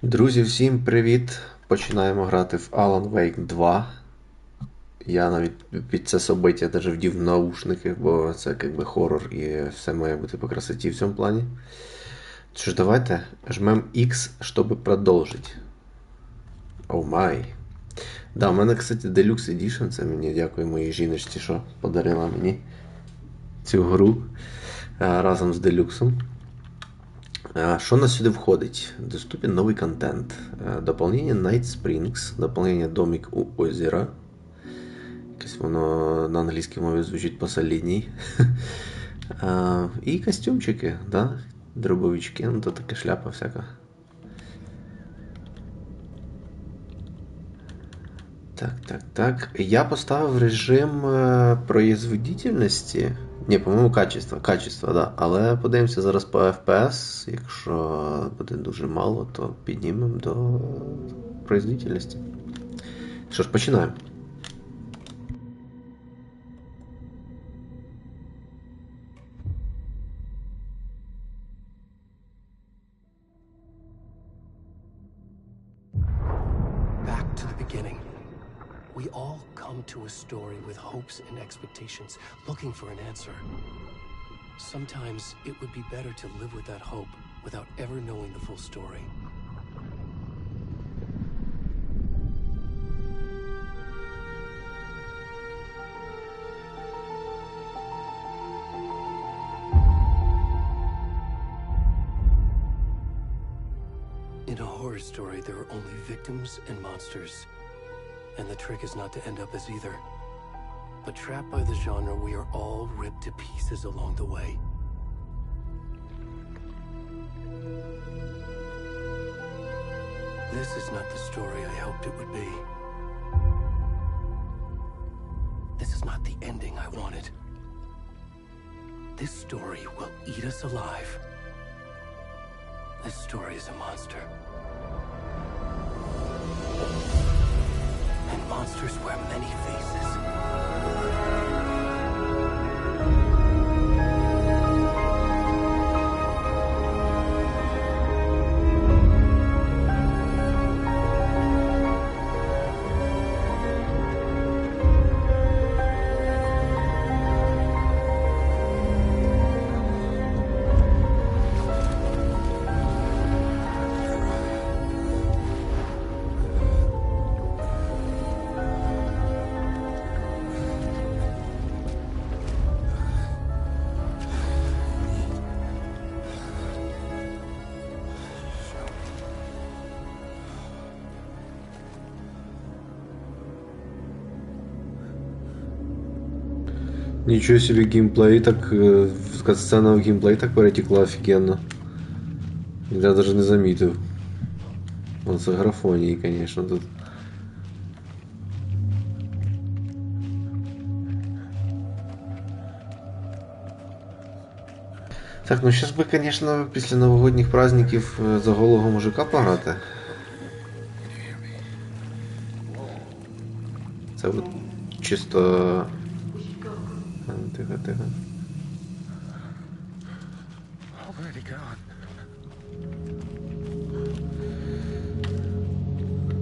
Друзі, всім привіт! Починаємо грати в Alan Wake 2. Я навіть під це собиття даже вдів наушники, бо це якби хорор і все має бути по красоті в цьому плані. Що ж, давайте жмем X, щоб продовжити. Оу май. Да, у мене, кстати, Deluxe Edition, це мені дякую моїй жіночці, що подарила мені цю гру разом з Deluxe. Що нас сюди входить? Доступен новий контент. Дополнение Night Springs, дополнение Домик у озера. Якось воно на англійській мові звучить посолідній. І костюмчики, да? Дробовички, ну то така шляпа всяка. Так. Я поставив режим производительності. Ні, по-моєму, качество, да. Але подивимося зараз по FPS. Якщо буде дуже мало, то піднімемо до производительності. Що ж, починаємо. Back to the beginning. We all come to a story with hopes and expectations, looking for an answer. Sometimes it would be better to live with that hope without ever knowing the full story. In a horror story, there are only victims and monsters. And the trick is not to end up as either. But trapped by the genre, we are all ripped to pieces along the way. This is not the story I hoped it would be. This is not the ending I wanted. This story will eat us alive. This story is a monster. And monsters wear many faces. Ничего себе, геймплей так... Сцена в геймплей так перетекла офігенно. Я даже не замітив. Оце графонії, конечно, тут. Так, ну сейчас би, конечно, після новогодніх праздників за голого мужика пограти. Це от чисто... Тихо.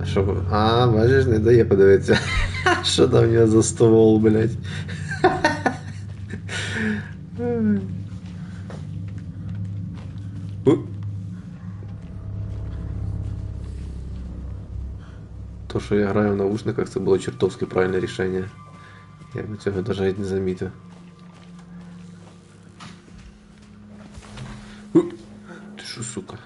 Що? А, бачиш, не дає подивитися. Що там у нього за ствол, блядь. То, що я граю в наушниках, це було чертовски правильне рішення. Я би цього навіть не замітив. Ти що, сука?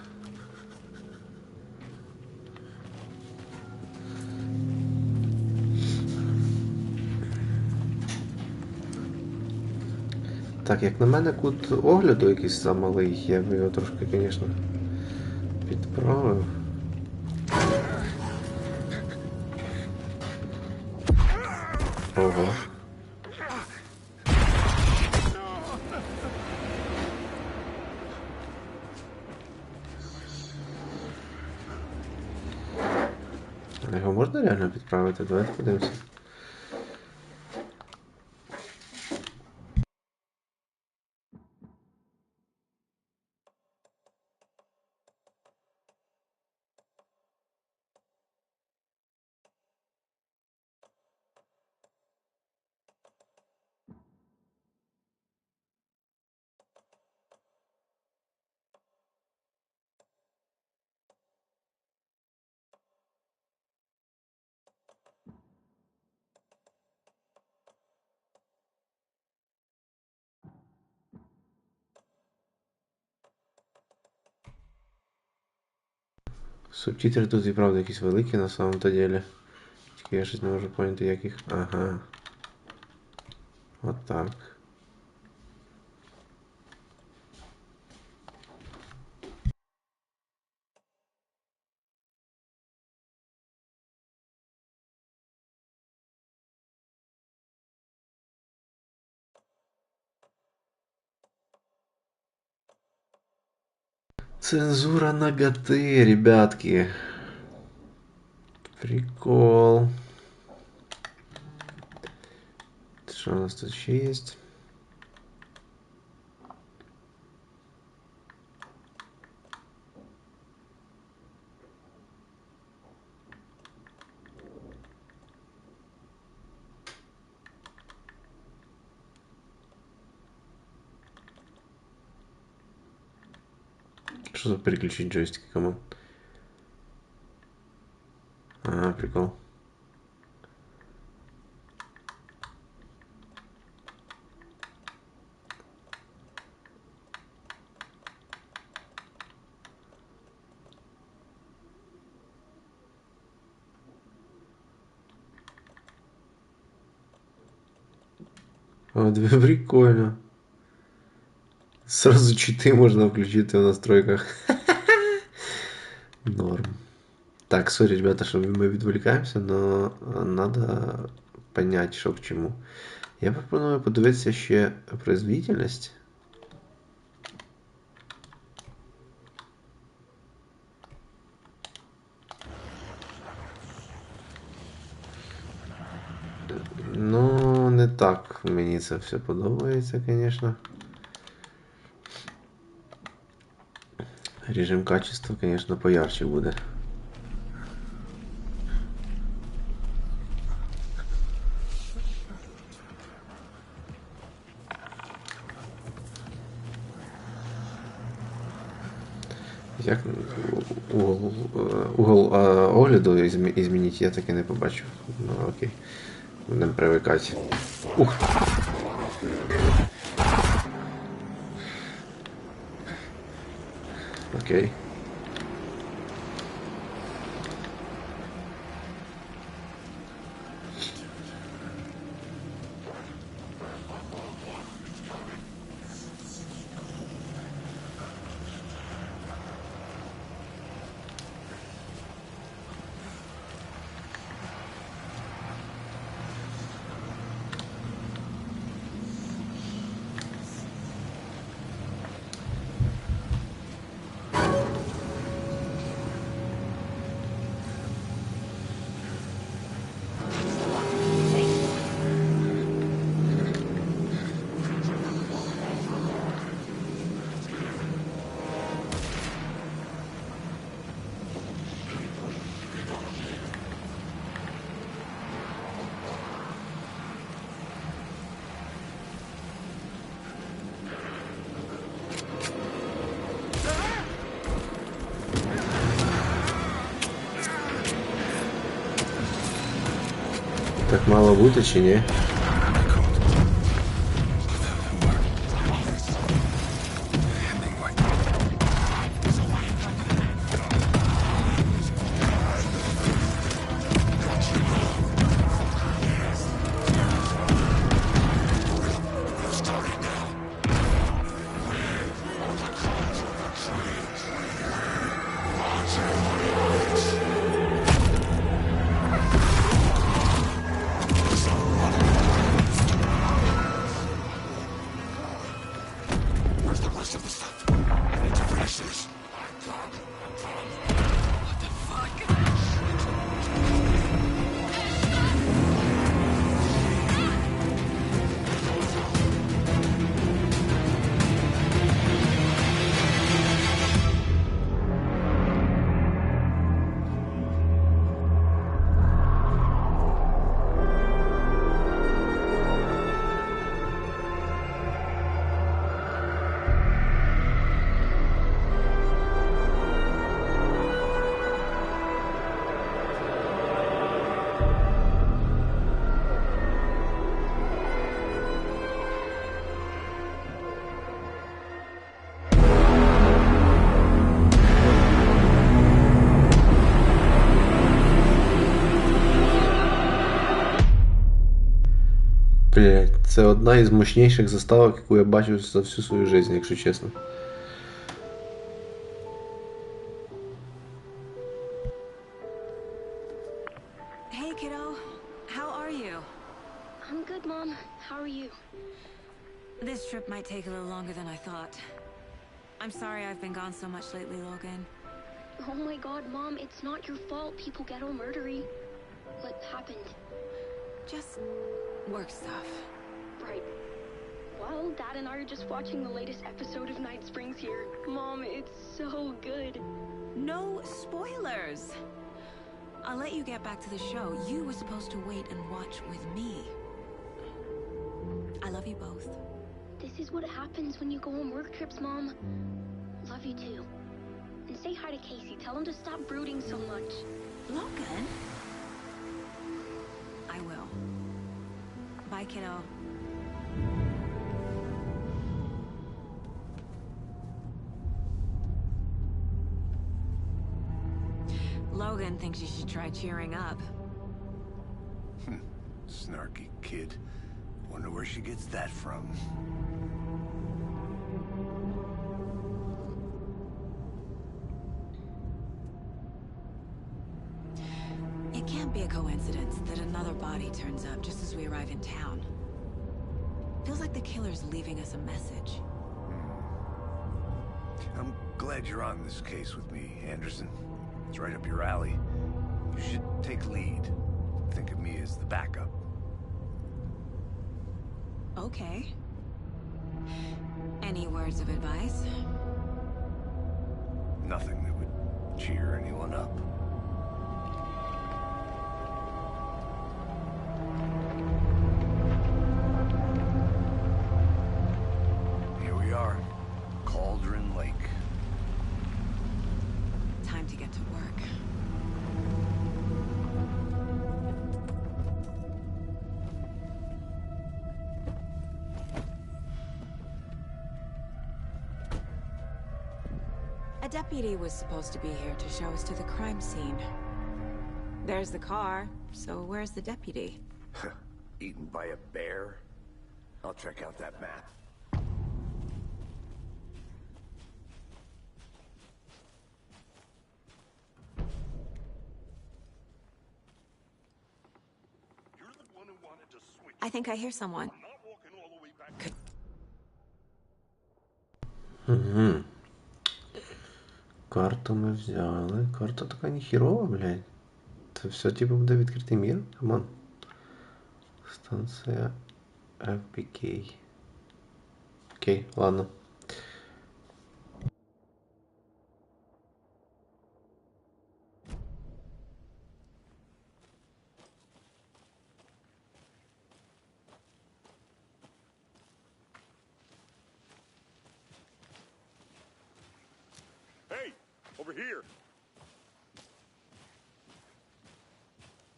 Так, як на мене, кут огляду якийсь замалий, я б його трошки, звісно, підправив. Ого. Його можна реально підправити? Давайте подивимося. Субтитри тут і правда якісь великі на самом-то деле. Тільки я щось не можу поняти, як їх. Ага. От так. Цензура наготы, ребятки. Прикол. Что у нас тут еще есть? Что за переключить джойстики команд? Ага, прикол. О, прикольно. Сразу читы можно включить в настройках. Норм. Так, сори, ребята, что мы відволікаємося, но надо понять, що к чому. Я пропоную подивитися ще производительність. Ну, не так мені це все подобається, звісно. Режим качества, конечно, поярче буде. Як угол огляду змінити, я таки не побачив. Ну окей. Будемо привикати. Ух! Окей. Так мало бути чи ні? Блять, це одна із мощніших заставок, яку я бачив за всю свою життя, якщо чесно. Hey, kiddo. How are you? I'm good, Mom. How are you? This trip might take a little longer than I thought. I'm sorry I've been gone so much lately, Logan. Oh my god, Mom, it's not your fault people get all murdery. What happened? Just work stuff. Right. Well, Dad and I are just watching the latest episode of Night Springs here. Mom, it's so good. No spoilers! I'll let you get back to the show. You were supposed to wait and watch with me. I love you both. This is what happens when you go on work trips, Mom. Love you too. And say hi to Casey. Tell him to stop brooding so much. Logan? I will. Bye, kiddo. Logan thinks you should try cheering up. Snarky kid. Wonder where she gets that from. It can't be a coincidence that another body turns up just as we arrive in town. Feels like the killer's leaving us a message. I'm glad you're on this case with me, Anderson. It's right up your alley. You should take lead. Think of me as the backup. Okay. Any words of advice? Nothing that would cheer anyone up. Here we are. Cauldron Lake. Time to get to work. A deputy was supposed to be here to show us to the crime scene. There's the car, so where's the deputy? Eaten by a bear? I'll check out that map. You're the one who wanted to switch. I think I hear someone. I'm not walking all the way back. Угу. Карту ми взяли. Карта така ніхірова, блядь. Це все типу буде відкритий мір? Камон. Станція FBK. Окей, ладно. Hey, over here.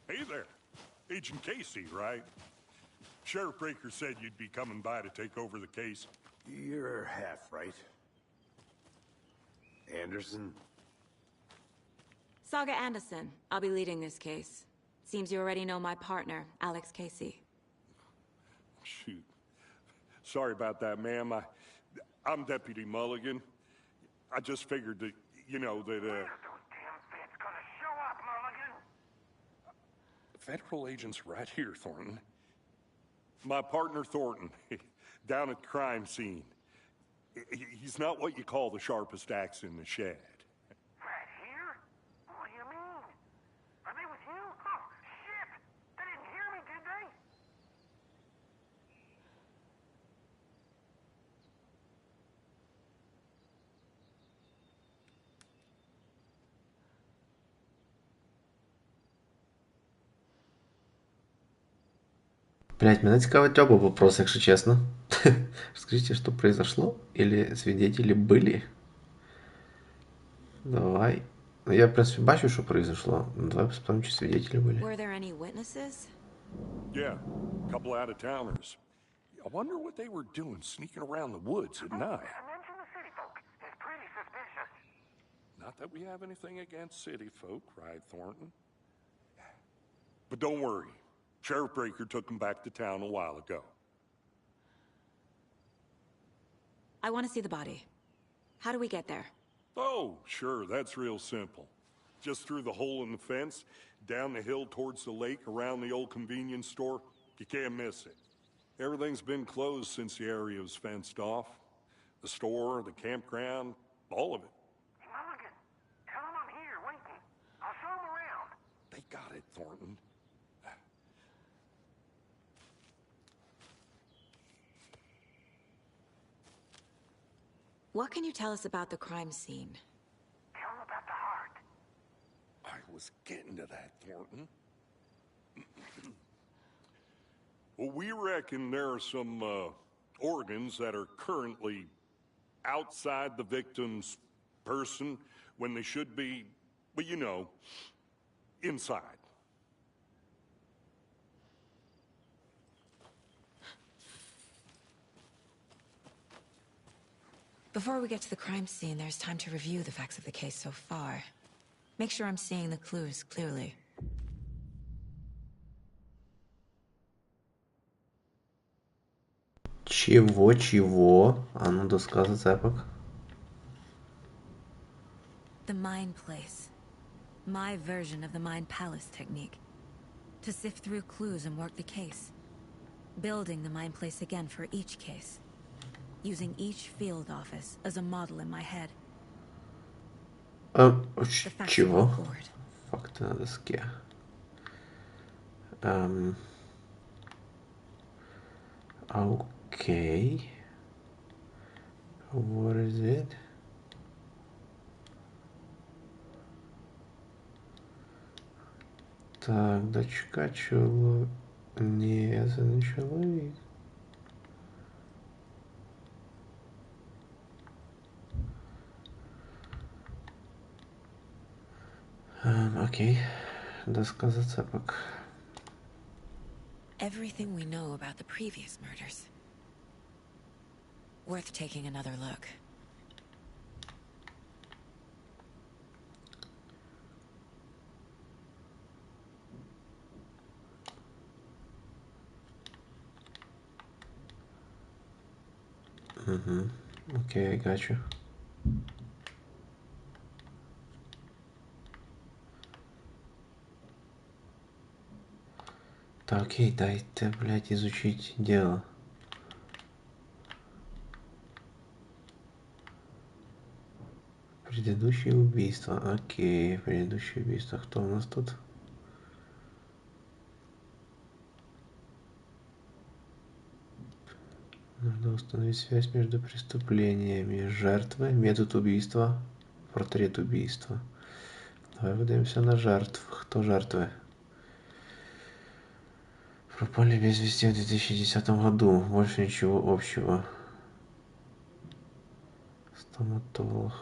Hey there. Agent Casey, right? Sheriff Breaker said you'd be coming by to take over the case. You're half right. Anderson? Saga Anderson. I'll be leading this case. Seems you already know my partner, Alex Casey. Shoot. Sorry about that, ma'am. I'm Deputy Mulligan. I just figured that, you know, that, Federal agents right here, Thornton. My partner, Thornton, down at the crime scene. He's not what you call the sharpest axe in the shed. Right here? What do you mean? Are they with you? Oh, shit! They didn't hear me, did they? Блять, меня цікавить оба вопроса, якщо честно. Скажите, что произошло? Или свидетели были? Давай. Ну, я, в принципе, бачу, что произошло. Но давай посмотрим, чи свидетели были. Were there any witnesses? Yeah, a couple out-of-towners. I wonder what they were doing sneaking around the woods at night. Mention the city folk. It's pretty suspicious. Not that we have anything against city folk, right, Thornton? But don't worry. Sheriff Breaker took him back to town a while ago. I want to see the body. How do we get there? Oh, sure, that's real simple. Just through the hole in the fence, down the hill towards the lake, around the old convenience store. You can't miss it. Everything's been closed since the area was fenced off. The store, the campground, all of it. Hey, Mulligan, tell him I'm here waiting. I'll show him around. They got it, Thornton. What can you tell us about the crime scene? Tell him about the heart. I was getting to that, Thornton. Well, we reckon there are some organs that are currently outside the victim's person when they should be, well, you know, inside. Before we get to the crime scene, there's time to review the facts of the case so far. Make sure I'm seeing the clues clearly. Чего? А ну досказывай цепок. The Mind Place. My version of the Mind Palace technique. To sift through clues and work the case. Building the Mind Place again for each case. Using each field office as a model in my head. The factual Чего? board. Факты на доске. Okay. What is it? Так, дочка человек. Не, это не человек. Окей. Доска зацепок. Everything we know about the previous murders. Worth taking another look. Okay, I got you. Так, окей, дайте, блядь, изучить дело. Предыдущее убийство. Окей, предыдущее убийство. Кто у нас тут? Нужно установить связь между преступлениями. Жертвы, метод убийства, портрет убийства. Давай выдаемся на жертв. Кто жертвы? Пропали без вести в 2010 году. Больше ничего общего. Стоматолог.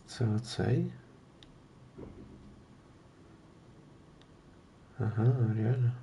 ЦВЦ? Ага, реально.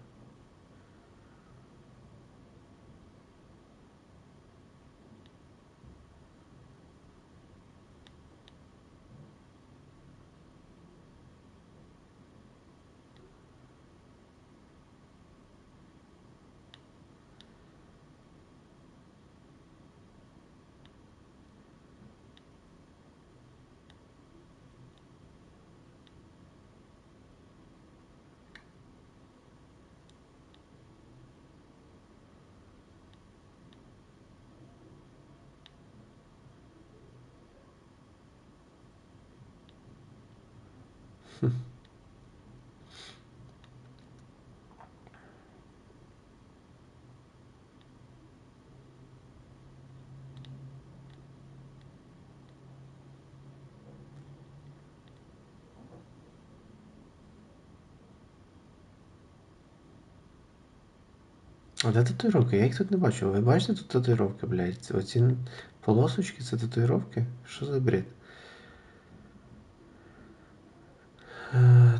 А де татуїровки? Я їх тут не бачу. Ви бачите тут татуїровки, блядь? Оці полосочки це татуїровки? Що за бред?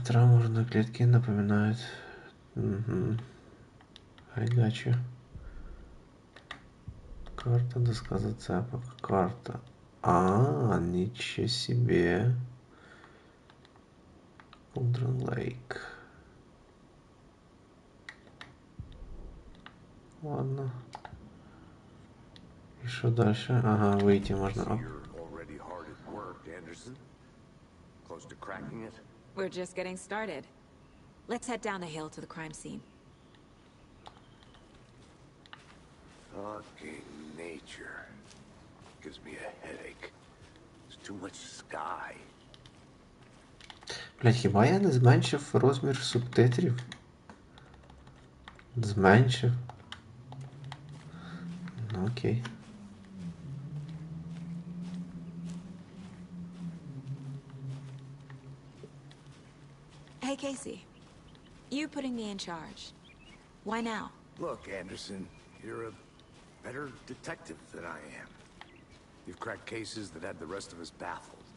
Травмурные клетки напоминают. I got you. Карта, доска зацепок. Карта. Ничего себе. Cauldron Lake. Ладно. И что дальше? Ага, выйти можно. See, you're already hard at work, Anderson. Close to cracking it? We're just getting started. Let's head down the hill to the crime scene. Fucking nature. Gives me a headache. There's too much sky. Блять, хіба я не зменшив розмір субтитрів? Зменшив. Ну окей. Hey, Casey. You putting me in charge. Why now? Look, Anderson, you're a better detective than I am. You've cracked cases that had the rest of us baffled.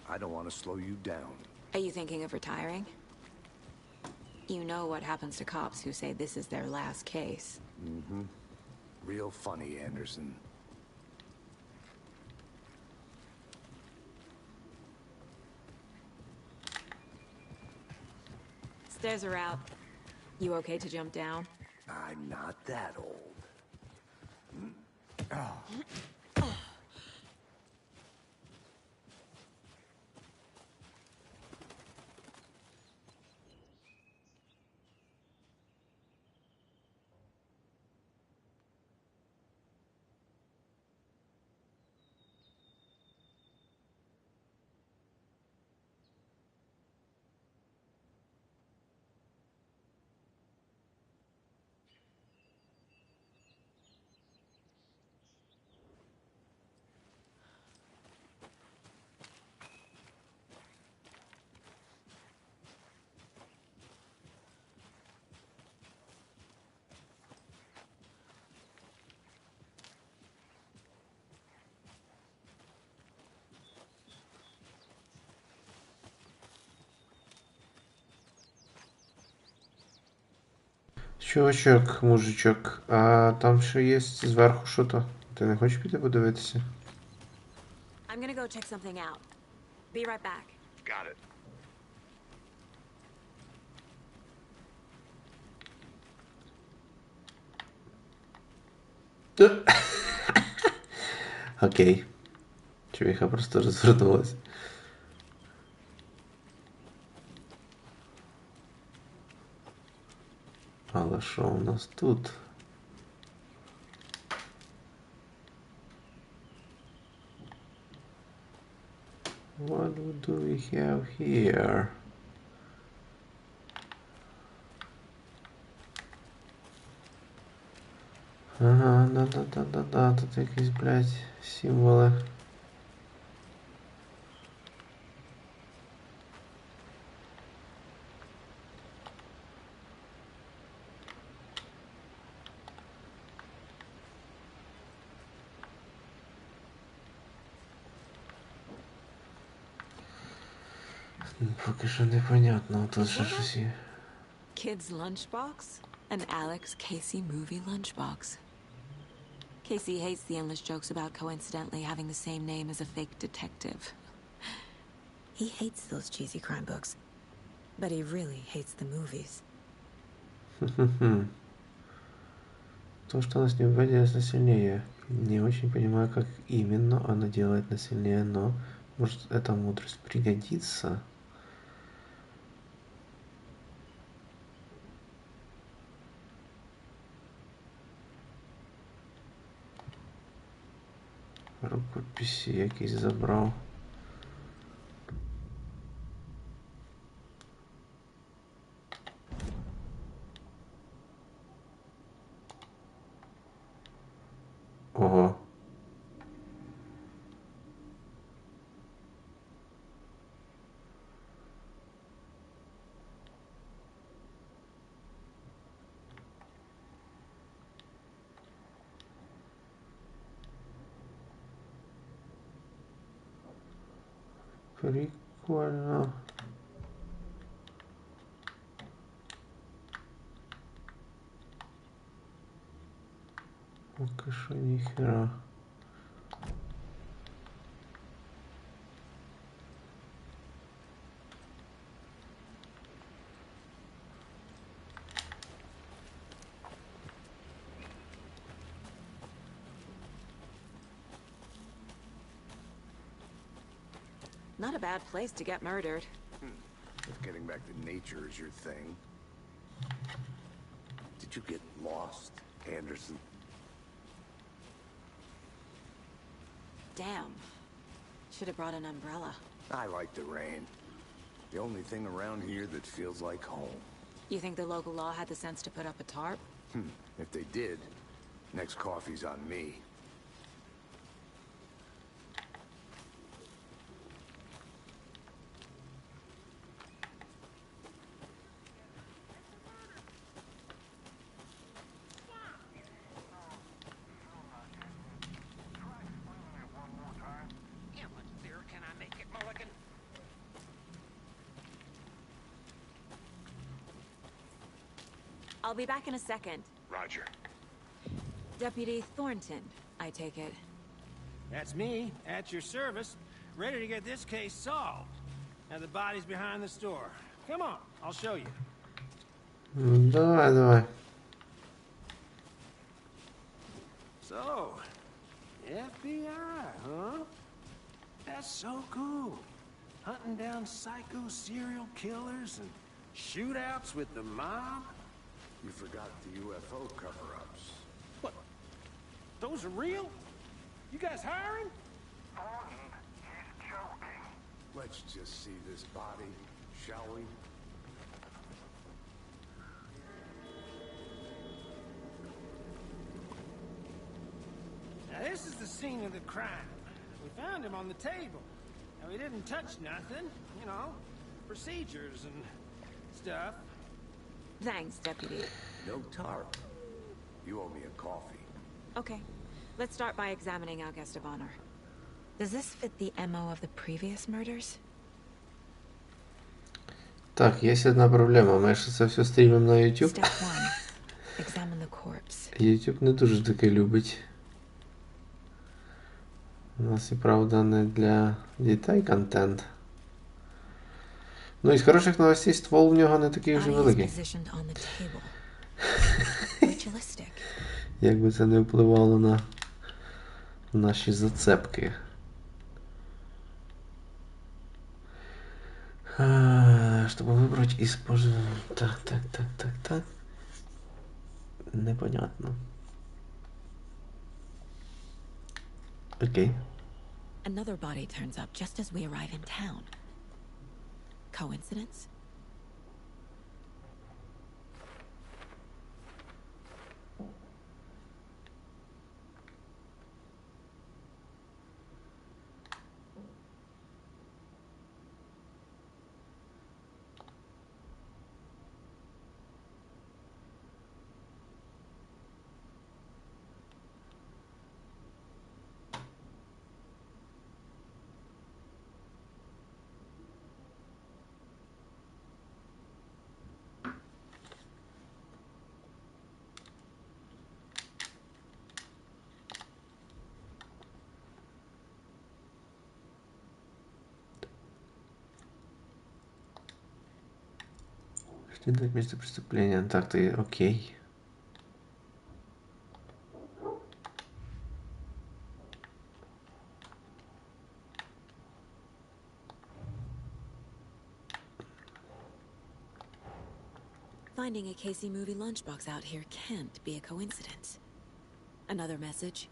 I don't want to slow you down. Are you thinking of retiring? You know what happens to cops who say this is their last case. Mm-hmm. Real funny, Anderson. Stairs are out. You okay to jump down? I'm not that old. Чувачок, мужичок, а там ще є зверху що-то. Ти не хочеш піти подивитися? I'm gonna go check something out. Be right back. Got it. Окей. Чувіха просто розвернулась. Але що у нас тут? What do we have here? Ага, да-да-да-да-да, тут якісь, блядь, символи. Поки що непонятно, тут ще щось є. Kid's lunchbox? An Alex Casey movie lunchbox. Casey hates the endless jokes about coincidentally having the same name as a fake detective. He hates those cheesy crime books. But he really hates the movies. То, что она с ним выделится сильнее. Не очень понимаю, как именно она делает нас сильнее, но может эта мудрость пригодится. Рукописи якісь забрав. Ого. Прикольно. Поки що ніхера. Not a bad place to get murdered. If getting back to nature is your thing. Did you get lost, Anderson? Damn. Should have brought an umbrella. I like the rain. The only thing around here that feels like home. You think the local law had the sense to put up a tarp? If they did, next coffee's on me. I'll be back in a second. Roger. Deputy Thornton, I take it. That's me, at your service, ready to get this case solved. Now the body's behind the store. Come on, I'll show you. Давай, давай. So, FBI, huh? That's so cool. Hunting down psycho serial killers and shootouts with the mob. You forgot the UFO cover-ups. What? Those are real? You guys hiring? Thornton, he's joking. Let's just see this body, shall we? Now this is the scene of the crime. We found him on the table. Now he didn't touch nothing, you know, procedures and stuff. Thanks, Deputy. No tarp. You owe me a coffee. Okay. Let's start by examining our guest of honor. Does this fit the MO of the previous murders? Так, є одна проблема. Ми ж це все стрімимо на YouTube. Step 1. Examine the corpse. YouTube не дуже таке любить. У нас і правда не для дітей контент. Ну, із хороших новостей ствол в нього не такий вже великий. Як би це не впливало на наші зацепки. Чтобы выбрать из... Так. Непонятно. Окей. Another body turns up just as we arrive in town. Coincidence? Что место преступления? Так, ты окей. Finding a Casey movie lunchbox out here can't be a coincidence. Another message.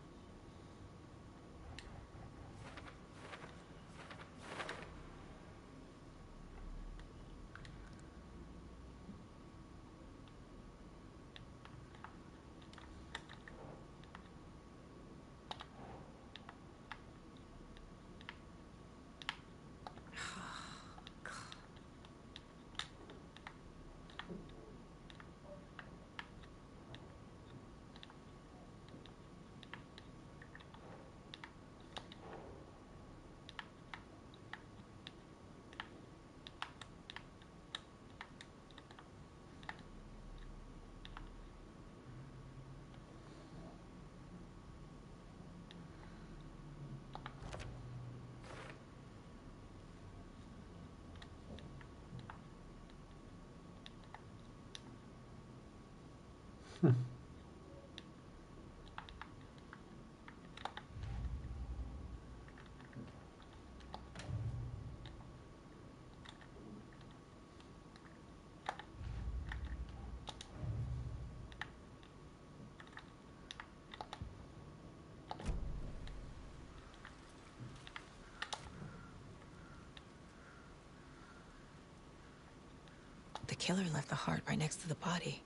The killer left the heart right next to the body.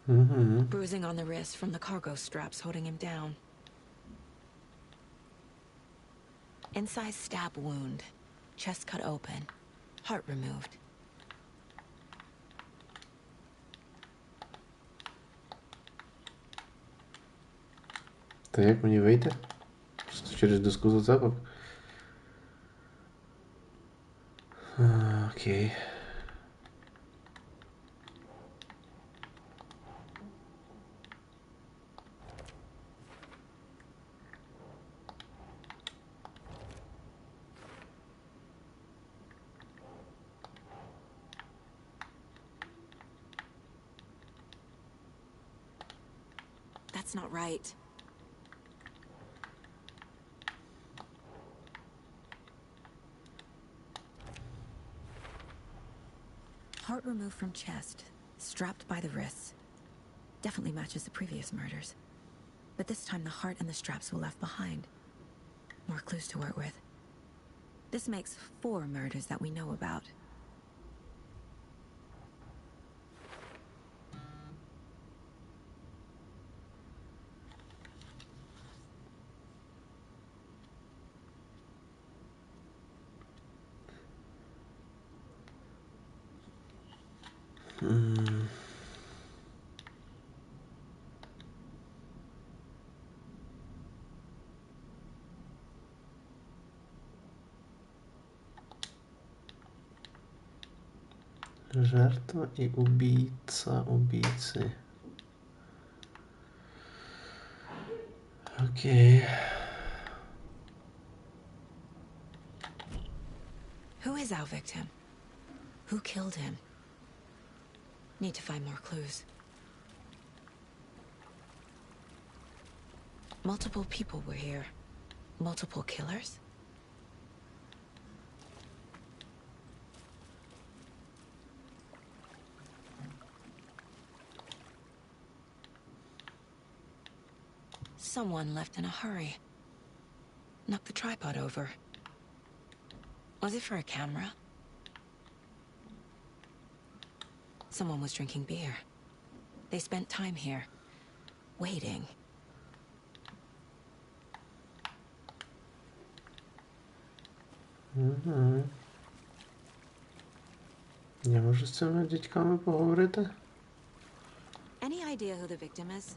Bruising on the wrist from the cargo straps holding him down. Inside stab wound. Chest cut open. Heart removed. Та як мені вийти? Просто через доску зацепок? Окей. That's not right. Heart removed from chest, strapped by the wrists. Definitely matches the previous murders. But this time the heart and the straps were left behind. More clues to work with. This makes 4 murders that we know about. Жертва і убійця убійці. Окей. Who is our victim? Who killed him? Need to find more clues. Multiple people were here. Multiple killers? Someone left in a hurry. Knocked the tripod over. Was it for a camera? Someone was drinking beer. They spent time here, waiting. Я можу з цими дядьками поговорити? Any idea who the victim is?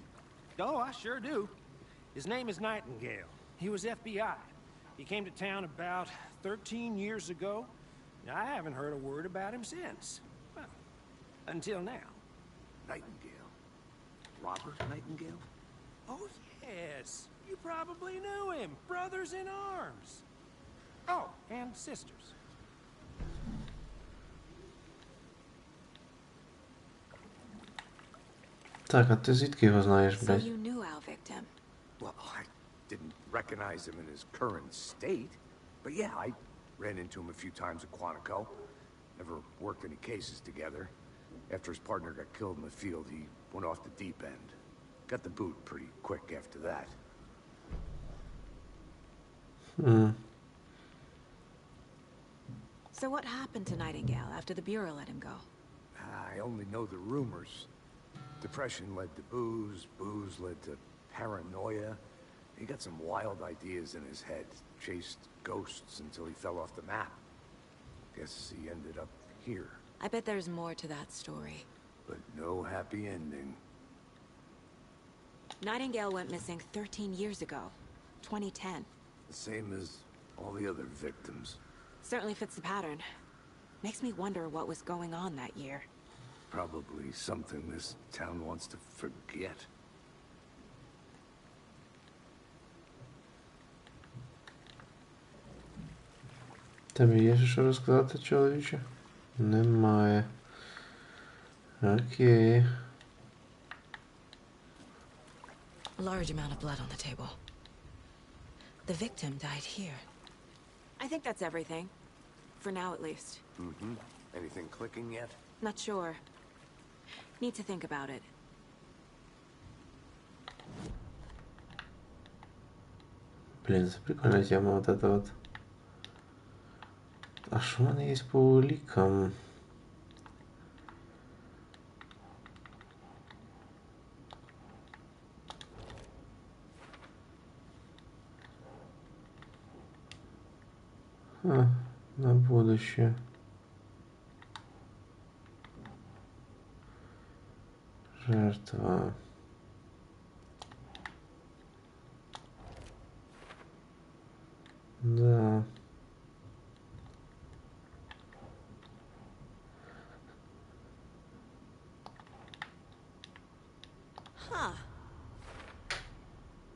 Oh, I sure do. His name is Nightingale. He was FBI. He came to town about 13 years ago. I haven't heard a word about him since. Well, until now. Nightingale? Robert Nightingale? Oh, yes. You probably knew him. Brothers in arms. Oh, and sisters. Так, а ти звідки його знаєш, So блядь? you knew our victim. Well, I didn't recognize him in his current state. But yeah, I ran into him a few times at Quantico. Never worked any cases together. After his partner got killed in the field, he went off the deep end. Got the boot pretty quick after that. So what happened to Nightingale after the Bureau let him go? I only know the rumors. Depression led to booze, booze led to paranoia. He got some wild ideas in his head, chased ghosts until he fell off the map. Guess he ended up here, I bet there's more to that story. but no happy ending. Nightingale went missing 13 years ago, 2010. The same as all the other victims. Certainly fits the pattern. Makes me wonder what was going on that year. Probably something this town wants to forget. Тобі є що розказати, чоловіче? Немає. Окей. A large amount of blood on the table. The victim died here. I think that's everything. For now, at least. Mm-hmm. Anything clicking yet? Not sure. Need to think about it. Блин, это прикольная тема вот эта вот. А що в мене є по улікам? На будущее. Жертва. Да. Huh.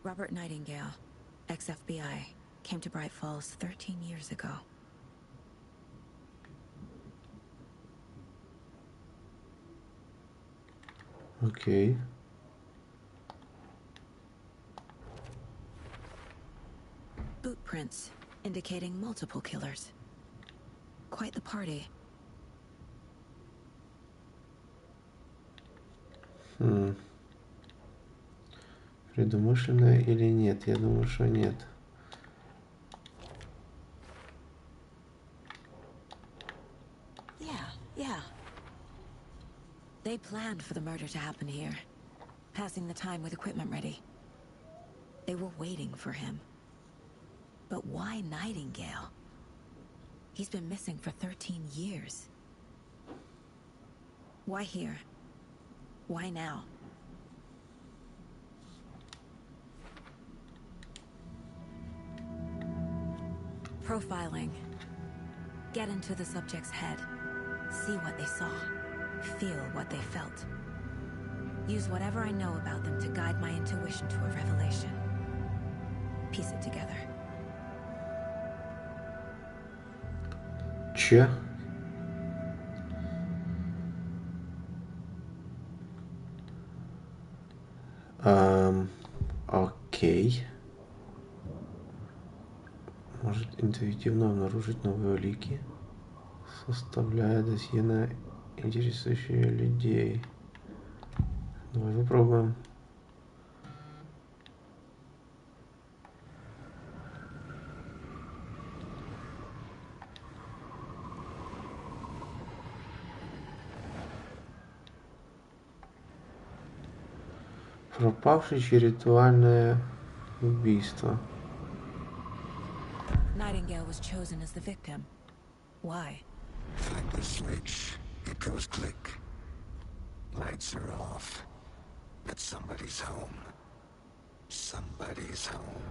Robert Nightingale, ex-FBI, came to Bright Falls 13 years ago. Окей. Boot prints, indicating multiple killers. Quite the party. Предумышленное или нет? Я думаю, что нет. Yeah. They planned for the murder to happen here, passing the time with equipment ready. They were waiting for him. But why Nightingale? He's been missing for 13 years. Why here? Why now? Profiling. Get into the subject's head. See what they saw. Feel what they felt. Use whatever I know about them to guide my intuition to a revelation. Piece it together. Че? Окей. Может интуитивно обнаружить новые улики, составляя досье на интересующие людей. Давай попробуем. Пропавший чьи ритуальное убийство. Nightingale was chosen as the victim. Why? Find the switch. It goes click. Lights are off. But somebody's home. Somebody's home.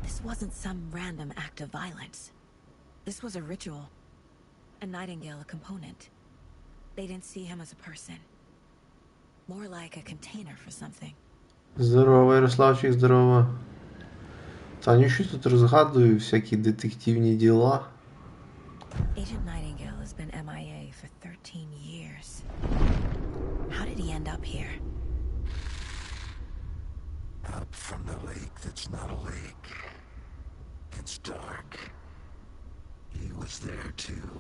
This wasn't some random act of violence. This was a ritual. And Nightingale a component. They didn't see him as a person. More like a container for something. Здорово, Ярославчик, здорово. Таню, що тут розгадую всякі детективні діла. Agent Nightingale has been MIA for 13 years. How did he end up here? Up from the lake that's not a lake. It's dark. He was there too.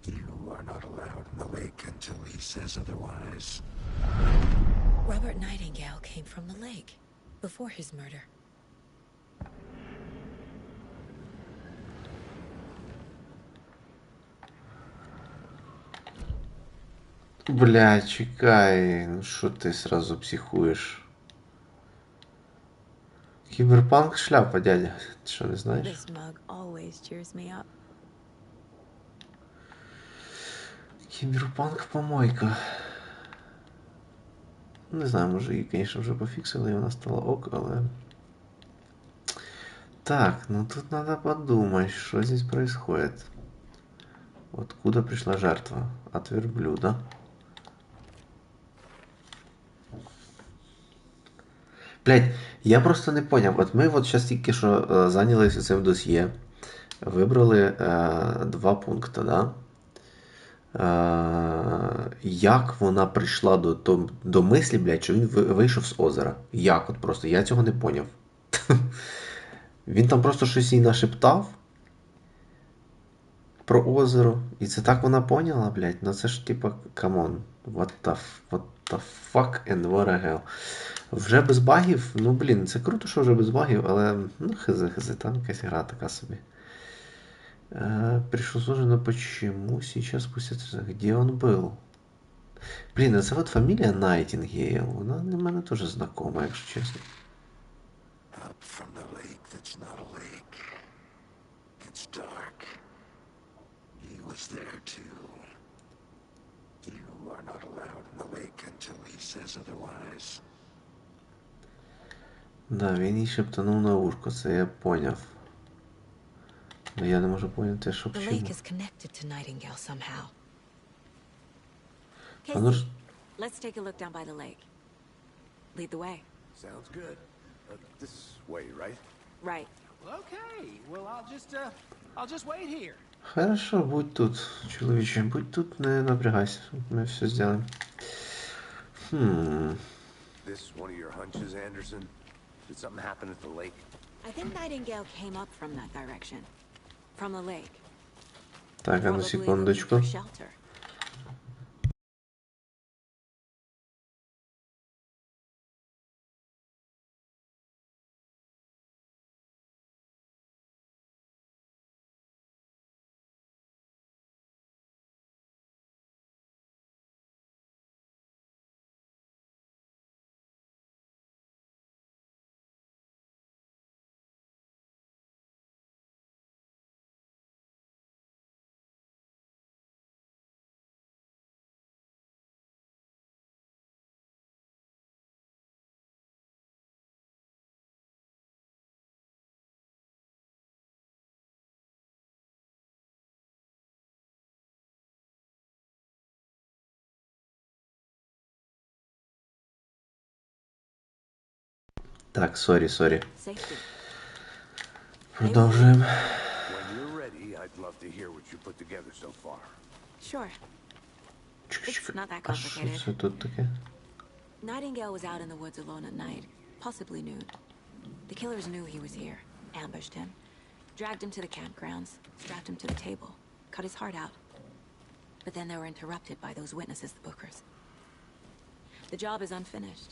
You are not allowed in the lake until he says otherwise. Robert Nightingale came from the lake before his murder. Бля, чекай, ну що ти сразу психуєш? Кіберпанк шляпа, дядя. Ти що, не знаєш? This mug always cheers me up. Кіберпанк помойка. Не знаю, може її, звісно, вже пофіксили і вона стала ок, але... Так, ну тут надо подумать, что здесь происходит. Откуда пришла жертва? От верблюда. Блять, я просто не поняв. От ми от зараз тільки що зайнялися цим досьє. Вибрали два пункти, да? як вона прийшла до мислі, блядь, що він вийшов з озера? Як от просто? Я цього не поняв. Він там просто щось їй нашептав про озеро. І це так вона поняла, блядь. Ну це ж типа, камон. What the fuck and what the hell. Вже без багів, ну блін, це круто, що вже без багів, але ну хз, там якась гра така собі. Пришел сложно, почему сейчас спустя... Где он был? Блін, а це от фамілія Найтінгейл. Вона для мене теж знакома, якщо чесно. Up from the lake that's not a lake. It's dark. He was there too. You are not allowed in the lake until he says otherwise. Да, він їй шептанув на ушко, це я поняв. Но я не можу поняти, що к The чому. lake is connected to Nightingale somehow. Воно ж... Casey, let's take a look down by the lake. Lead the way. Sounds good. This way, right? Right. Okay, well, I'll just wait here. Хорошо, будь тут, чоловіче, будь тут, не напрягайся. Ми все зробимо. This one of your hunches, Anderson? Did something happen at the lake? I think Nightingale came up from that direction. From the lake. Так, а ну Probably секундочку. looking for shelter. Так, сорі. Safety. Продовжуємо. When you're ready, I'd love to hear what you put together so far. Sure. It's not that А що complicated. це тут таке? Nightingale was out in the woods alone at night, possibly nude. The killers knew he was here, ambushed him, dragged him to the campgrounds, strapped him to the table, cut his heart out. But then they were interrupted by those witnesses, the Bookers. The job is unfinished.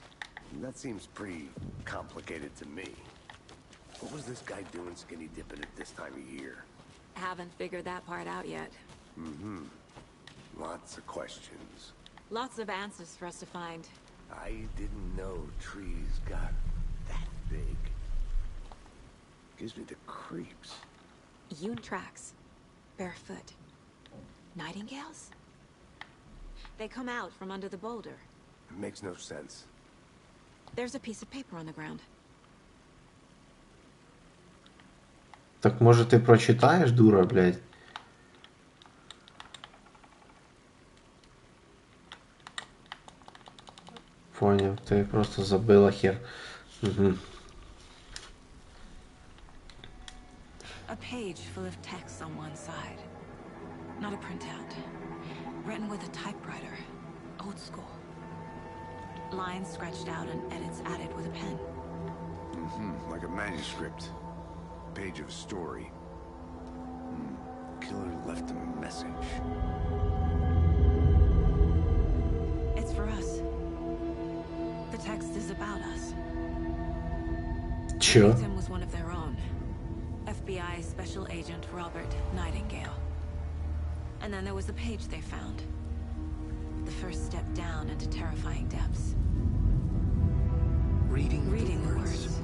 That seems pretty complicated to me. What was this guy doing skinny dipping at this time of year? Haven't figured that part out yet. Lots of questions. Lots of answers for us to find. I didn't know trees got that big. Gives me the creeps. Yoon tracks. Barefoot. Nightingales? They come out from under the boulder. It makes no sense. There's a piece of paper on the ground. Так може ти прочитаєш, дура, блядь? Поняв, ти просто забила хер. Угу. A page full of text on one side. Not a printout. Written with a typewriter. Old school. Lines scratched out and edits added with a pen. Like a manuscript. Page of a story. Killer left him a message. It's for us. The text is about us. Чо? The victim was one of their own. FBI Special Agent Robert Nightingale. And then there was the page they found. The first step down into terrifying depths. Reading the words.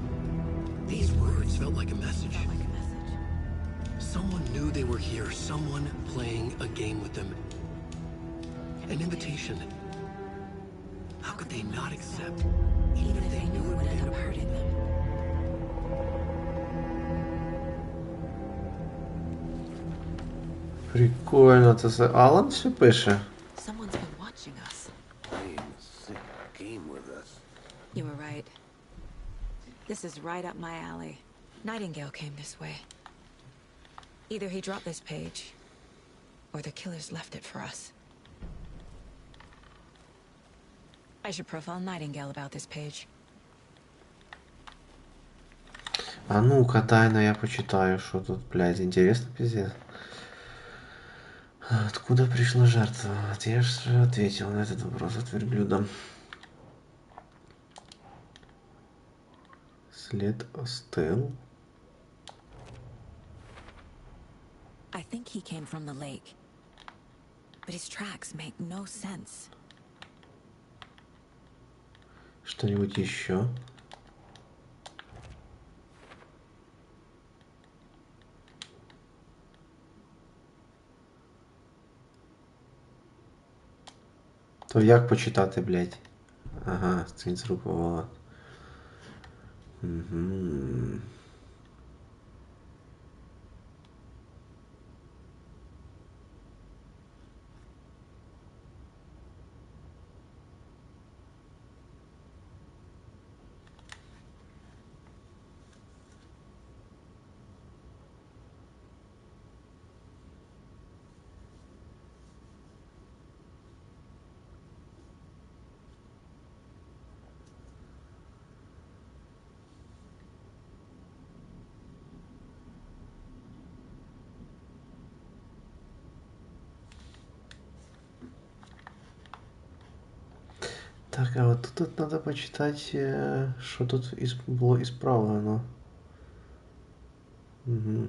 These words felt like a message. Felt like a message. Someone knew they were here. Someone playing a game with them. An invitation. How could they not accept? Even if they knew it would end up hurting them. Прикольно, це Алан все пише? Someone's been watching us. Playing a sick game with us. You were right. This is right up my alley. Nightingale came this way. Either he dropped this page, or the killers left it for us. I should profile Nightingale about this page. А ну-ка, тайно я почитаю, что тут, блядь, интересно, пиздец. Откуда пришла жертва? Вот я же ответил на этот вопрос от верблюда. След остыл. I think he came from the lake. But his tracks make no sense. Что-нибудь еще? То як почитати, блядь? Ага, це з рук Вова. Угу. Так, а вот тут надо почитать, что тут было исправлено. Угу.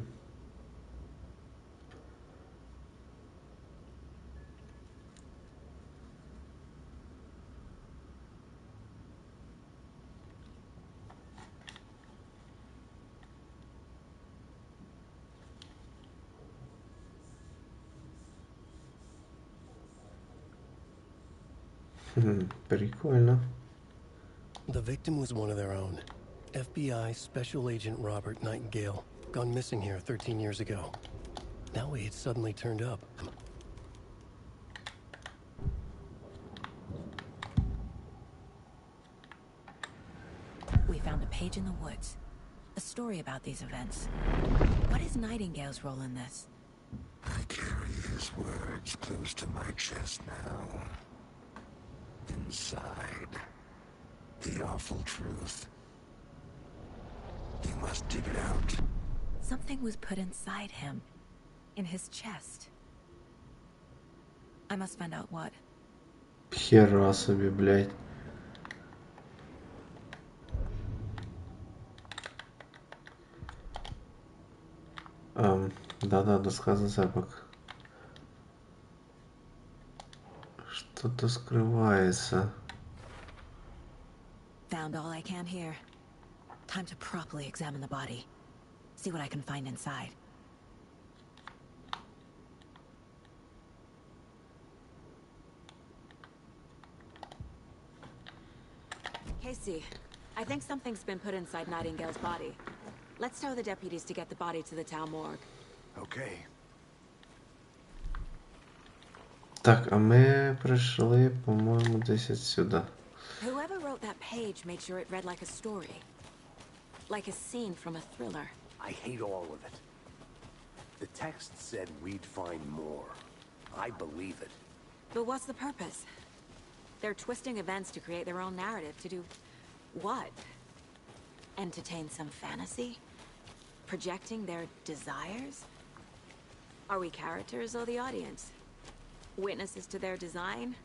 Прикольно. The victim was one of their own. FBI Special Agent Robert Nightingale, gone missing here 13 years ago. Now he had suddenly turned up. We found a page in the woods. A story about these events. What is Nightingale's role in this? I carry his words close to my chest now. Inside, the awful truth. You must dig it out. Something was put inside him. In his chest. I must find out what. Хера себе, блядь. Да-да, досказан запах. Что-то скрывается. Found all I can here. Time to properly examine the body. See what I can find inside. Casey, I think something's been put inside Nightingale's body. Let's tell the deputies to get the body to the town morgue. Okay. Так, а ми прийшли, по-моєму, десь отсюда. Whoever wrote that page made sure it read like a story. Like a scene from a thriller. I hate all of it. The text said we'd find more. I believe it. But what's the purpose? They're twisting events to create their own narrative. To do what? Entertain some fantasy? Projecting their desires? Are we characters or the audience? Witnesses to their design?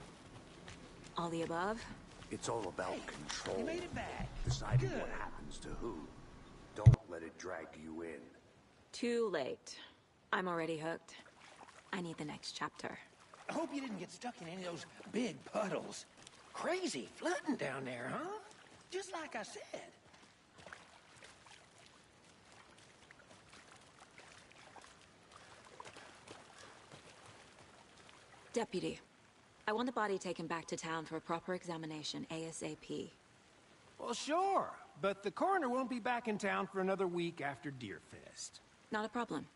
All the above? It's all about control. You made it back. Deciding Good. what happens to who. Don't let it drag you in. Too late. I'm already hooked. I need the next chapter. I hope you didn't get stuck in any of those big puddles. Crazy flooding down there, huh? Just like I said. Deputy, I want the body taken back to town for a proper examination ASAP. Well, sure. But the coroner won't be back in town for another week after Deerfest. Not a problem.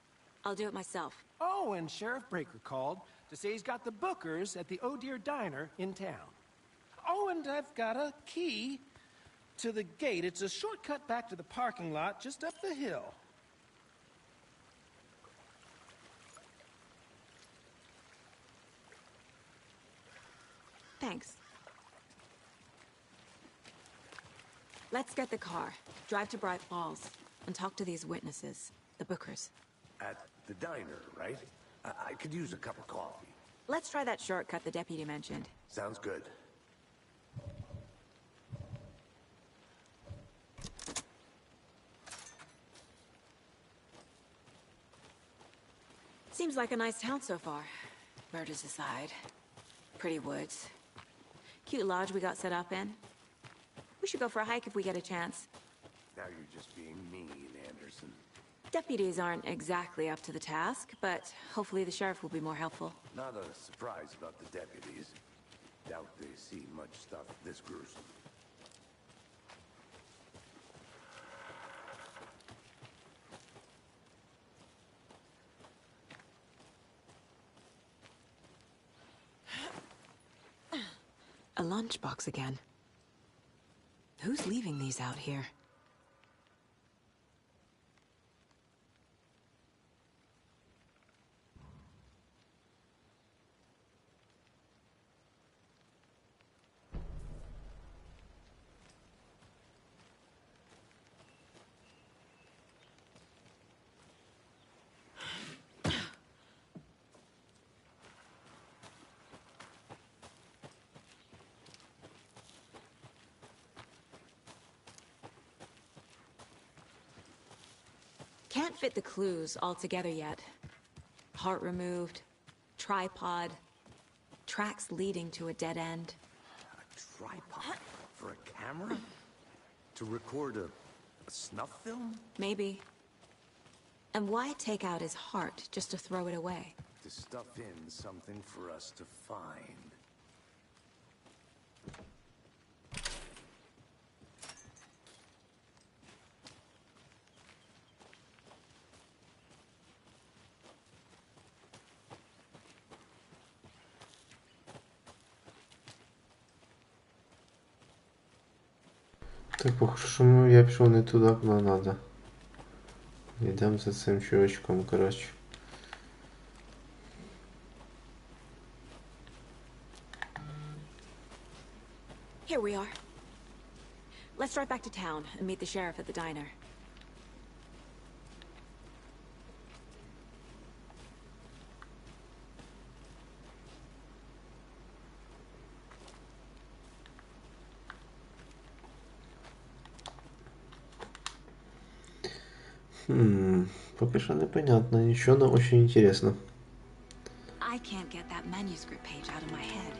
I'll do it myself. Oh, and Sheriff Breaker called to say he's got the bookers at the Oh Dear Diner in town. Oh, and I've got a key to the gate. It's a shortcut back to the parking lot just up the hill. Thanks. Let's get the car, drive to Bright Falls, and talk to these witnesses, the Bookers. At the diner, right? I could use a cup of coffee. Let's try that shortcut the deputy mentioned. Sounds good. Seems like a nice town so far. Murders aside. Pretty woods. Cute lodge we got set up in. We should go for a hike if we get a chance. Now you're just being mean, Anderson. Deputies aren't exactly up to the task, but hopefully the sheriff will be more helpful. Not a surprise about the deputies. Doubt they see much stuff this gruesome. A lunchbox again. Who's leaving these out here? Can't fit the clues all together yet. Heart removed, tripod, tracks leading to a dead end. A tripod? For a camera? To record a snuff film? Maybe. And why take out his heart just to throw it away? To stuff in something for us to find. Так, похоже, що я пішов не туди, куди треба. Йдемо за цим чувачком, коротше. Here we are. Let's drive back to town and meet the sheriff at the diner. Поки що непонятно, нічого, но очень интересно. I can't get that manuscript page out of my head.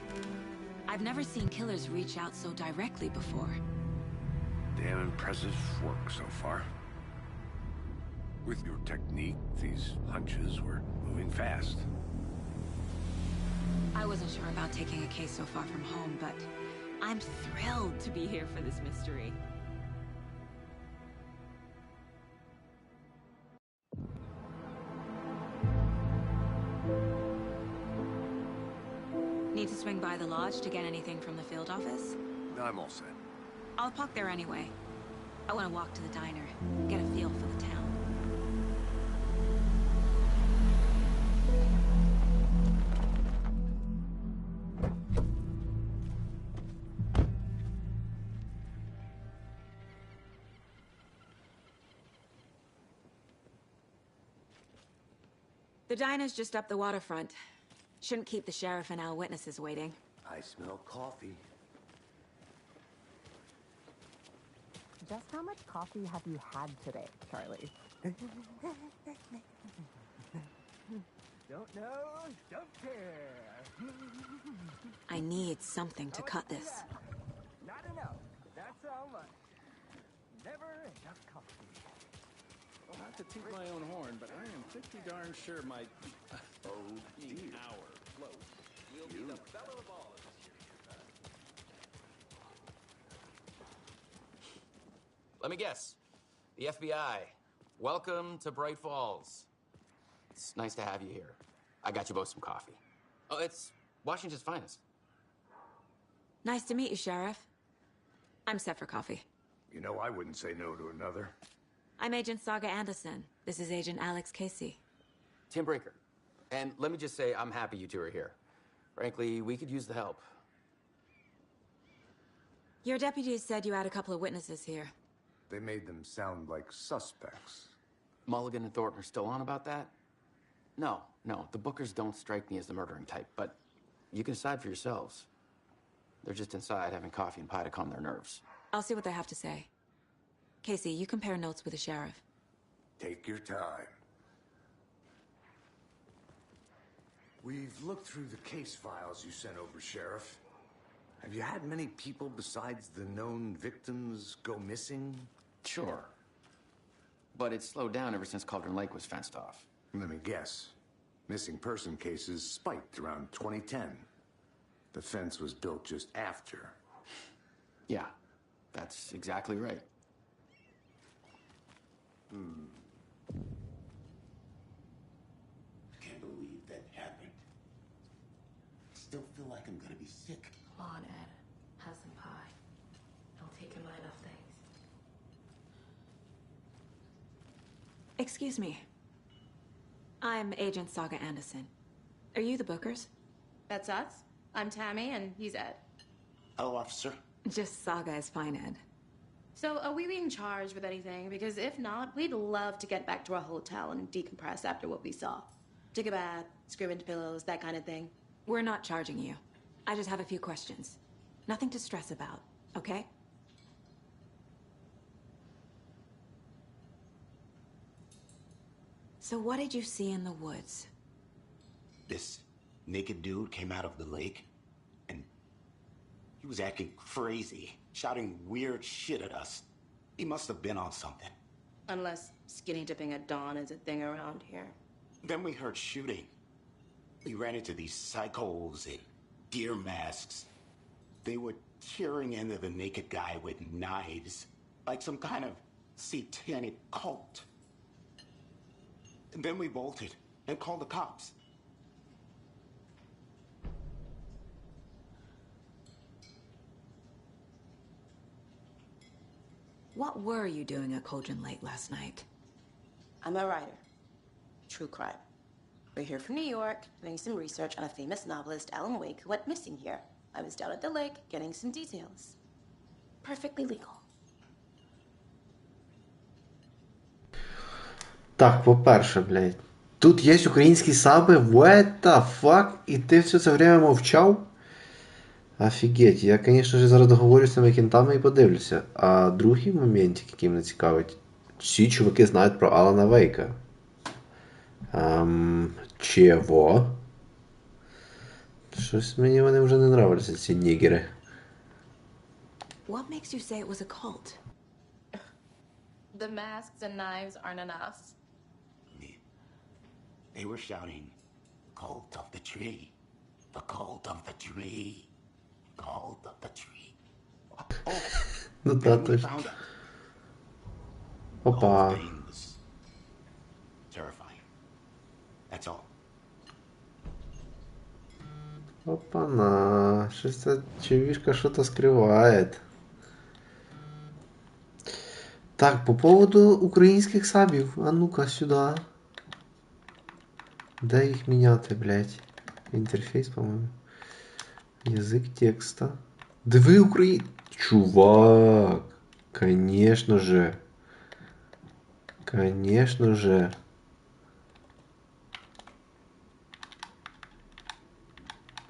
I've never seen killers reach out so directly before. Damn impressive work so far. With your technique, these hunches were moving fast. I wasn't sure about taking a case so far from home, but I'm thrilled to be here for this mystery. Need to swing by the lodge to get anything from the field office? I'm all set. I'll park there anyway. I want to walk to the diner, get a feel for the town. The diner's just up the waterfront. Shouldn't keep the sheriff and our witnesses waiting. I smell coffee. Just how much coffee have you had today, Charlie? Don't know, don't care. I need something to cut this. Not enough. That's how much. Never enough coffee. Not to toot my own horn, but I am pretty darn sure my hour float will be the belle of all this year. Let me guess. The FBI. Welcome to Bright Falls. It's nice to have you here. I got you both some coffee. Oh, it's Washington's finest. Nice to meet you, Sheriff. I'm set for coffee. You know, I wouldn't say no to another. I'm Agent Saga Anderson. This is Agent Alex Casey. Tim Breaker. And let me just say, I'm happy you two are here. Frankly, we could use the help. Your deputies said you had a couple of witnesses here. They made them sound like suspects. Mulligan and Thornton are still on about that? No, the Bookers don't strike me as the murdering type, but you can decide for yourselves. They're just inside having coffee and pie to calm their nerves. I'll see what they have to say. Casey, you compare notes with the sheriff. Take your time. We've looked through the case files you sent over, Sheriff. Have you had many people besides the known victims go missing? Sure. But it's slowed down ever since Cauldron Lake was fenced off. Let me guess. Missing person cases spiked around 2010. The fence was built just after. Yeah, that's exactly right. Can't believe that happened. Still feel like I'm gonna be sick. Come on, Ed. Have some pie. I'll take your mind off things. Excuse me. I'm Agent Saga Anderson. Are you the Bookers? That's us. I'm Tammy, and he's Ed. Hello, officer. Just Saga is fine, Ed. So, are we being charged with anything? Because if not, we'd love to get back to our hotel and decompress after what we saw. Take a bath, scream into pillows, that kind of thing. We're not charging you. I just have a few questions. Nothing to stress about, okay? So what did you see in the woods? This naked dude came out of the lake, and he was acting crazy, shouting weird shit at us. He must have been on something. Unless skinny dipping at dawn is a thing around here. Then we heard shooting. We ran into these psychos in deer masks. They were tearing into the naked guy with knives, like some kind of satanic cult. And then we bolted and called the cops. What were you doing at Cauldron Lake last night? I'm a writer. True crime. We're here from New York, doing some research on a famous novelist, Alan Wake, who went missing here. I was down at the lake, getting some details. Perfectly legal. Так, по-перше, блядь. Тут є українські саби, what the fuck? І ти все це время мовчав? Офігеть, я, звісно ж, зараз договорюсь з цими кентами і подивлюся. А другий момент, який мене цікавить, всі чуваки знають про Алана Вейка. Чого? Щось мені вони вже не нравляться, ці нігери. What makes you say it was a cult? The masks and knives aren't enough. They were shouting, "Cult of the tree, the cult of the tree, cult of the tree." Ну та точно. Опа. Terrifying. That's all. Опа-на. Щось ця чувішка що-то скриває. Так, по поводу українських сабів. А ну-ка сюди. Де їх міняти, блядь? Інтерфейс, по-моєму. Язик текста. Диви Україн... Чувак! Конечно же. Конечно же.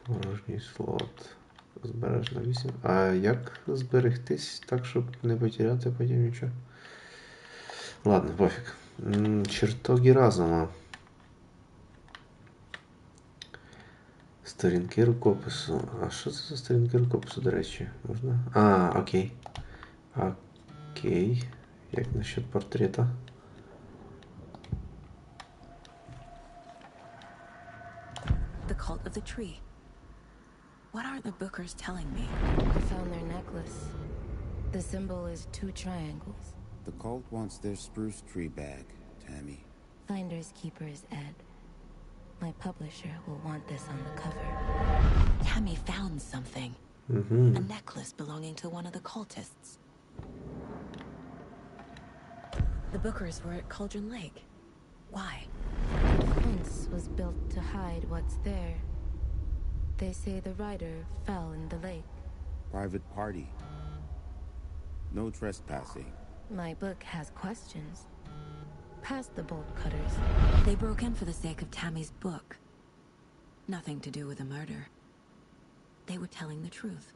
Порожній слот. Збереш на 8. А як зберегтись так, щоб не потеряти потім нічого? Ладно, пофіг. Чертоги разума. Сторінки рукопису. А що це за сторінки рукопису, до речі? Можна? А, окей. Окей. Як насчет портрета? The cult of the tree. What are the Bookers telling me? I found their necklace. The symbol is 2 triangles. The cult wants their spruce tree back, Tammy. Finders keepers, Ed. My publisher will want this on the cover. Tammy found something. Mm-hmm. A necklace belonging to one of the cultists. The Bookers were at Cauldron Lake. Why? The fence was built to hide what's there. They say the rider fell in the lake. Private party. No trespassing. My book has questions. Past the bolt cutters. They broke in for the sake of Tammy's book. Nothing to do with the murder. They were telling the truth.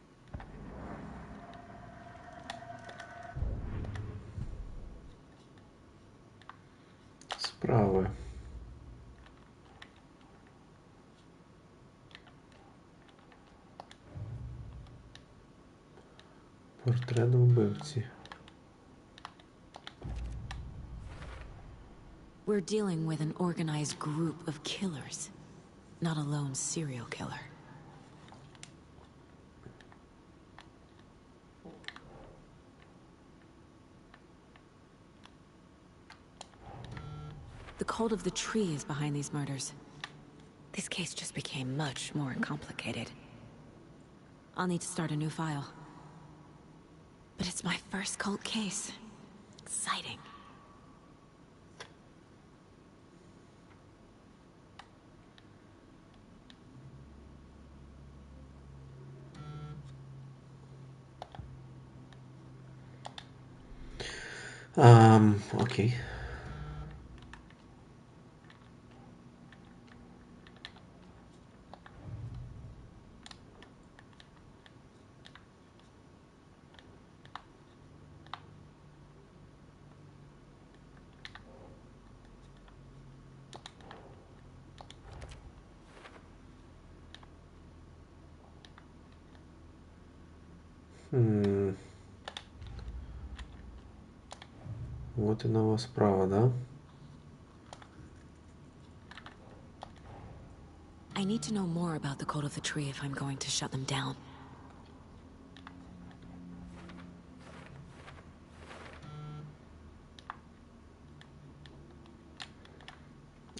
Справи. Портрет вбивці. We're dealing with an organized group of killers, not a lone serial killer. The cult of the tree is behind these murders. This case just became much more complicated. I'll need to start a new file. But it's my first cult case. Exciting. Окей. Вот и нова справа, да? I need to know more about the cult of the tree if I'm going to shut them down.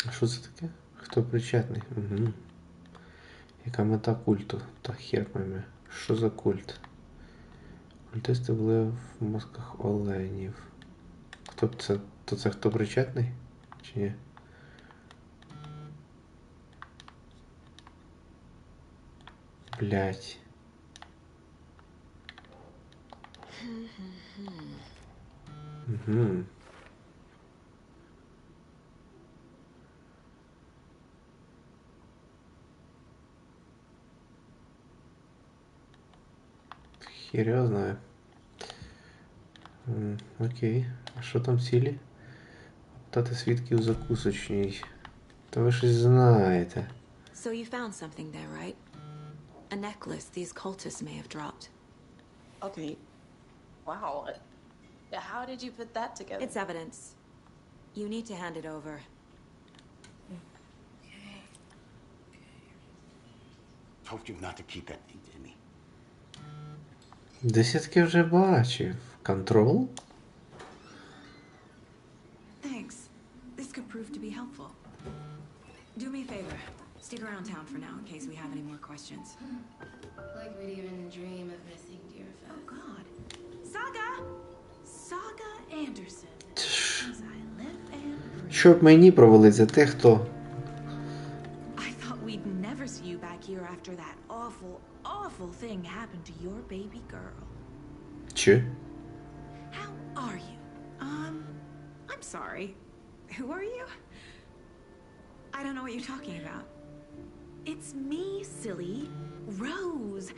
А що це таке? Хто причетний? Угу. Яка мета культу? Та хер пойме. Що за культ? Культисти були в мозках оленів. Хто це? То це хто причетний? Чи ні? Блять. Угу. Хер його знає. Окей. А що там цілі? Питати свідків закусочній. Та ви щось знаєте. So you found something there, right? A necklace these cultists may have dropped. Okay. Wow. How did you put that together? It's evidence. You need to hand it over. Told you not to keep that thing to me. Десь я таки вже бачив. Контрол? Thanks. This could prove to be helpful. Do me a favor. Stick around town for now in case we have any more questions. Like we'd even dream of missing dear friends. Oh, God. Saga Anderson. As I live and breathe. Щоб мені провалить за те, хто... I thought we'd never see you back here after that awful thing happened to your baby girl. Чи? How are you? I'm sorry. Who are you? I don't know what you're talking about. It's me, silly. Rose.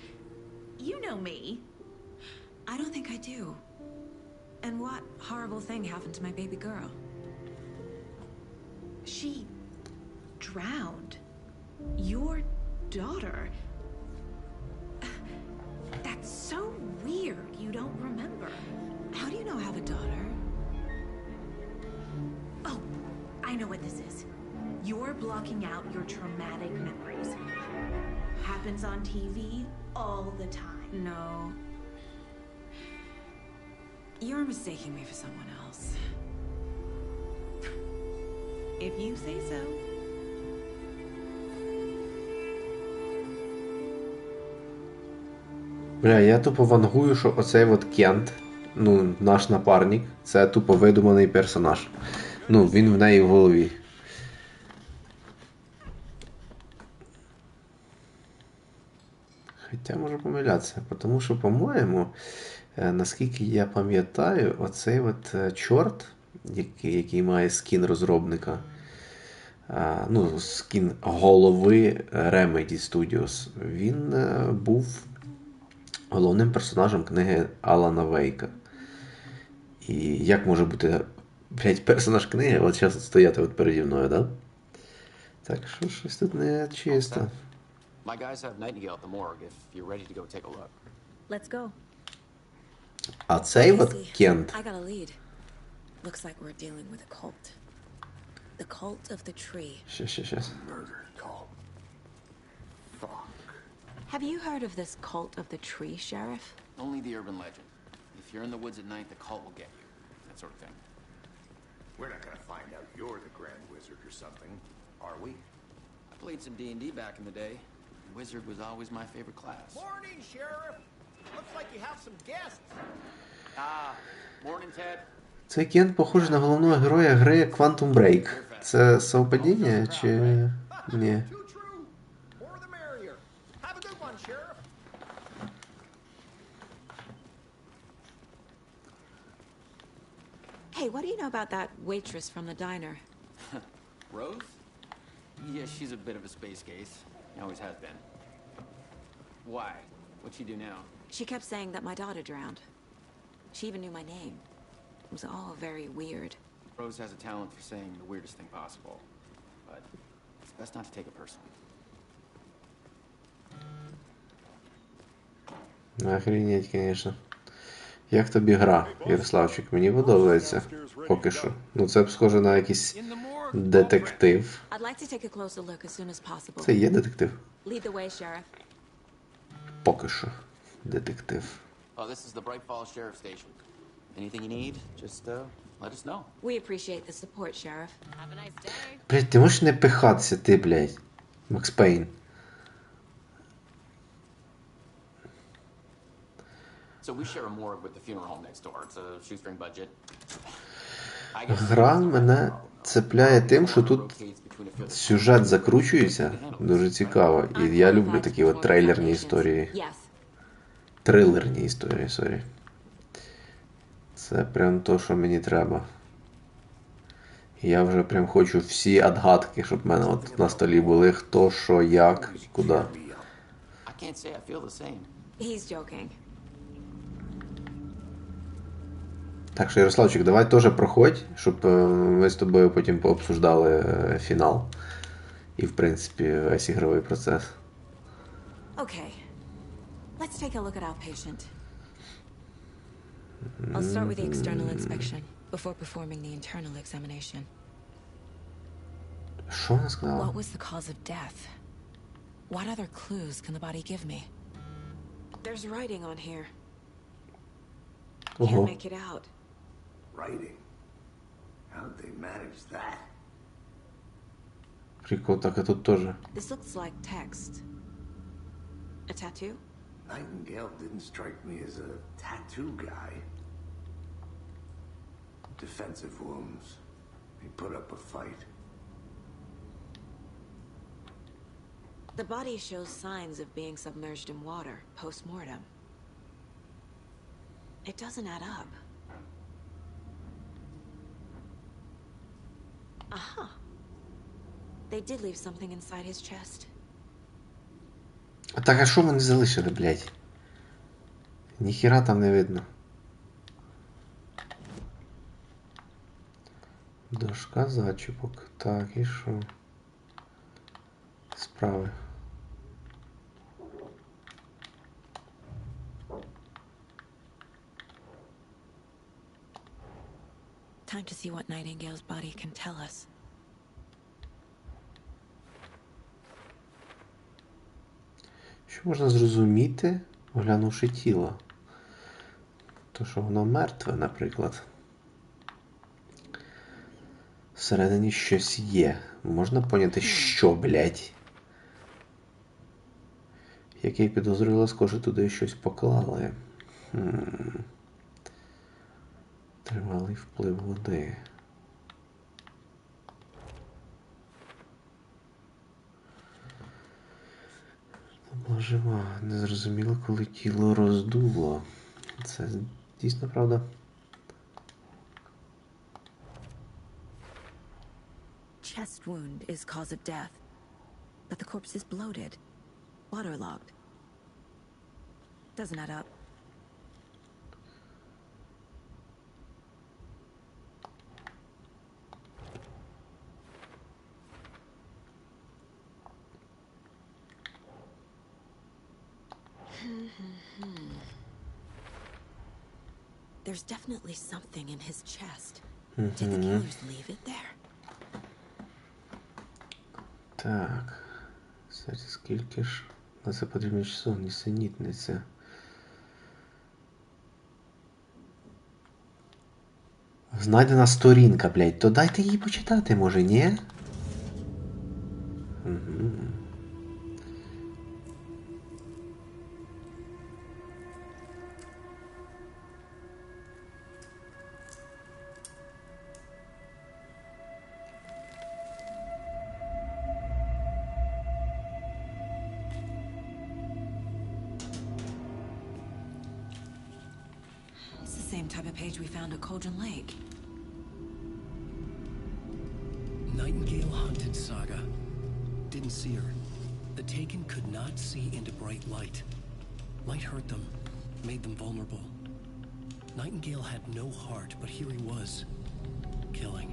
You know me. I don't think I do. And what horrible thing happened to my baby girl? She drowned. Your daughter. That's so weird you don't remember. How do you know I have a daughter? Oh, I know what this is. You're blocking out your traumatic memories. Happens on TV all the time. No. You're mistaking me for someone else. If you say so. Бля, я тупо вангую, що оцей от Кент, ну, наш напарник, це тупо видуманий персонаж. Ну, він в неї в голові. Хоча можу помилятися, тому що, по-моєму, Наскільки я пам'ятаю, оцей от чорт, який має скін розробника, ну, скін голови Remedy Studios, він був головним персонажем книги Алана Вейка. І як може бути, блядь, персонаж книги, от зараз стояти от переді мною, да? Так що щось тут не чисто. My guys have Nightingale at the morgue if you're ready to go take a look. Let's go. А цей от Кент. I got a lead. Looks like we're dealing with a cult. The cult of the tree. Щас. Murder cult. Fuck. Have you heard of this cult of the tree, Sheriff? Only the urban legend. If you're in the woods at night, the cult will get you. That sort of thing. We're not gonna find out you're the Grand Wizard or something, are we? I played some D&D back in the day. Wizard was always my favorite class. Morning, Sheriff. Looks like you have some guests. Morning, Ted. Цей Кент похожий на головного героя гри Quantum Break. Це совпадіння чи ні? Hey, what do you know about that waitress from the diner? Rose? Yeah, she's a bit of a space case. Always has been. Why? What'd she do now? She kept saying that my daughter drowned. She even knew my name. It was all very weird. Rose has a talent for saying the weirdest thing possible. But it's best not to take it personally. Охренеть, конечно. Як тобі гра, Ярославчик? Мені подобається. Поки що. Ну це б схоже на якийсь детектив. I'd like to take a closer look as soon as possible. Це є детектив? Lead the way, Sheriff. Поки що. Детектив. Oh, this is the Bright Falls Sheriff Station. Anything you need, just let us know. We appreciate the support, Sheriff. Have a nice day. Блядь, ти можеш не пихатися, ти, блядь. Макс Пейн. So we share a morgue with the funeral home next door. It's a shoestring budget. Гра мене цепляє тим, що тут сюжет закручується. Дуже цікаво. І я люблю такі от трейлерні історії. Трилерні історії, сорі. Це прям то, що мені треба. Я вже прям хочу всі отгадки, щоб в мене от на столі були хто, що, як і куди. I can't say I feel the same. He's joking. Так що, Ярославчик, давай теж проходь, щоб ми з тобою потім пообсуждали фінал. І, в принципі, весь ігровий процес. Okay. Let's take a look at our patient. I'll start with the external inspection before performing the internal examination. Що вона сказала? What was the cause of death? What other clues can the body give me? There's writing on here. Can't make it out. Writing? How'd they manage that? Прикол, так, а тут теж. This looks like text. A tattoo? Nightingale didn't strike me as a tattoo guy. Defensive wounds. He put up a fight. The body shows signs of being submerged in water post-mortem. It doesn't add up. Aha. They did leave something inside his chest. А так, а що вони залишили, блядь? Ніхіра там не видно. Дошка зачіпок. Так, і що? Справи. Time to see what Nightingale's body can tell us. Що можна зрозуміти, оглянувши тіло? То, що воно мертве, наприклад. Всередині щось є. Можна поняти, що, блядь? Як я підозрювала, схоже, туди щось поклали. Тривалий вплив води. Була жива. Не зрозуміло, коли тіло роздуло. Це дійсно правда. Chest wound is cause of death, but the corpse is bloated, waterlogged. Doesn't add up. There's definitely something in his chest. Did the killers leave it there? Так. Скільки ж на це потрібно часу? Нісенітниця. Знайдена сторінка, блядь. То дайте її почитати, може, ні? Угу. It's the same type of page we found at Cauldron Lake. Nightingale hunted Saga. Didn't see her. The Taken could not see into bright light. Light hurt them, made them vulnerable. Nightingale had no heart, but here he was, killing.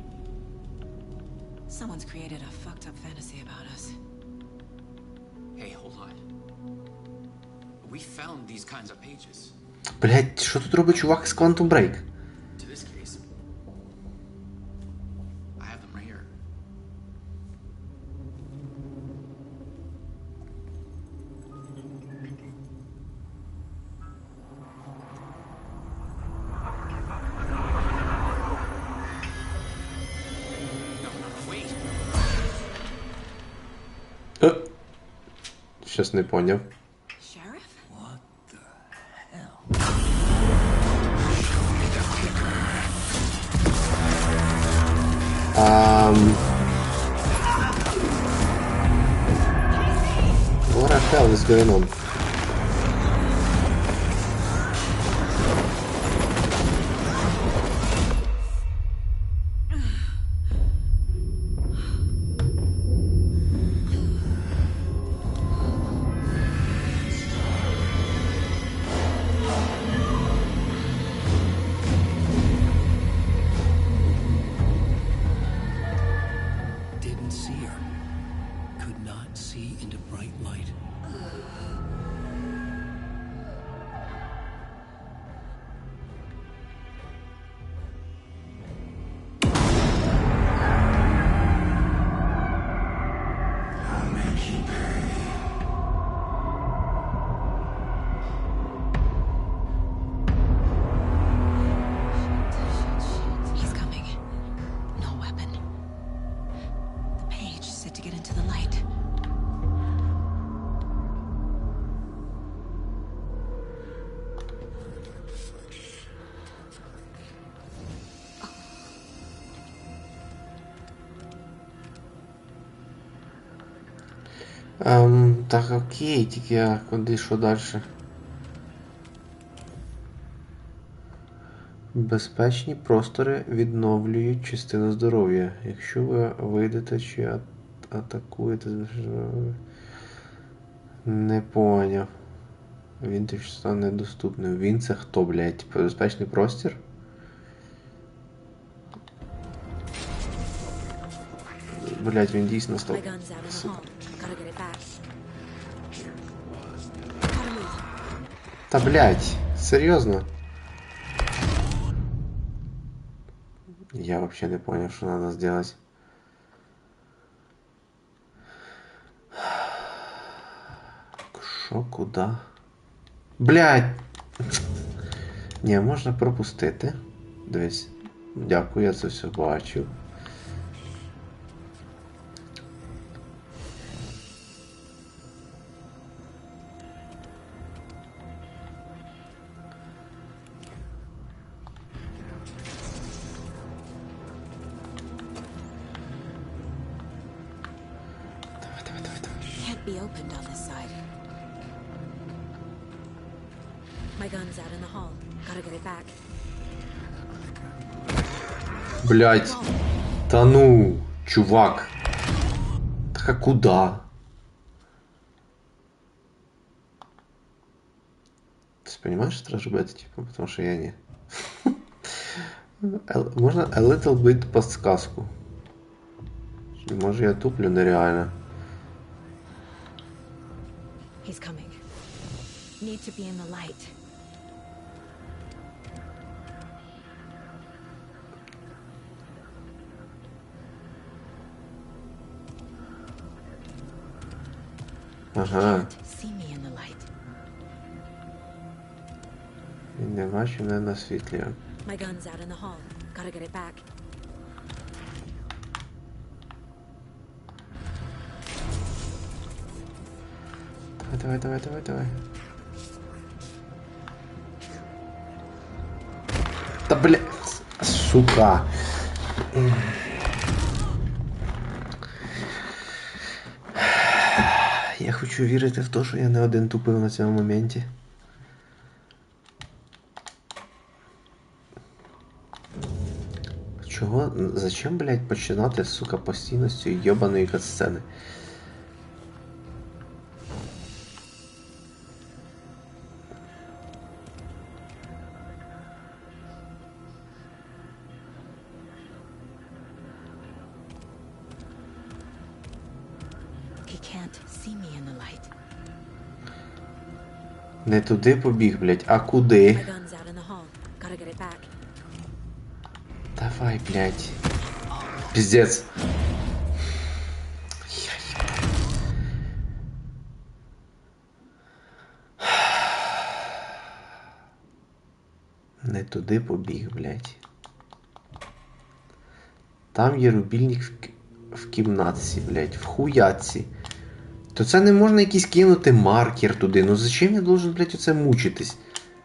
Someone's created a fucked up fantasy about us. Hey, hold on. We found these kinds of pages. Блять, що тут робить чувак з Quantum Break? To this case, I have them right here. No, wait. Щось не поняв. What the hell is going on? Didn't see her. Could not see into bright light. He's coming. No weapon. The page said to get into the light. Так, окей, тільки куди, що далі? Безпечні простори відновлюють частину здоров'я. Якщо ви вийдете чи атакуєте... Не поняв. Він теж стане недоступним. Він це хто, блядь? Безпечний простір? Блядь, він дійсно став... Сука. Та, блядь, серйозно? Я вообще не понял, что надо сделать. Шо, куда? Блядь! Не, можна пропустити. Дивись. Дякую, я це все бачив. Can't be opened on this side. My gun's out in the hall. Gotta get it back. Блять. Та ну, чувак. Так а куда? Ты понимаешь, что треба робити, типа, потому что я не. Можно a little bit подсказку? Може я туплю нереально. He's coming. Need to be in the light. Ага. See me in the light. Він не бачив мене на світлі. My gun's out in the hall. Gotta get it back. Давай. Та бля... Сука. Я хочу вірити в те, що я не один тупив на цьому моменті. Чого? Зачем, блядь, починати, сука, постійно з цієї йобаної катсцени? Не туди побіг, блядь, а куди? Давай, блядь. Пиздец. Не туди побіг, блядь. Там є рубільник в кімнатці, блядь, в хуятці. То це не можна якийсь кинути маркер туди. Ну зачем я должен, блядь, оце мучитись?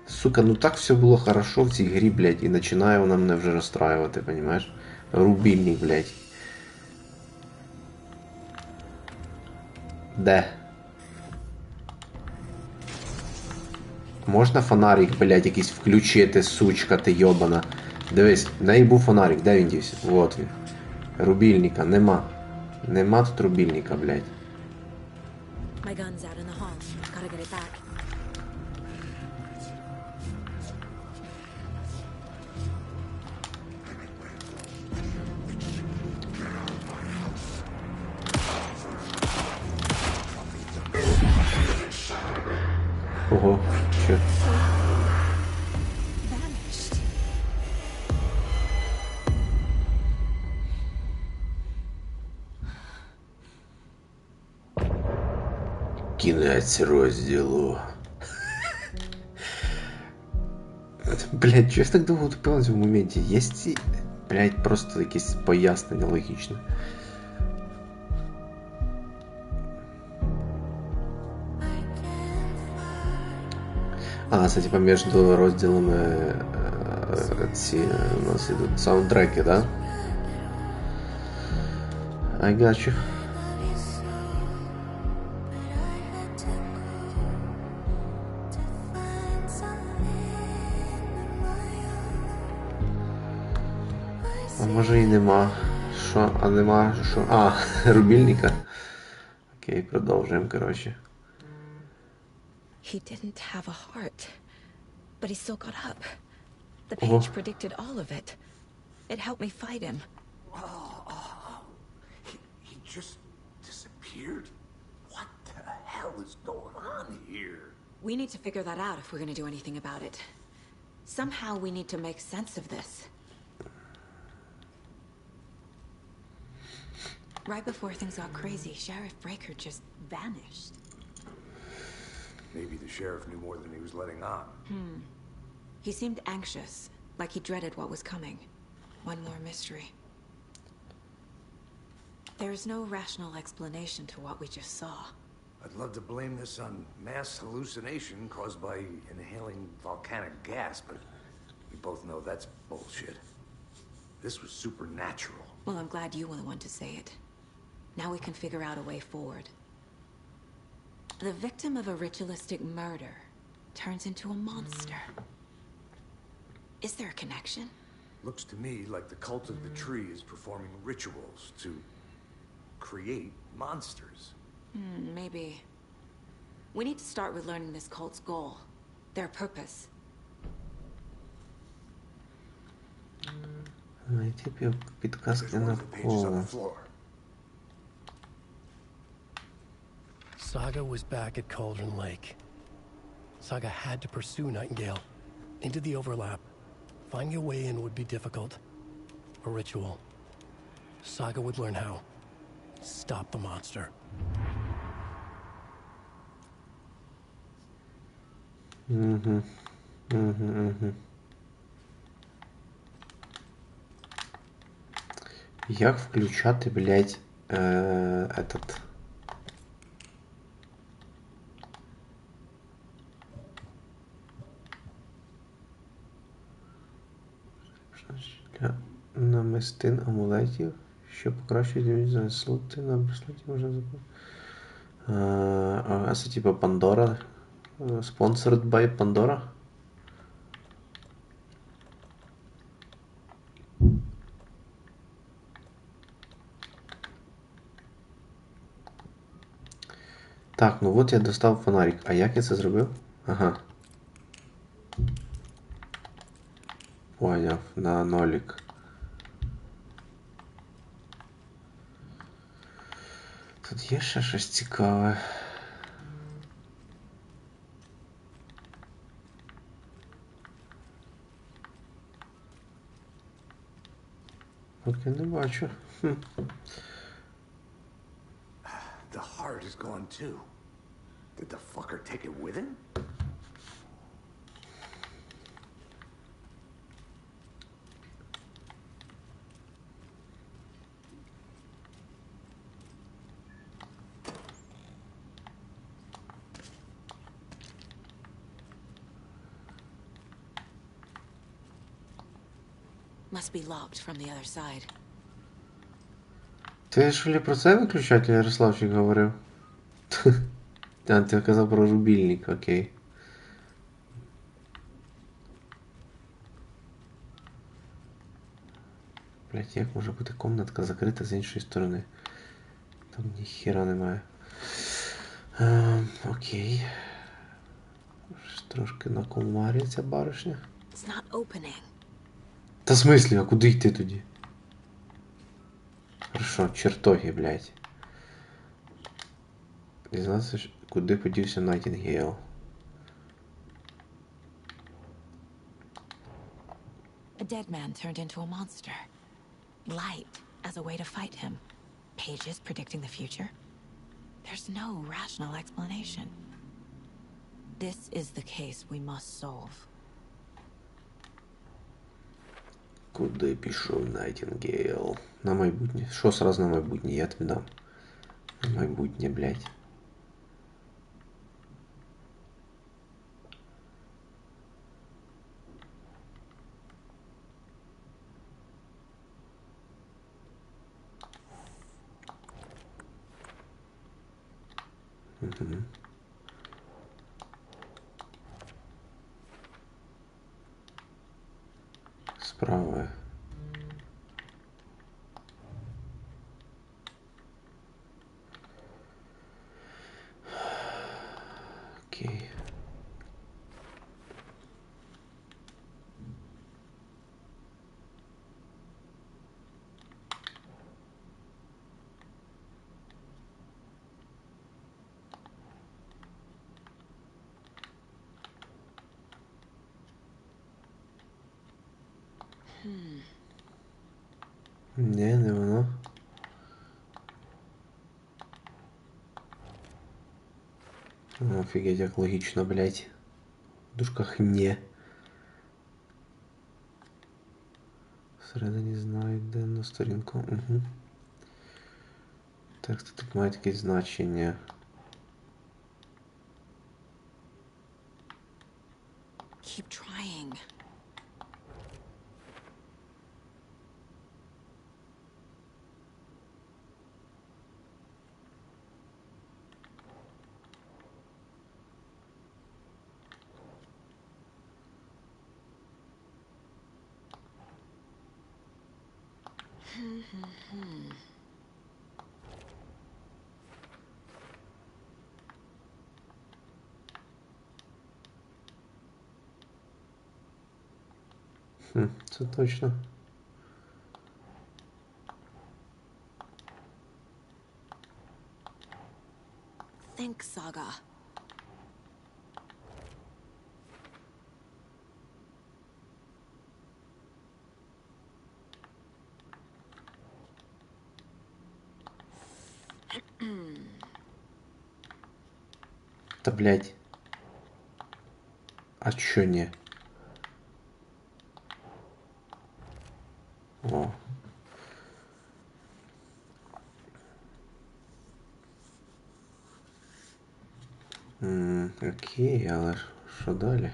Сука, ну так все було хорошо в цій грі, блядь, і починає вона мене вже розстраювати, понимаєш? Рубільник, блядь. Де? Можна фонарик, блядь, якийсь включити, сучка ти йобана. Дивись, в неї був фонарик, де він дівся? Вот він. Рубільника, нема. Нема тут рубільника, блядь. My gun's out in the hall. Gotta get it back. Ого, що? Кінець розділу. Блять, чого я так довго тупив на цьому моменті? Є ці, блять, просто якісь пояснення логічне. А, це типа між розділами ці у нас ідуть саундтреки, да? I got you. А може і нема. Що? А нема що? А, рубільника. Окей, продовжуємо, коротше. He didn't have a heart, but he still got up. The page predicted all of it. It helped me fight him. He just disappeared? What the hell is going on here? We need to figure that out if we're going to do anything about it. Somehow we need to make sense of this. Right before things got crazy, Sheriff Breaker just vanished. Maybe the sheriff knew more than he was letting on. He seemed anxious, like he dreaded what was coming. One more mystery. There's no rational explanation to what we just saw. I'd love to blame this on mass hallucination caused by inhaling volcanic gas, but we both know that's bullshit. This was supernatural. Well, I'm glad you were the one to say it. Now we can figure out a way forward. The victim of a ritualistic murder. turns into a monster. Is there a connection? Looks to me like the cult of the tree is performing rituals to create monsters. Maybe. We need to start with learning this cult's goal, their purpose. Найти підказки на полу. Saga was back at Cauldron Lake. Saga had to pursue Nightingale into the overlap. Finding a way in would be difficult. A ritual. Saga would learn how. Stop the monster. Як включати, блядь, этот... Намистин амулетів, що покращують імідь слути на браслеті можна запитати. А це типа Пандора? Sponsored by Pandora? Так, ну от я достав фонарик. А як я це зробив? Ага. Поняв, на нолик. Тут є ще щось цікаве. Поки не бачу. The heart is gone too. Did the fucker take it with him? Must be locked from the other side. Ти що ли про це виключатель, Ярославчик, говорив? А, ти казав про рубільник, окей. Блять, як може бути комнатка закрита з іншої сторони? Там ніхіра немає. Окей. Трошки накомарюється баришня. It's not opening. Та в смислі, а куди йти тоді? Хорошо, чертоги, блять. Дізнатися, куди подівся Найтінгейл. A dead man turned into a monster. Light as a way to fight him. Pages predicting the future. There's no rational explanation. This is the case we must solve. Куди пішов Найтінгейл? На майбутнє. Що сразу на майбутнє? Я тобі дам. На майбутнє, блядь. Угу. Справа. Окей. Не воно. Офігеть, як логічно, блядь. В дужках не. Всередині знайде на сторінку. Угу. Текст тут має таке значення. Keep trying. Це точно. Think, Saga. Да, блядь. А чё не? О. Окей, але що далі?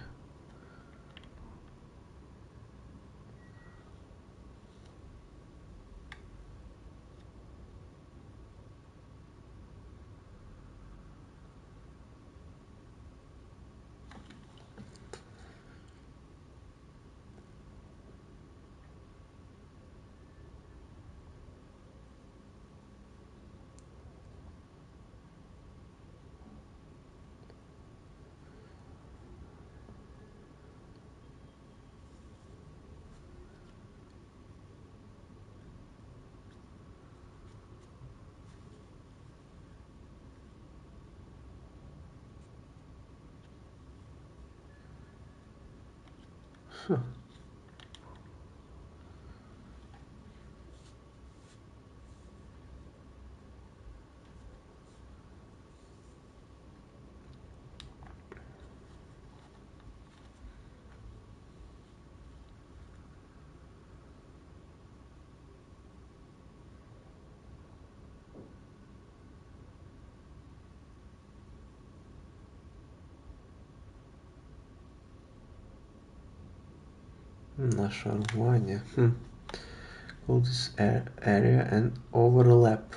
Нашарування. Call this area and overlap.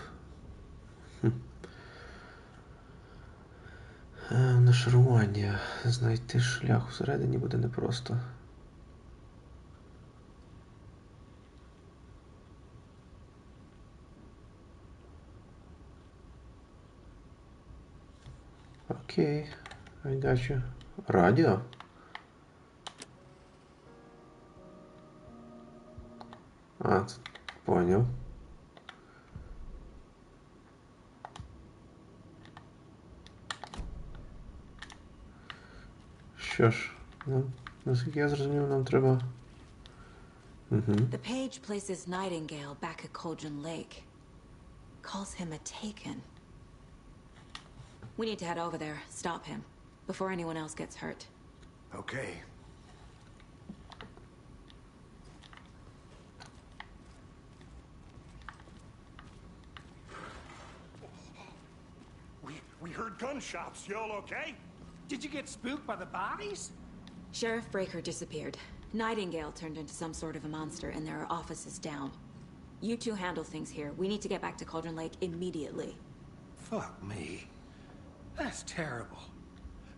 Нашарування. Знайти шлях всередині буде непросто. Окей, I got you. Радіо? А, понял. Що ж, наскільки я зрозумів, нам треба... The page places Nightingale back at Cauldron Lake. Calls him a Taken. We need to head over there, stop him, before anyone else gets hurt. Okay. We heard gunshots. Y'all okay? Did you get spooked by the bodies? Sheriff Breaker disappeared. Nightingale turned into some sort of a monster, and there are offices down. You two handle things here. We need to get back to Cauldron Lake immediately. Fuck me. That's terrible.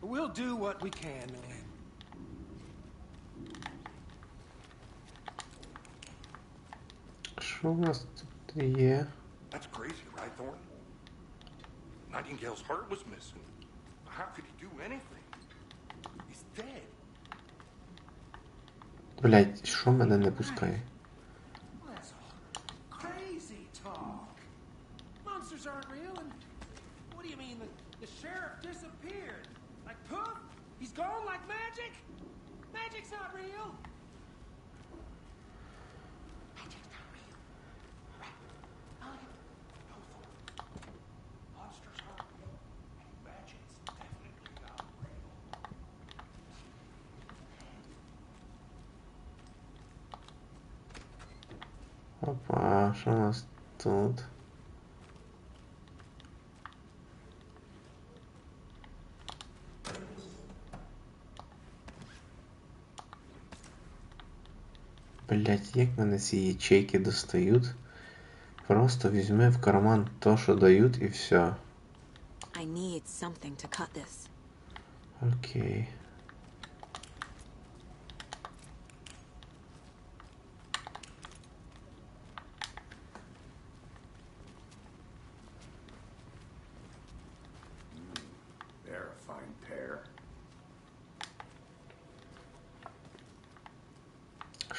We'll do what we can, man. Що у нас тут є? That's crazy, right, Thornton? Nightingale's heart was missing. How could he do anything? He's dead. Блять, що мене не пускає? That's crazy talk. Monsters aren't real, and what do you mean? The sheriff disappeared? Like poof? He's gone like magic? Magic's not real. Magic's not real. Right. No, Thornton. Monsters aren't real. And magic's definitely not real. Опа, що у нас тут? Блять, як мене ці ячейки достають? Просто візьми в карман то, що дають, і все. I need something to cut this. Окей.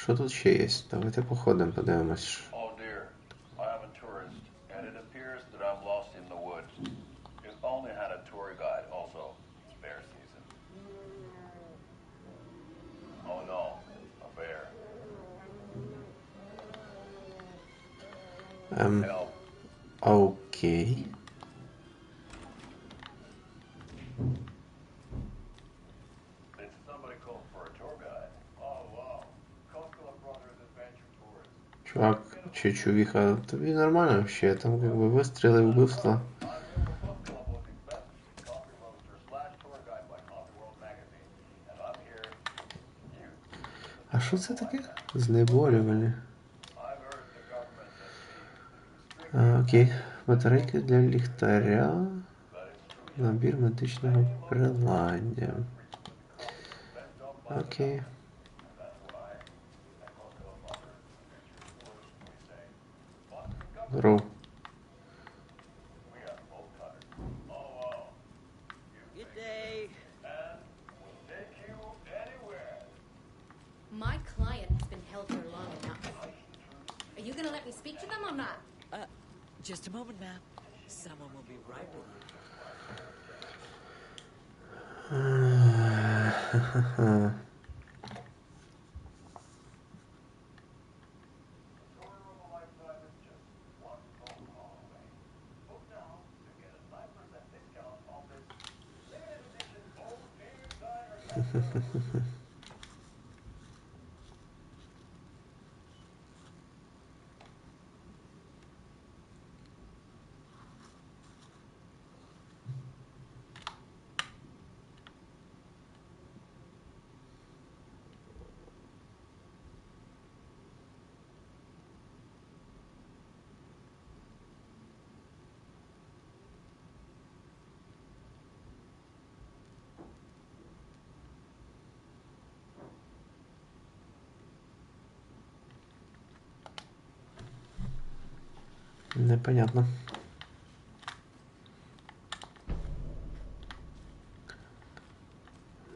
Що тут ще є? Давайте походимо, подивимось. Oh dear, I am a tourist, and it appears that I'm lost in the woods. If only had a tour guide also. It's bear season. Oh no, a bear. Help. Окей. Did somebody call for a tour guide? Oh wow. Costello Brothers Adventure Tours. Чувак, чи чувіха, тобі нормально вообще? Там как бы вистріли, вбивства. А що це таке? Знеболювання. Окей. Батарейки для ліхтаря. Набір медичного приладдя. Окей. Здорово. Good day. My client has been held here long enough. Are you gonna let me speak to them or not? Just a moment, ma'am. Someone will be right with you. Непонятно.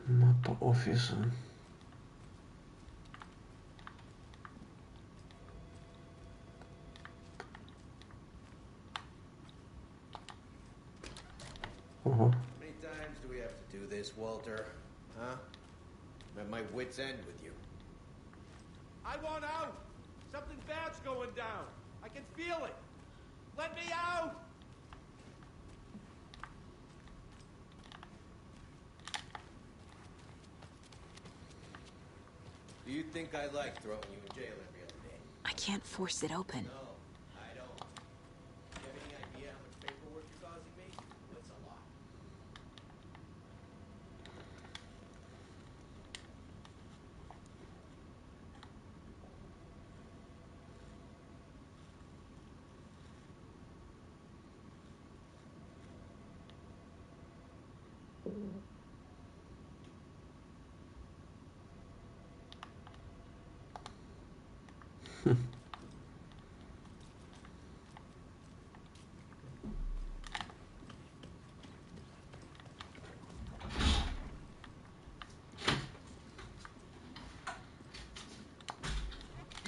Мапа офісу. Ого. How many times do we have to do this, Walter? Huh? I'm at my wit's end with you. I want out! Something bad's going down. I can feel it. Let me out! Do you think I like throwing you in jail every other day? I can't force it open. No, I don't. Do you have any idea how much paperwork you're causing me? It's a lot.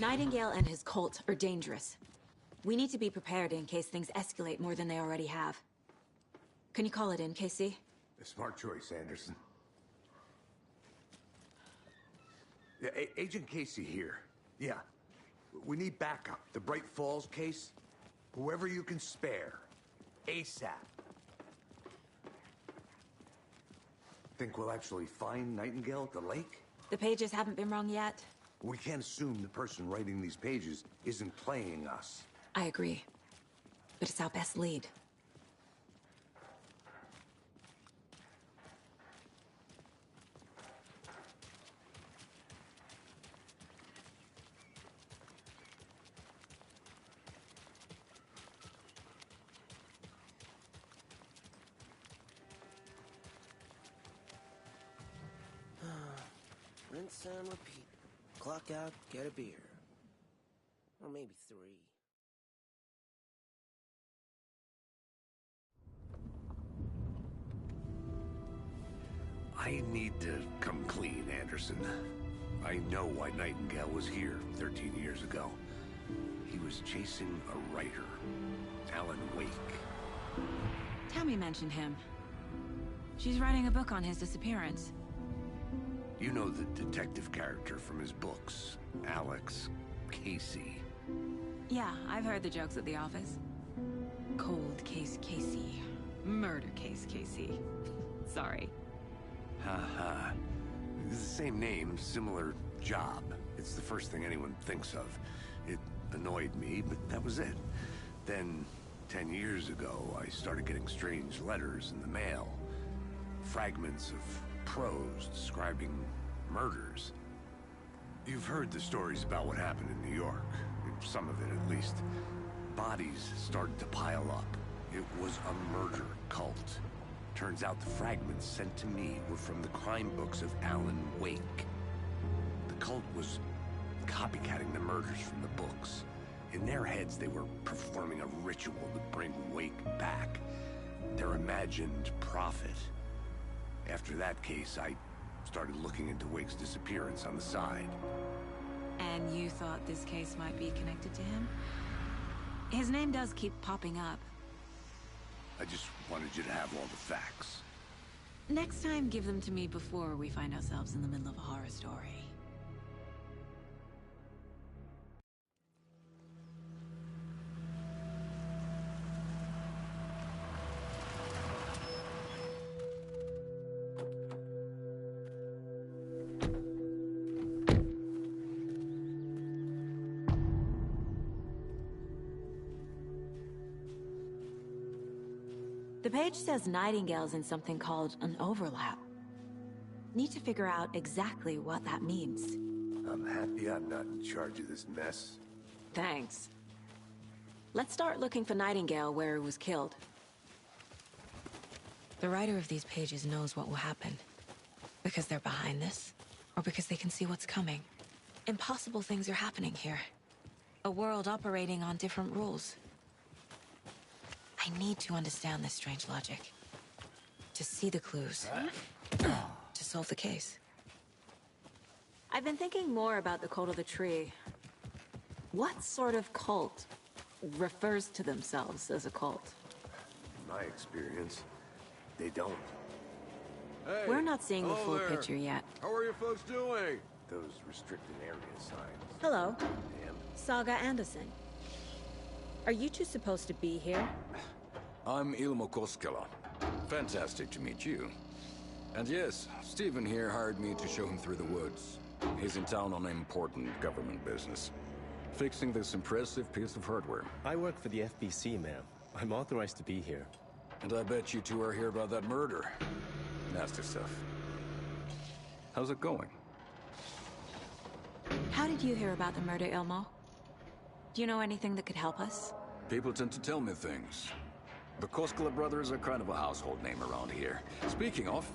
Nightingale and his cult are dangerous. We need to be prepared in case things escalate more than they already have. Can you call it in, Casey? A smart choice, Anderson. Yeah, Agent Casey here. Yeah. We need backup. The Bright Falls case. Whoever you can spare. ASAP. Think we'll actually find Nightingale at the lake? The pages haven't been wrong yet. We can't assume the person writing these pages isn't playing us. I agree. But it's our best lead. Rinse and repeat. Clock out, get a beer. Or maybe 3. I need to come clean, Anderson. I know why Nightingale was here 13 years ago. He was chasing a writer, Alan Wake. Tammy mentioned him. She's writing a book on his disappearance. You know the detective character from his books, Alex Casey. Yeah, I've heard the jokes at the office. Cold case Casey. Murder case Casey. Sorry. Haha. It's the same name, similar job. It's the first thing anyone thinks of. It annoyed me, but that was it. Then, 10 years ago, I started getting strange letters in the mail. Fragments of prose describing murders. You've heard the stories about what happened in New York. Some of it, at least. Bodies started to pile up. It was a murder cult. Turns out the fragments sent to me were from the crime books of Alan Wake. The cult was copycatting the murders from the books. In their heads, they were performing a ritual to bring Wake back. Their imagined prophet. After that case, I started looking into Wake's disappearance on the side. And you thought this case might be connected to him? His name does keep popping up. I just wanted you to have all the facts. Next time, give them to me before we find ourselves in the middle of a horror story. The page says Nightingale's in something called an overlap. Need to figure out exactly what that means. I'm happy I'm not in charge of this mess. Thanks. Let's start looking for Nightingale where he was killed. The writer of these pages knows what will happen. Because they're behind this, or because they can see what's coming. Impossible things are happening here. A world operating on different rules. I need to understand this strange logic. To see the clues. To solve the case. I've been thinking more about the cult of the tree. What sort of cult refers to themselves as a cult? In my experience, they don't. Hey, We're not seeing the full there. picture yet. How are you folks doing? Those restricted area signs. Hello. Damn. Saga Anderson. Are you two supposed to be here? I'm Ilmo Koskela. Fantastic to meet you. And yes, Stephen here hired me to show him through the woods. He's in town on important government business. Fixing this impressive piece of hardware. I work for the FBC, ma'am. I'm authorized to be here. And I bet you two are here about that murder. Nasty stuff. How's it going? How did you hear about the murder, Ilmo? Do you know anything that could help us? People tend to tell me things. The Koskela brothers are kind of a household name around here. Speaking of,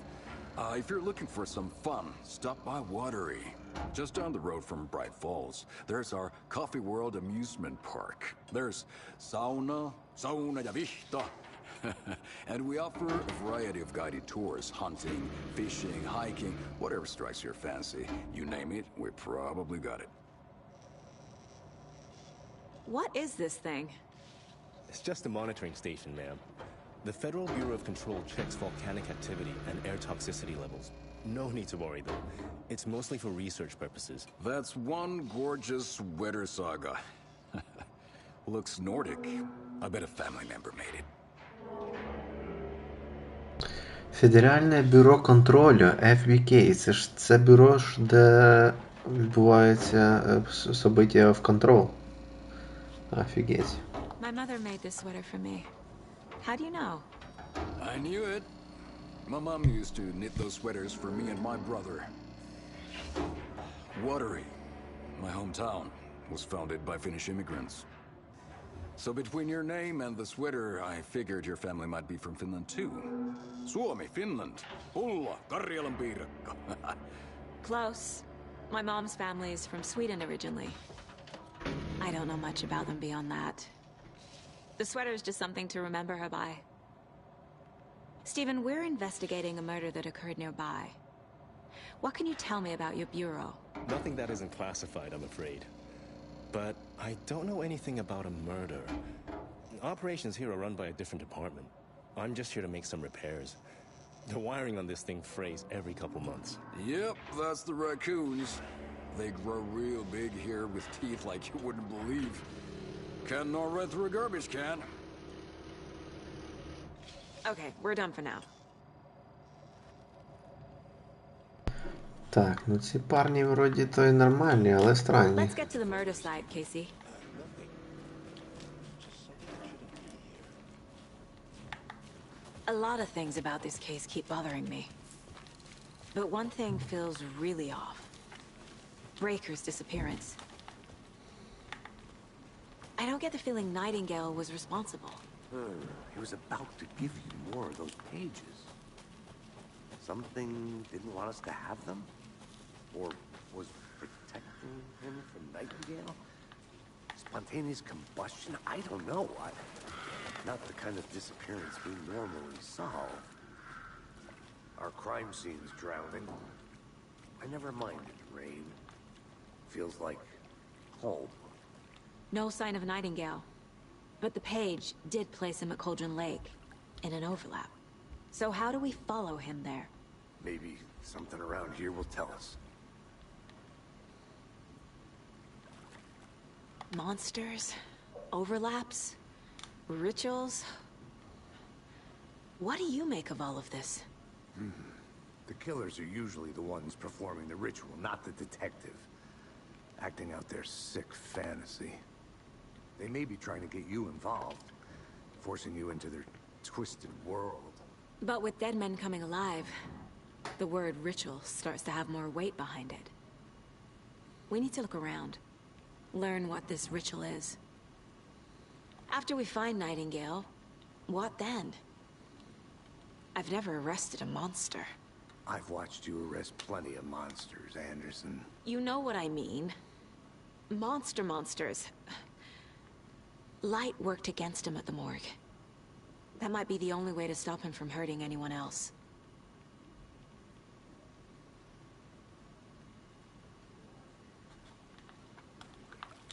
if you're looking for some fun, stop by Watery. Just down the road from Bright Falls, there's our Coffee World amusement park. There's sauna ja vihta. And we offer a variety of guided tours, hunting, fishing, hiking, whatever strikes your fancy. You name it, we probably got it. What is this thing? It's just a monitoring station, ma'am. The Federal Bureau of Control checks volcanic activity and air toxicity levels. No need to worry, though. It's mostly for research purposes. That's one gorgeous weather saga. Looks Nordic. I bet a family member made it. Федеральне бюро контролю, FBK, це бюро, де відбуваються события в контрол. Офігеть. My mother made this sweater for me. How do you know? I knew it. My mom used to knit those sweaters for me and my brother. Watery, my hometown, was founded by Finnish immigrants. So between your name and the sweater, I figured your family might be from Finland too. Suomi, Finland. Ulla, Karjalan piirakka. Close. My mom's family is from Sweden originally. I don't know much about them beyond that. The sweater is just something to remember her by. Stephen, we're investigating a murder that occurred nearby. What can you tell me about your bureau? Nothing that isn't classified, I'm afraid. But I don't know anything about a murder. Operations here are run by a different department. I'm just here to make some repairs. The wiring on this thing frays every couple months. Yep, that's the raccoons. They grow real big here with teeth like you wouldn't believe. Can't gnaw right through a garbage can. Okay, we're done for now. Так, ну ці парні вроді то й нормальні, але странні. Let's get to the murder site, Casey. A lot of things about this case keep bothering me. But one thing feels really off. Breaker's disappearance. I don't get the feeling Nightingale was responsible. He was about to give you more of those pages. Something didn't want us to have them? Or was protecting him from Nightingale? Spontaneous combustion? I don't know. Not the kind of disappearance we normally solve. Our crime scene's drowning. I never minded rain. Feels like home. No sign of Nightingale. But the page did place him at Cauldron Lake, in an overlap. So how do we follow him there? Maybe something around here will tell us. Monsters? Overlaps? Rituals? What do you make of all of this? The killers are usually the ones performing the ritual, not the detective. Acting out their sick fantasy. They may be trying to get you involved, forcing you into their twisted world. But with dead men coming alive, the word ritual starts to have more weight behind it. We need to look around. Learn what this ritual is. After we find Nightingale, what then? I've never arrested a monster. I've watched you arrest plenty of monsters, Anderson. You know what I mean. Monsters. Light worked against him at the morgue. That might be the only way to stop him from hurting anyone else.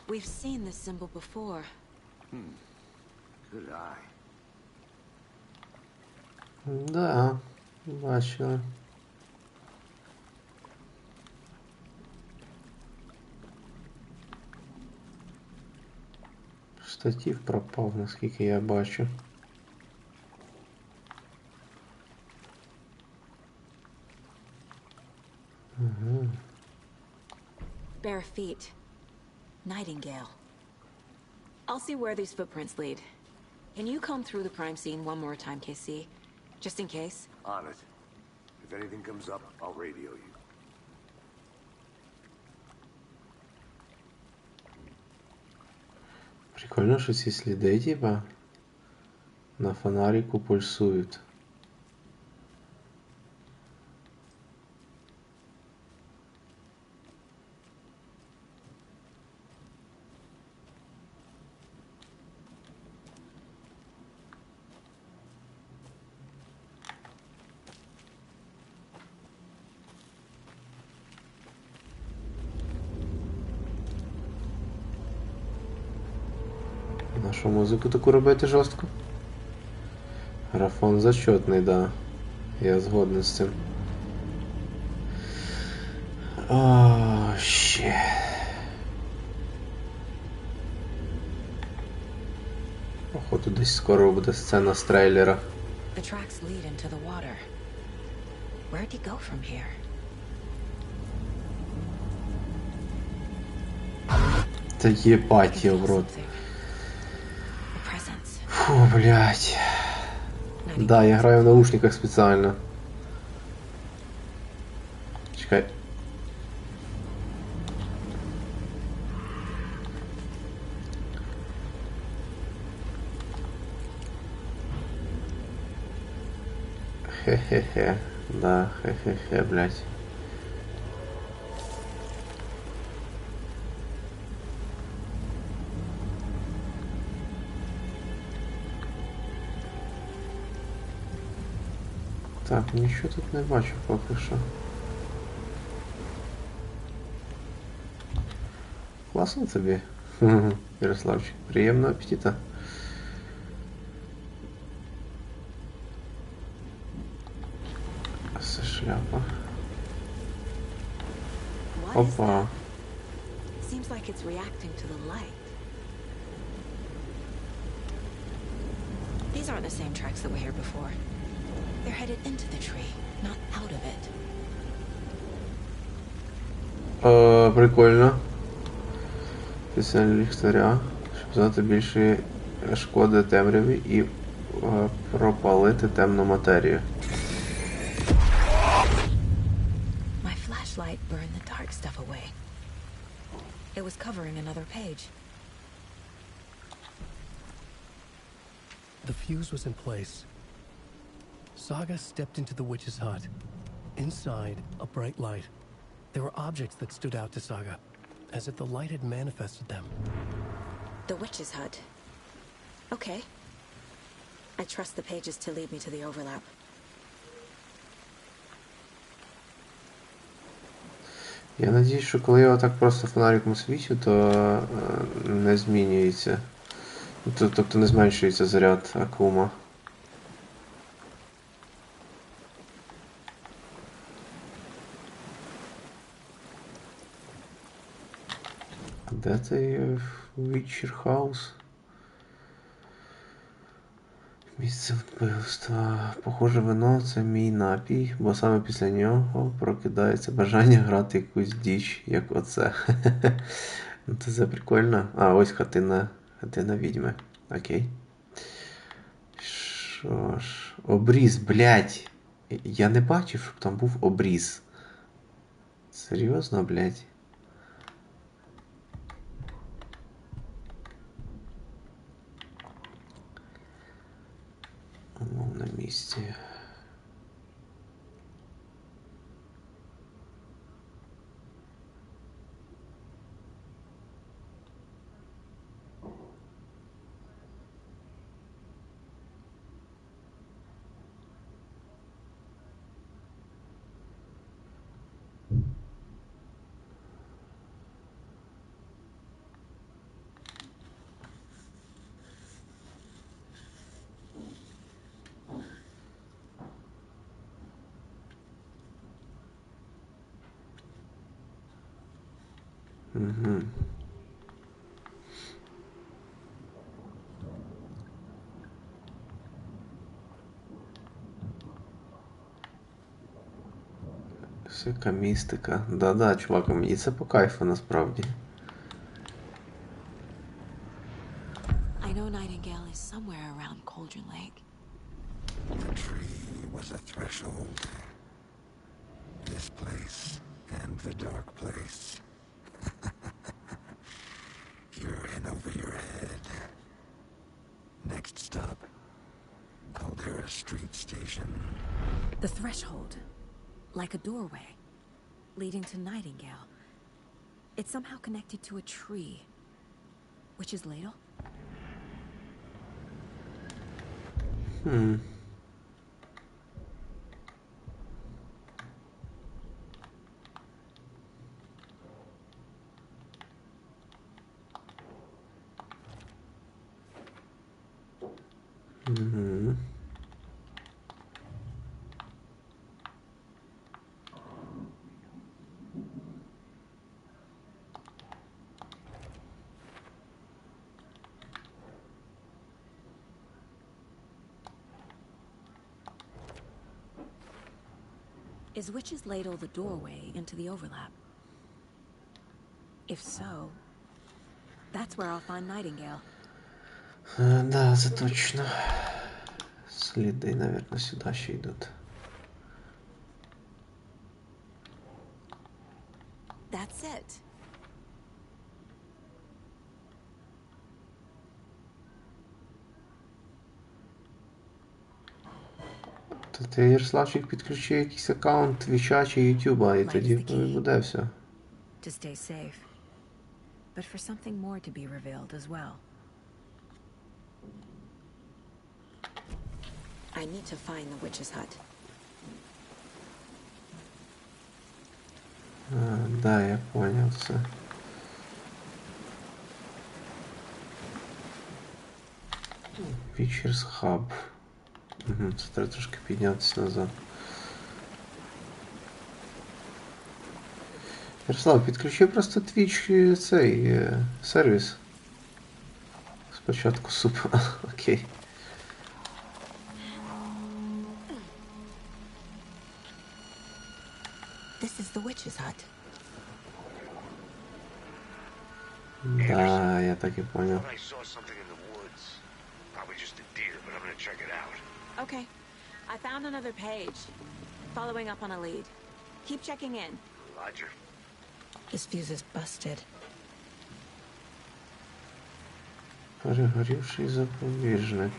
We've seen this symbol before. Good eye. Да, бачила. Штатив пропав, наскільки я бачу. Bare feet. Nightingale. I'll see where these footprints lead. Can you comb through the crime scene one more time, KC? Just in case? On it. If anything comes up, I'll radio you. Прикольно, що ці сліди, типа, на фонарику пульсують. Нашу музику таку робити жорстко? Графон зачетний, да. Я згоден з цим. О, ще. Походу десь скоро буде сцена з трейлера. The tracks lead into the water. Where'd he go from here? Та єбать його в рот. Фу, блядь. Да, я граю в наушниках специально. Чекай. Хе-хе-хе. Да, хе-хе-хе, блядь. Так, нічого тут не бачу поки що. Класно тобі, Ярославчик. Приємного апетита. Це шляпа. Опа. Seems like it's reacting to the light. These aren't the same tracks that were here before. They're headed into the tree, not out of it. Прикольно. Після ліхтаря, щоб задати більше шкоди темряві і пропалити темну матерію. My flashlight burned the dark stuff away. It was covering another page. The fuse was in place. Saga stepped into the witch's hut. Inside, a bright light. There were objects that stood out to Saga, as if the light had manifested them. The witch's hut. Okay. I trust the pages to lead me to the overlap. Я надіюсь, що коли я отак просто фонариком свічу, то не змінюється. Тобто не зменшується заряд акума. Де цей Witcher House? Місце вбивства. Похоже, вино це мій напій, бо саме після нього прокидається бажання грати якусь діч, як оце. Ну це прикольно. А, ось хатина відьми. Окей. Що ж. Обріз, блядь. Я не бачив, щоб там був обріз. Серйозно, блядь? На місці. Угу. Всяка містика. Да-да, чувак, мені це по кайфу насправді. I know Nightingale is somewhere around Cauldron Lake. The tree was a threshold. This place and the dark place. You're in over your head. Next stop, Caldera Street Station. The threshold. Like a doorway. Leading to Nightingale. It's somehow connected to a tree. Witch's ladle? Угу. Is Witch's ladle the doorway into the overlap? If so, that's where I'll find Nightingale. Да, це точно. Сліди, наверное, сюди ще йдуть. That's it. То ти, Ярославчик, підключи якийсь аккаунт Твіча чи Ютуба, і тоді буде все. To stay safe. But for something more to be revealed as well. I need to find the witch's hut. Да, я понял все. Creatures Hub. Угу, це треба трошки піднятися назад. Ярослав, підключи просто Twitch цей сервіс. Спочатку супер. Окей. This is the witch's hut. Да, я так і понял. I saw something in the woods. Probably just a deer, but I'm gonna check it out. Okay. I found another page. Following up on a lead. Keep checking in. Roger. This fuse is busted. Перегорівший запобіжник.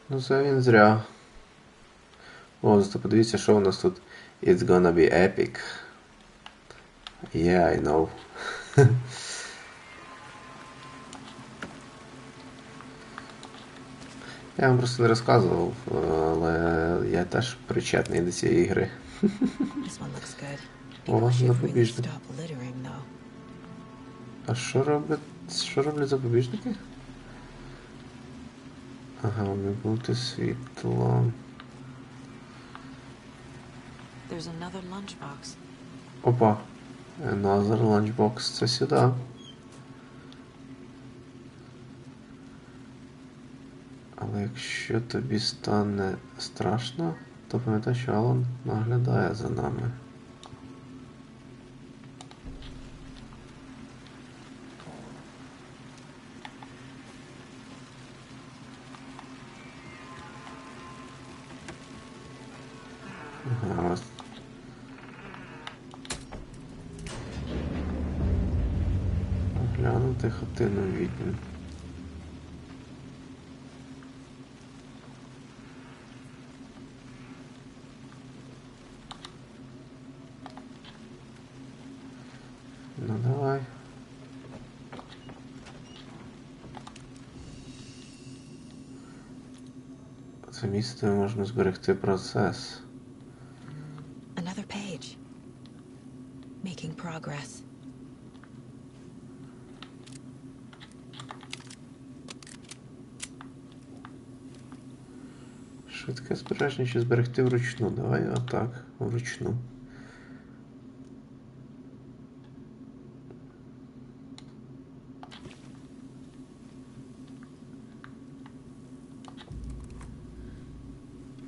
Ну це він зря. О, зато подивіться, що у нас тут. It's gonna be epic. Yeah, I know. Я вам просто не розказував, але я теж причетний до цієї гри. О, запобіжник. А що роблять запобіжники? Ага, увімкнути світло. There's another lunchbox. Опа. Another lunchbox. Це сюди. Але якщо тобі стане страшно, то пам'ятай, що Алан наглядає за нами. Ага, ось. Оглянути хатину відьми. Ну давай. Це місце можна зберегти процес. Another page. Making progress. Швидке збереження чи зберегти вручну. Давай отак, вручну.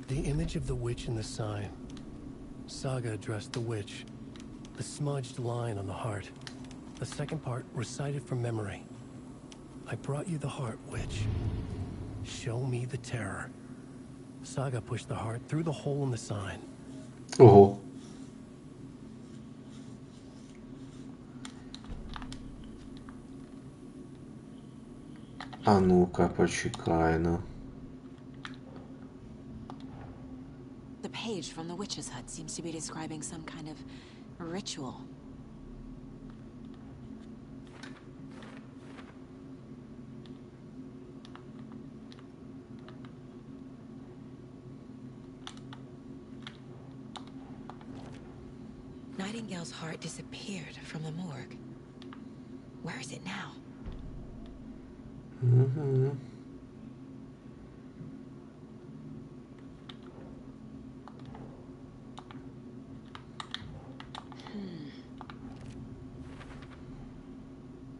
The image of the witch in the sign. Saga addressed the witch. The smudged line on the heart. The second part recited from memory. I brought you the heart, witch. Show me the terror. Saga pushed the heart through the hole in the sign. Ого. А ну-ка, почекай, ну. The page from the witch's hut seems to be describing some kind of ritual. Nightingale's heart disappeared from the morgue. Where is it now? Mm-hmm.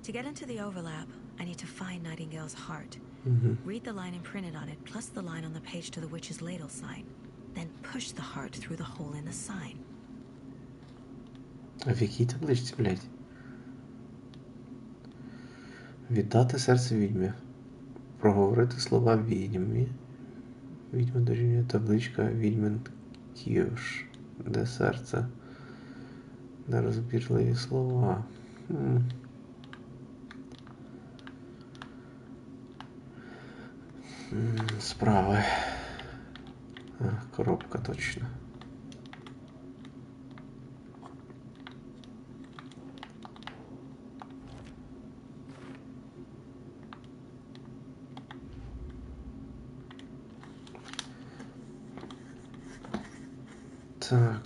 To get into the overlap, I need to find Nightingale's heart. Read the line imprinted on it, plus the line on the page to the witch's ladle sign. Then push the heart through the hole in the sign. А в якій табличці, блядь? Віддати серце відьмі. Проговорити слова відьмі. Відьма дорівнює табличка відьмин ківш. Де серце? Нерозбірливі слова. Справи. Коробка точно. Так.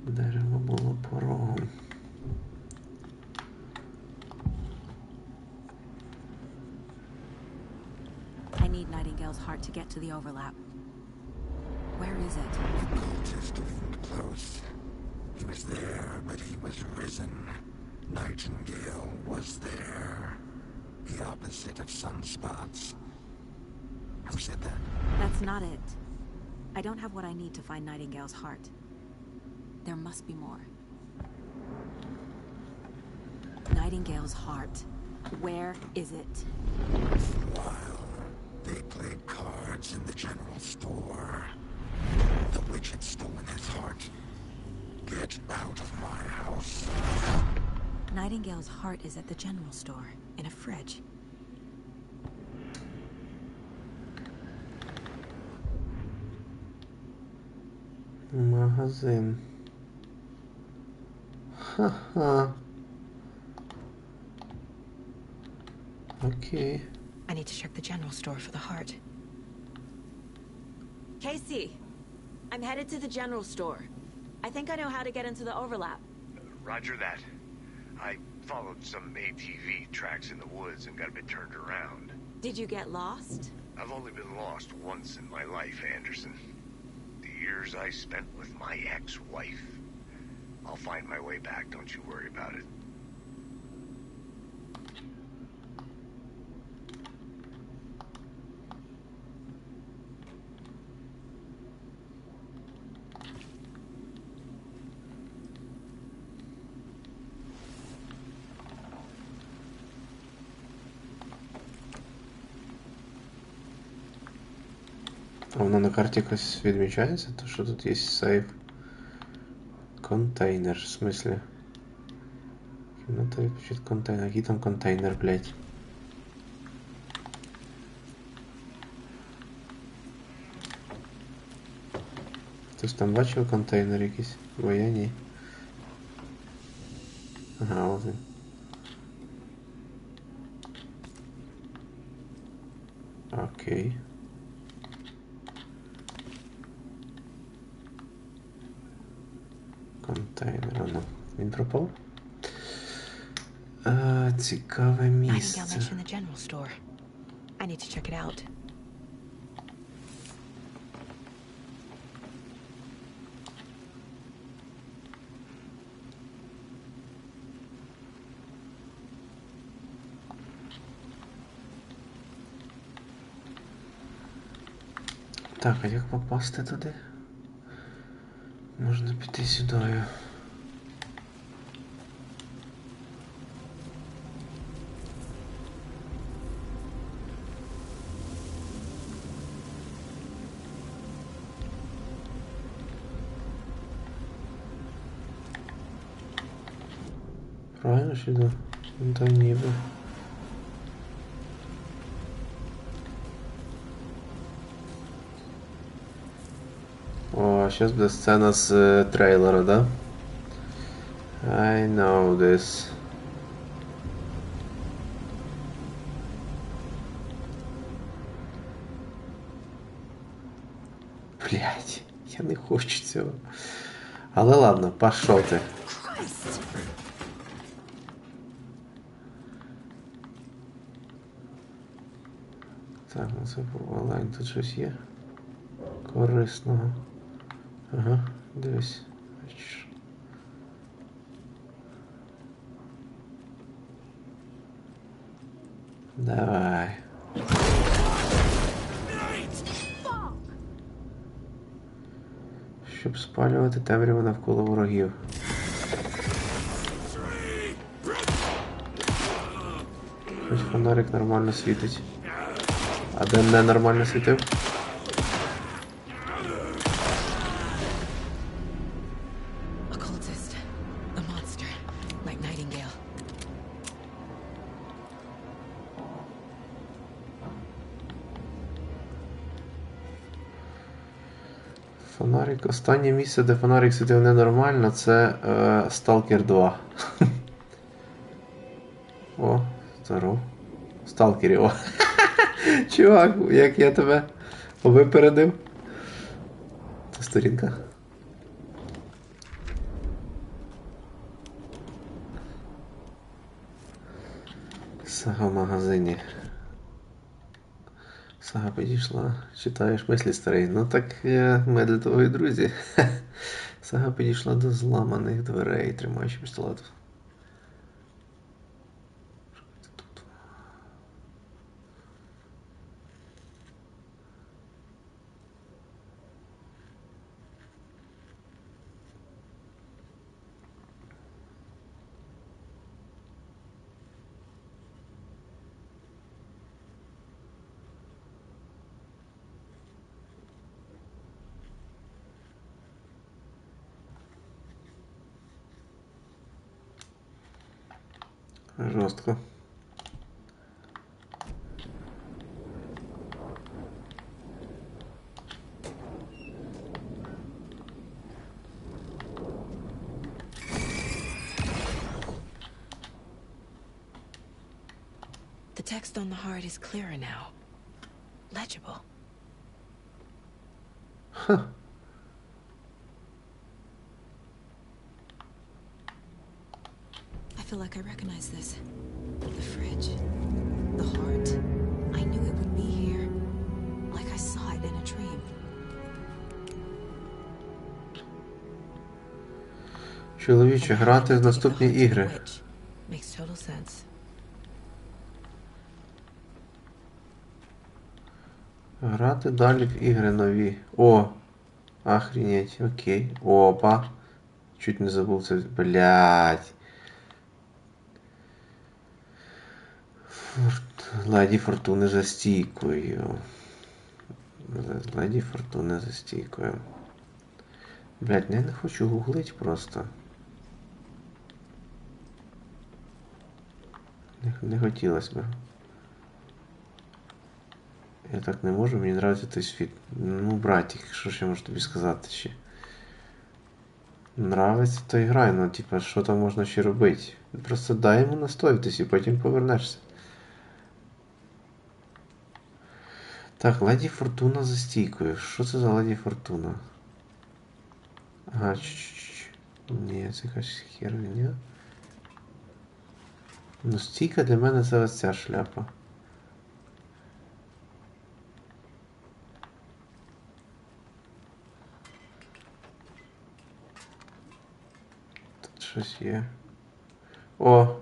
Дерево було порогом. I need Nightingale's heart to get to the overlap. Where is it? The cultist isn't close. He was there, but he was risen. Nightingale was there. The opposite of sunspots. Who said that? That's not it. I don't have what I need to find Nightingale's heart. There must be more. Nightingale's heart. Where is it? For a while, they played cards in the general store. The witch had stolen his heart. Get out of my house. Nightingale's heart is at the general store, in a fridge. Магазин. Ха-ха. Okay. I need to check the general store for the heart. Casey! I'm headed to the general store. I think I know how to get into the overlap. Roger that. I followed some ATV tracks in the woods and got a bit turned around. Did you get lost? I've only been lost once in my life, Anderson. The years I spent with my ex-wife. I'll find my way back, don't you worry about it. А воно на карті якось відмічається, то що тут є сейф. Контейнер, в смислі. Кімната відпочит контейнер. Який там контейнер, блядь? Хтось там бачив контейнер якийсь? Бо я ні. Ага, от він. Окей. Контейнер, ну, він пропав? Цікаве місце. Nightingale mentioned the general store. I need to check it out. Так, а як попасти туди? Можна піти сюди. Правильно сюди? Та ніби. О, сейчас буде сцена з трейлера, да? I know this. Блять, я не хочу цього. Але ладно, пішов ти. Так, ну це Олень, тут щось є корисного. Ага, дивись. Бачиш. Давай. Щоб спалювати темряву навколо ворогів. Хоч фонарик нормально світить. А де не нормально світив? Occultist. A monster. Like Nightingale. Фонарик. Останнє місце, де фонарик світив ненормально, це Stalker 2. О, здоров. Сталкері, о. Чувак, як я тебе випередив. Це сторінка. Сага в магазині. Сага підійшла. Читаєш мислі, старий. Ну так ми для того і друзі. Сага підійшла до зламаних дверей, тримаючи пістолет. Жорстко. The text on the heart is clearer now. Legible. Huh. I feel like I recognize this. The fridge. The heart. I knew it would be here. Like I saw it in a dream. Чоловіче, грати в наступні ігри. Makes total sense. Грати далі в ігри нові. О! Охренеть, окей. Опа. Чуть не забув це. Блядь. Леді Фортуни за стійкою. Леді Фортуни за стійкою. Блядь, я не хочу гуглить просто. Не хотілося б. Я так не можу, мені нравиться той світ. Ну, братик, що ж я можу тобі сказати ще? Нравиться, то і грай, ну, типа, що там можна ще робити? Просто дай йому настоятись і потім повернешся. Так, Леді Фортуна за стійкою. Що це за Леді Фортуна? Ага, ні, це якась херня. Ну, стійка для мене це ось ця шляпа. Тут щось є. О!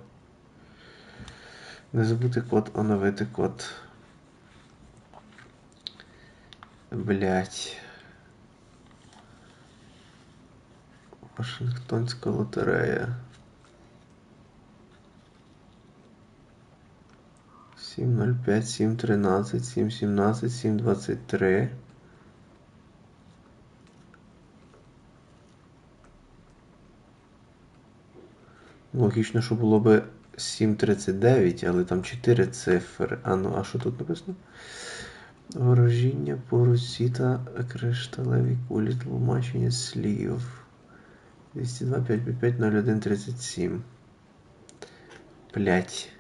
Не забути код, оновити код. Блять. Вашингтонська лотерея. 7.05, 7.13, 7.17, 7.23. Логічно, що було би 7.39, але там 4 цифри. А ну, а що тут написано? Ворожіння по руці та кришталевій кулі, тлумачення слів. 202 555 01 37. Блять.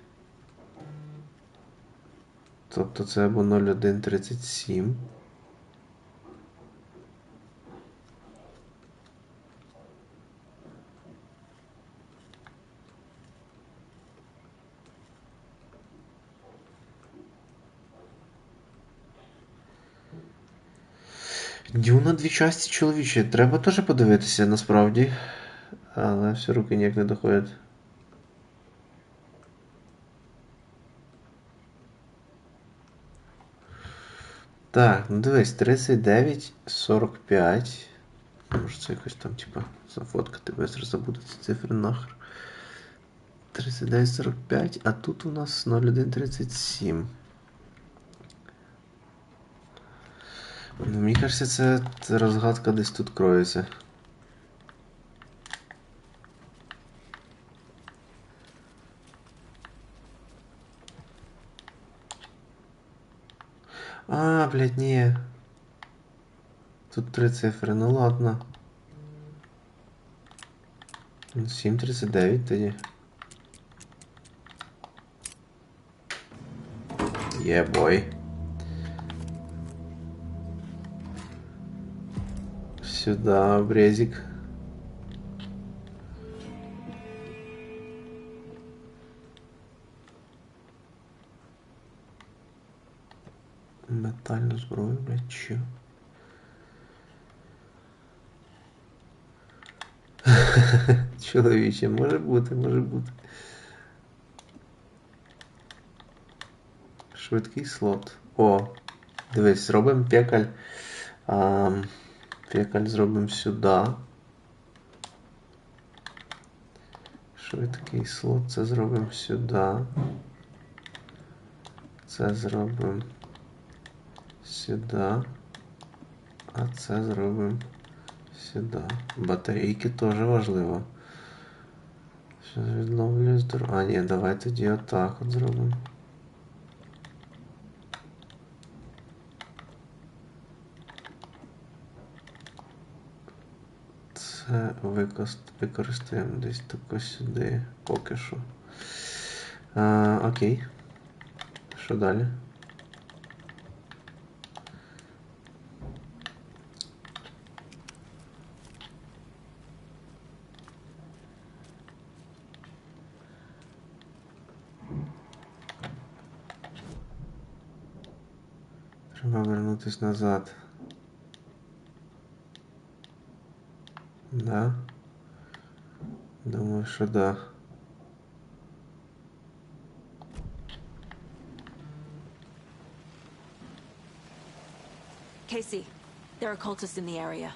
Тобто це або 01 37. Дюна дві часті, чоловіче. Треба теж подивитися, насправді. Але все руки ніяк не доходять. Так, ну дивись, 39,45. Може це якось там, типа, зафоткати, быстро забуду ці цифри нахер. 39,45, а тут у нас 01,37. Ну, мені кажеться, це розгадка десь тут кроється. А, блядь, ні. Тут 3 цифри, ну ладно. 7,39 тоді. Бой. Сюда, обрезик. Метальну зброю, блядь, чё? Чоловіче, може бути, може бути. Швидкий слот. О, дивись, зробимо пекаль. Пекаль зробимо сюди. Швидкий слот, це зробимо сюди. Це зробимо сюди. А це зробимо сюди. Батарейки теж важливо. Щось відновлюю здоров'я. А, ні, давай тоді отак от зробимо. Це використаємо десь тако сюди поки що. Окей. Що далі? Треба вернутись назад. Да? Думаю, що да. Casey, there are cultists in the area.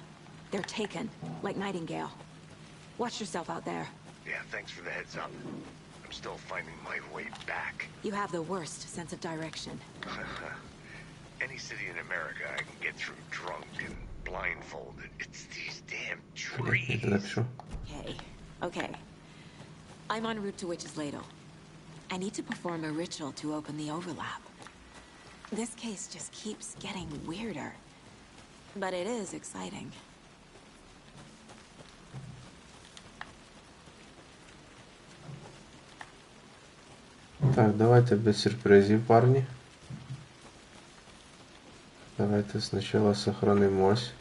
They're taken, like Nightingale. Watch yourself out there. Yeah, thanks for the heads up. I'm still finding my way back. You have the worst sense of direction. Any city in America I can get through drunk and blindfolded. It's these damn trees. Okay. I'm en route to Witch's Ladle. I need to perform a ritual to open the overlap. This case just keeps getting weirder. But it is exciting. Так, давайте без сюрпризів, парні. Давайте сначала сохранимось.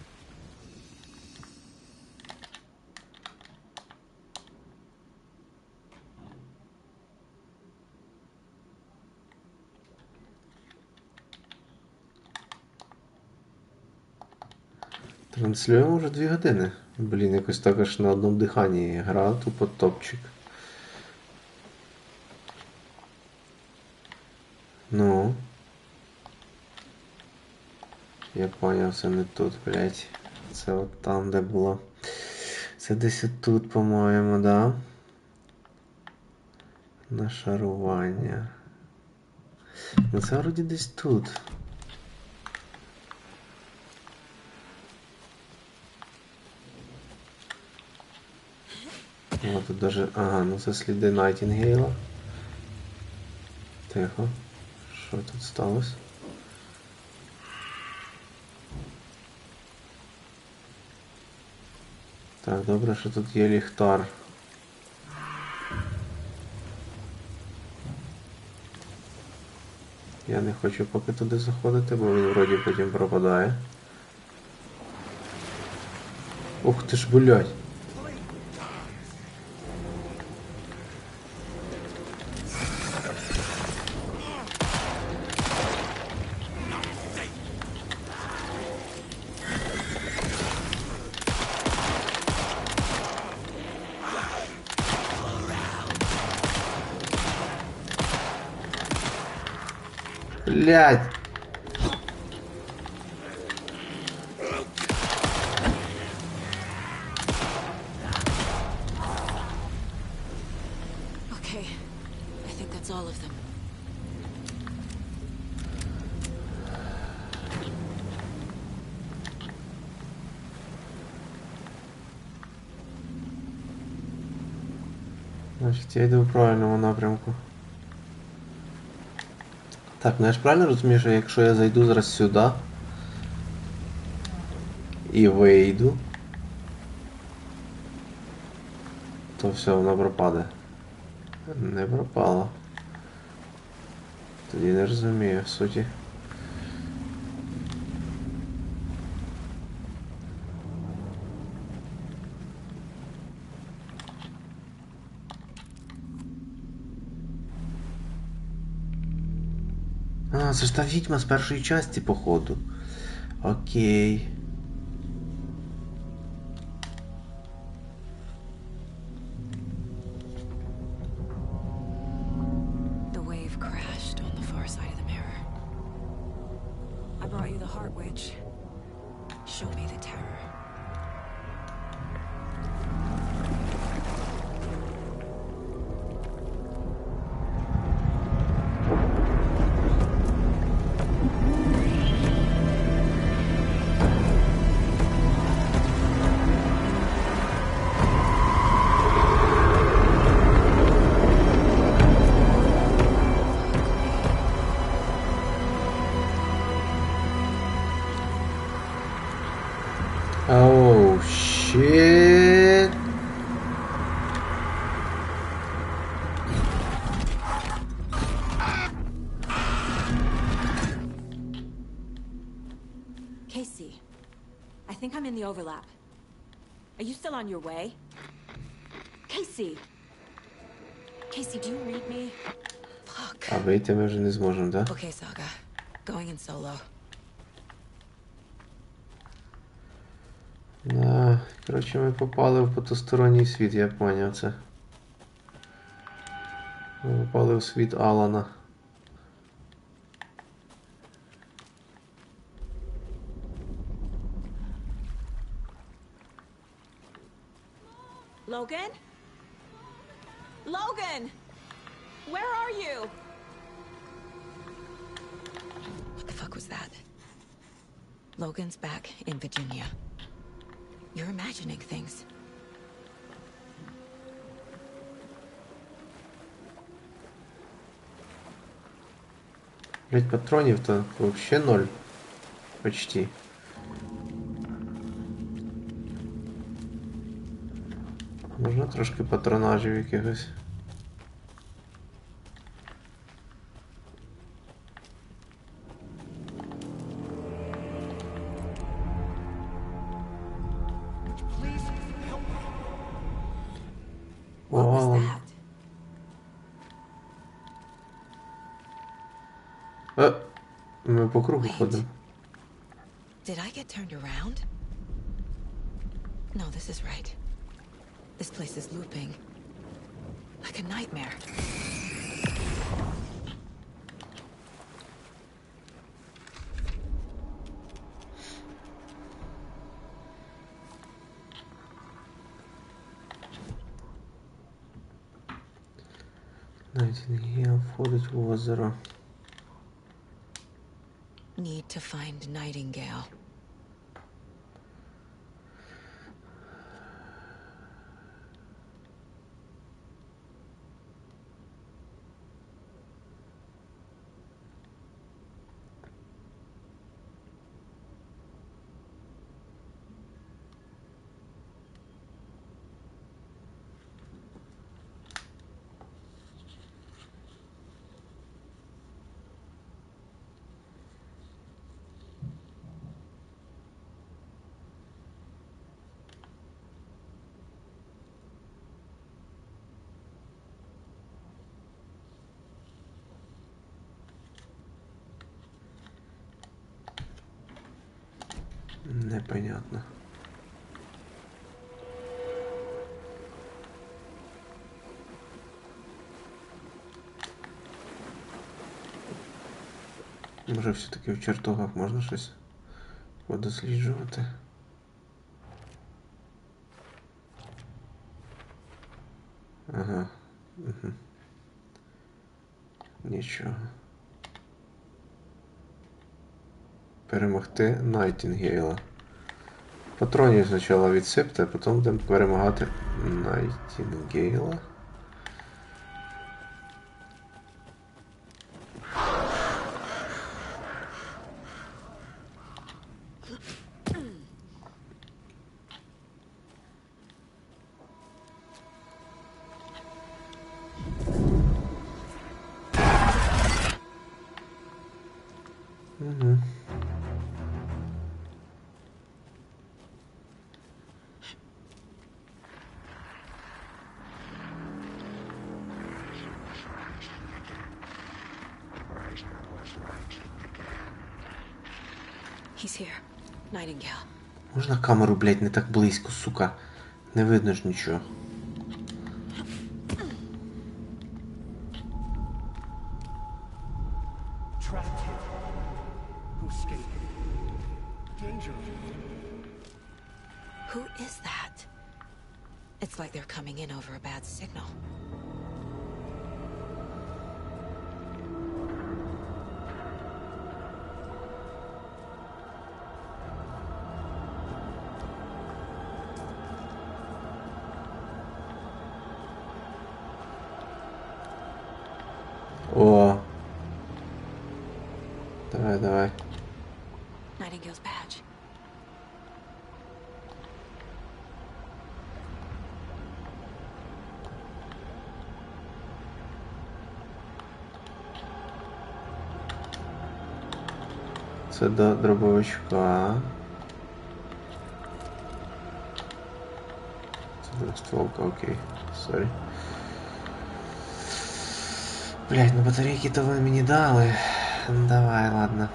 Транслюємо вже 2 години. Блін, якось так аж на одному диханні гра, тупо топчик. Ну. Я поняв, це не тут, блять. Це от там, де було. Це десь тут, по-моєму, да? Нашарування. Ну це вроді десь тут. О, тут даже... Ага, ну це сліди Найтінгейла. Тихо. Що тут сталося? Так, добре, що тут є ліхтар. Я не хочу поки туди заходити, бо він вроді потім пропадає. Ух ти ж, блядь. Блядь. Okay, I think that's all of them. Значить, я йду в правильному напрямку. Так, ну я ж правильно розумію, що якщо я зайду зараз сюди і вийду, то все, воно пропаде. Не пропало. Тоді не розумію, в суті. А, це ж та відьма з першої часті, походу. Окей. The wave crashed on the far side of the mirror. I brought you the Heart Witch. Show me the terror. Oh, shit. Casey, I think I'm in the overlap. Are you still on your way? Casey! Casey, do you read me? Fuck. А вийти ми вже не зможемо, так? Okay, Saga. Going in solo. Да, коротше, ми попали в потусторонній світ, я поняв це. Ми попали в світ Алана. Logan? Logan! Where are you? What the fuck was that? Logan's back in Virginia. You're imagining things. Блять, патронів-то вообще ноль. Почти. Можна трошки патронажів якихось. What was Алан. that? Ми по кругу ходимо. Did I get turned around? No, this is right. This place is looping. Like a nightmare. Найтінгейл входить в озеро. Need to find Nightingale. Непонятно. Може все-таки в чертогах можна щось подосліджувати. Ага. Угу. Нічого. Перемогти Найтінгейла. Патронів спочатку відсипте, а потім будемо перемагати Найтінгейла. Угу. He's here. Nightingale. Можна камеру, блядь, не так близько, сука. Не видно ж нічого. Trapped here. Who escaped? Danger. Who is that? It's like they're coming in over a bad signal. О. Давай, давай. Nightingale's badge. Це до дробовичка. Це двостволка, окей. Сорі. Блять, ну батарейки-то вы мне дали. Давай, ладно.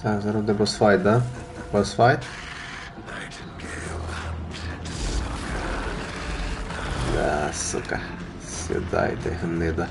Так, зараз буде босфайт, да? Босфайт? Да, сука. Сідай, ти гнида.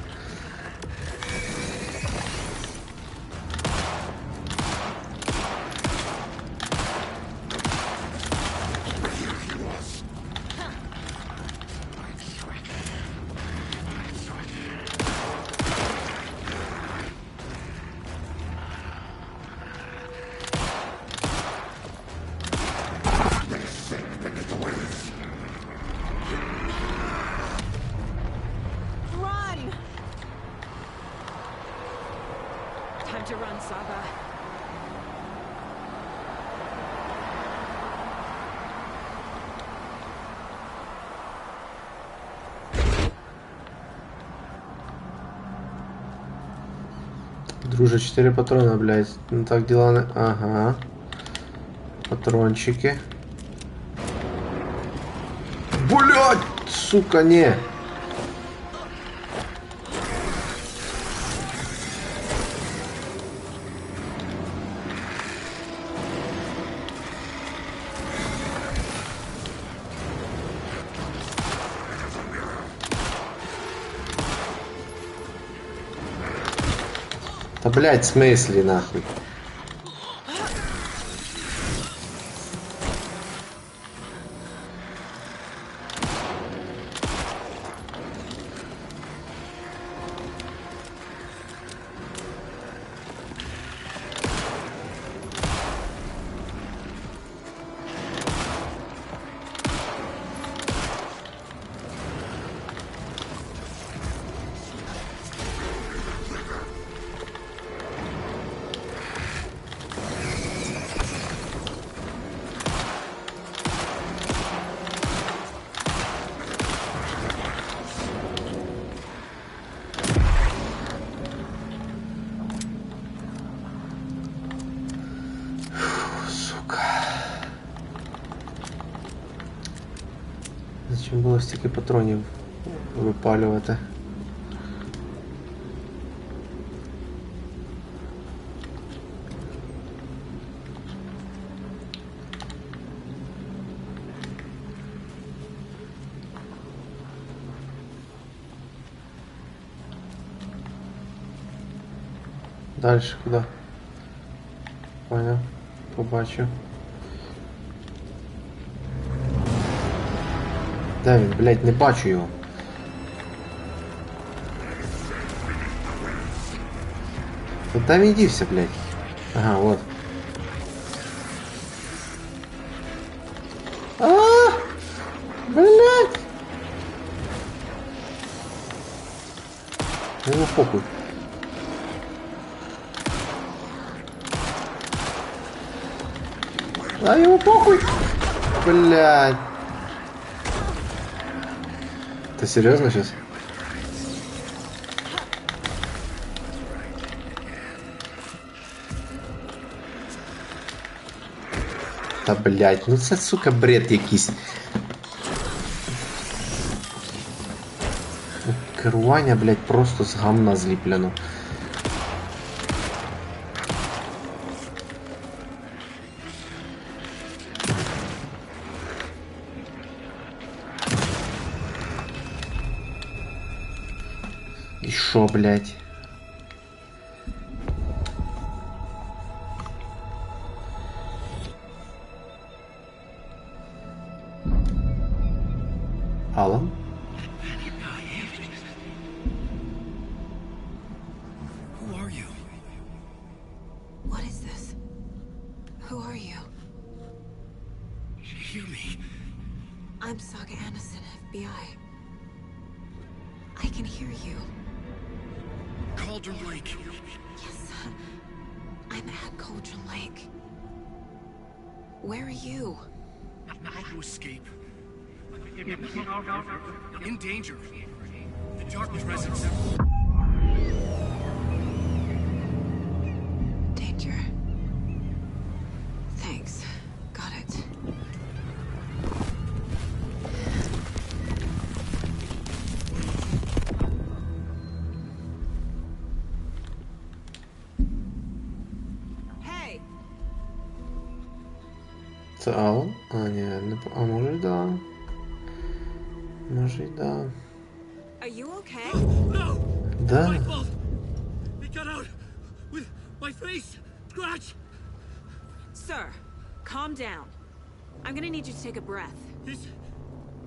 Time to run, Saga. Друже, 4 патрона, блядь. Ну так дела не... Ага. Патрончики. Блядь! Сука, не! Да, блядь, в смысле, нахуй? Зачем було стільки патронів випалювати? Дальше куда? Понял. Побачу. Де він, блядь, не бачу його. Куда він дівся, блядь? Ага, вот. Блядь! Ну похуй. А ему похуй! Блядь. Ты серьезно сейчас? Та блядь, ну це, сука, бред якийсь. Керування, блядь, просто з гамна зліплено. І шо, блядь? Алан? Who are you? What is this? Who are you? Hear me. I'm Saga Anderson, FBI. I can hear you. Cauldron Lake. Yes, I'm at Cauldron Lake. Where are you? How to escape. In danger. The Dark Presence. Danger. Thanks. Got it. Hey! Це Алан? А, ні, не... А може й да. Може й да. Are you okay? No! Да. My fault! It got out! With my face! Scratch! Sir, calm down. I'm gonna need you to take a breath.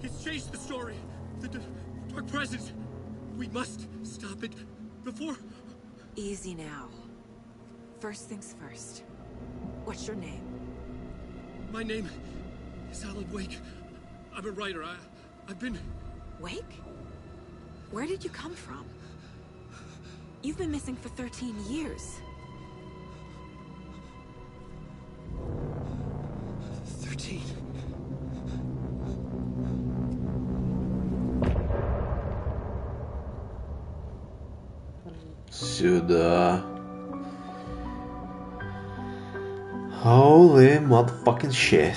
He's changed the story. The Dark Presence. We must stop it before... Easy now. First things first. What's your name? My name is Alan Wake. I'm a writer. I've been... Wake? Where did you come from? You've been missing for 13 years. 13. Сюда. Holy motherfucking shit.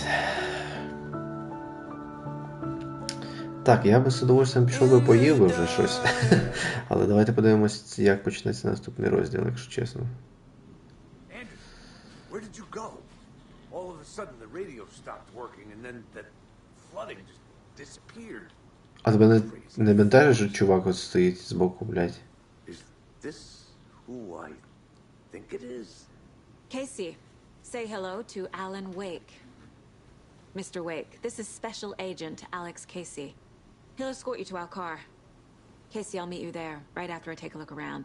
Так, я би з удовольствием пішов би поїв би вже щось. Але давайте подивимось, як почнеться наступний розділ, якщо чесно. Where did you go? All of a sudden the radio stopped working and then the flooding just disappeared. А тебе не бентежить, що чувак от стоїть збоку, блядь? Is this who I think it is? Casey, say hello to Alan Wake. Mr. Wake, this is Special Agent Alex Casey. He'll escort you to our car. Casey, I'll meet you there, right after I take a look around.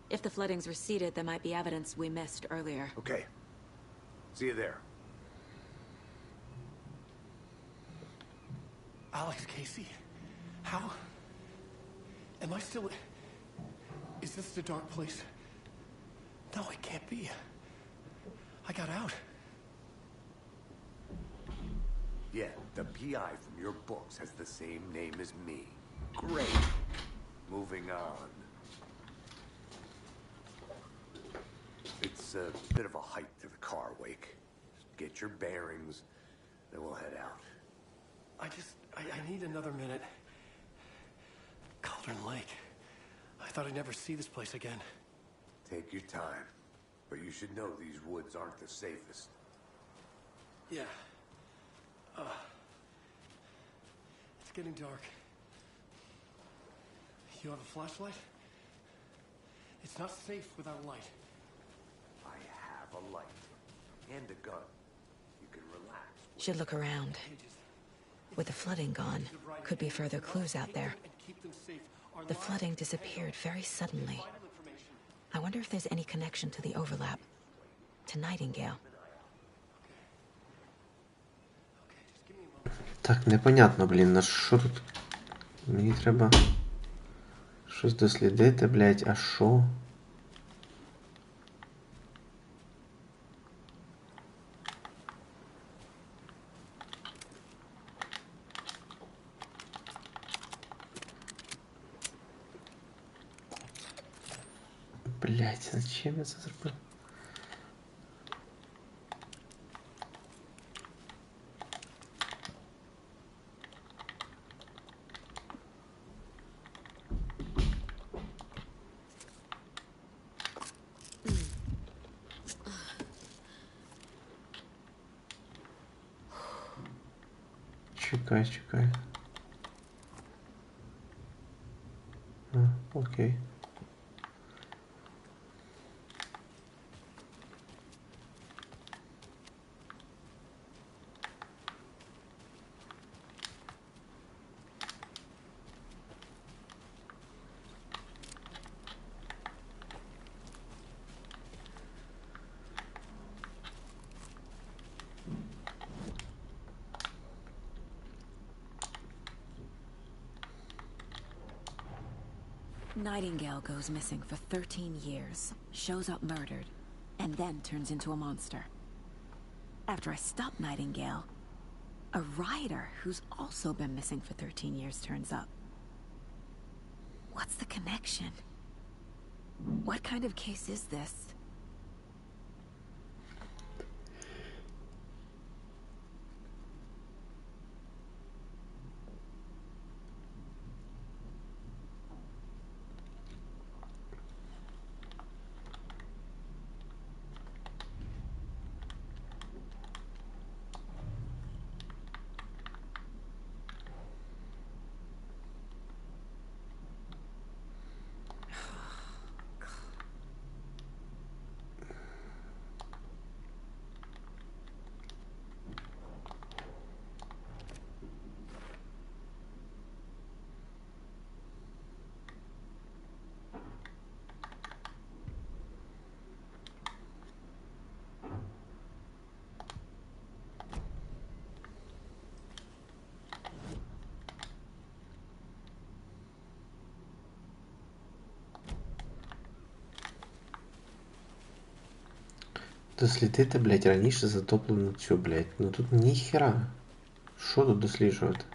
If the flooding's receded, there might be evidence we missed earlier. Okay. See you there. Alex Casey? How? Am I still... Is this the dark place? No, it can't be. I got out. Yeah, the PI from your books has the same name as me. Great. Moving on. It's a bit of a hike to the car, Wake. get your bearings, then we'll head out. I need another minute. Cauldron Lake. I thought I'd never see this place again. Take your time. But you should know these woods aren't the safest. Yeah. It's getting dark. You have a flashlight? It's not safe without a light. I have a light. And a gun. You can relax. Should look around. With the flooding gone, could be further clues out there. The flooding disappeared very suddenly. I wonder if there's any connection to the overlap. To Nightingale. Так, непонятно, блін, на що тут? Мені треба щось дослідити, блядь, а що? Блядь, зачем я це зробив? Чекай. Окей. Nightingale goes missing for 13 years, shows up murdered, and then turns into a monster. After I stop Nightingale, a rider who's also been missing for 13 years turns up. What's the connection? What kind of case is this? Дослідити, блядь, раніше затоплену цю, блядь. Ну тут ніхера. Що тут досліджувати?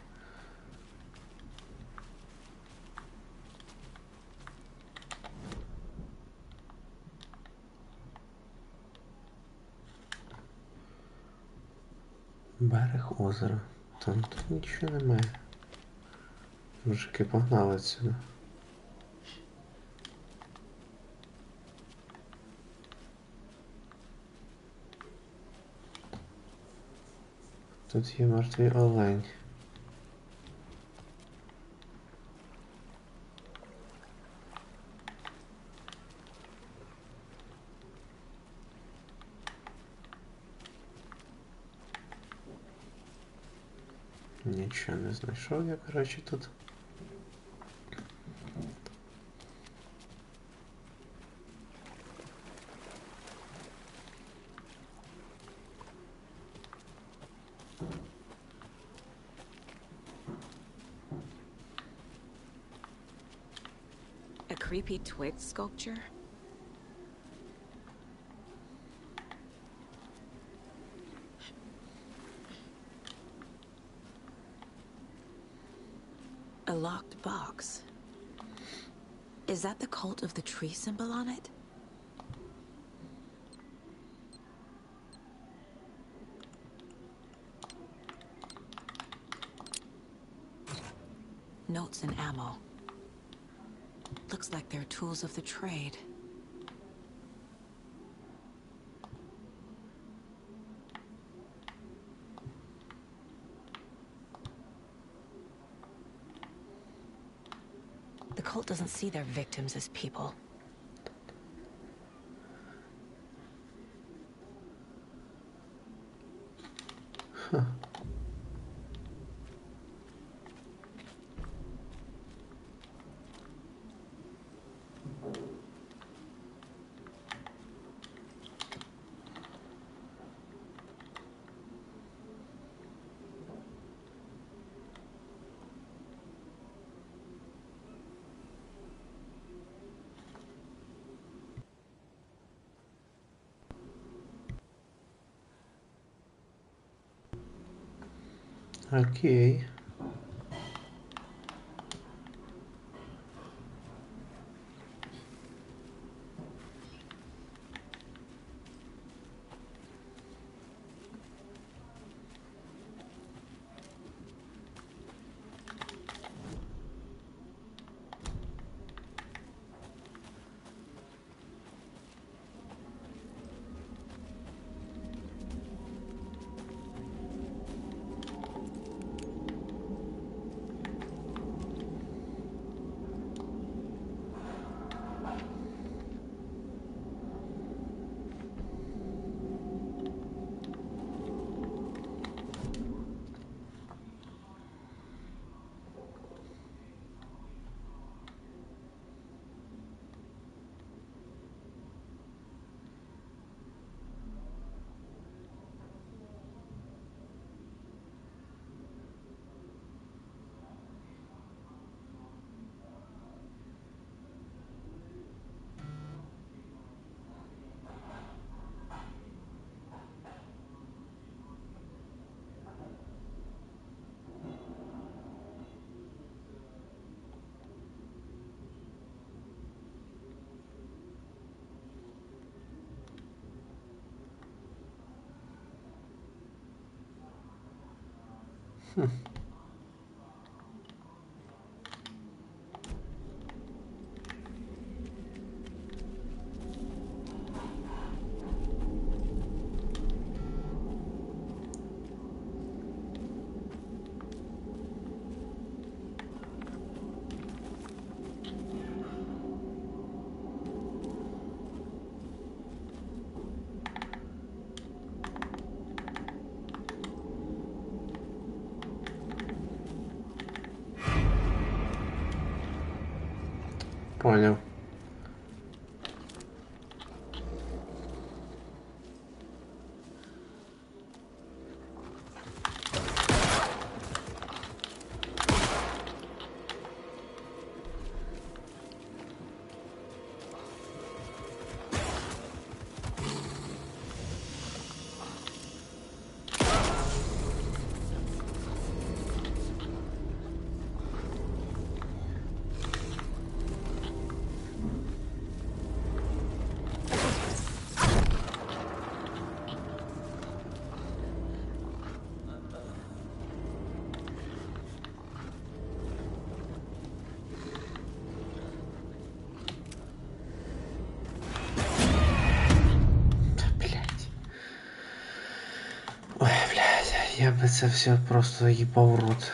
Берег озера. Там тут нічого немає. Мужики погнали отсюда. Тут є мертвий олень. Нічого не знайшов я, коротше, тут. A creepy twig sculpture? A locked box. Is that the cult of the tree symbol on it? Notes and ammo. Looks like they're tools of the trade. The cult doesn't see their victims as people. Huh. Okay. Понял. Я би це все просто їбав в рот.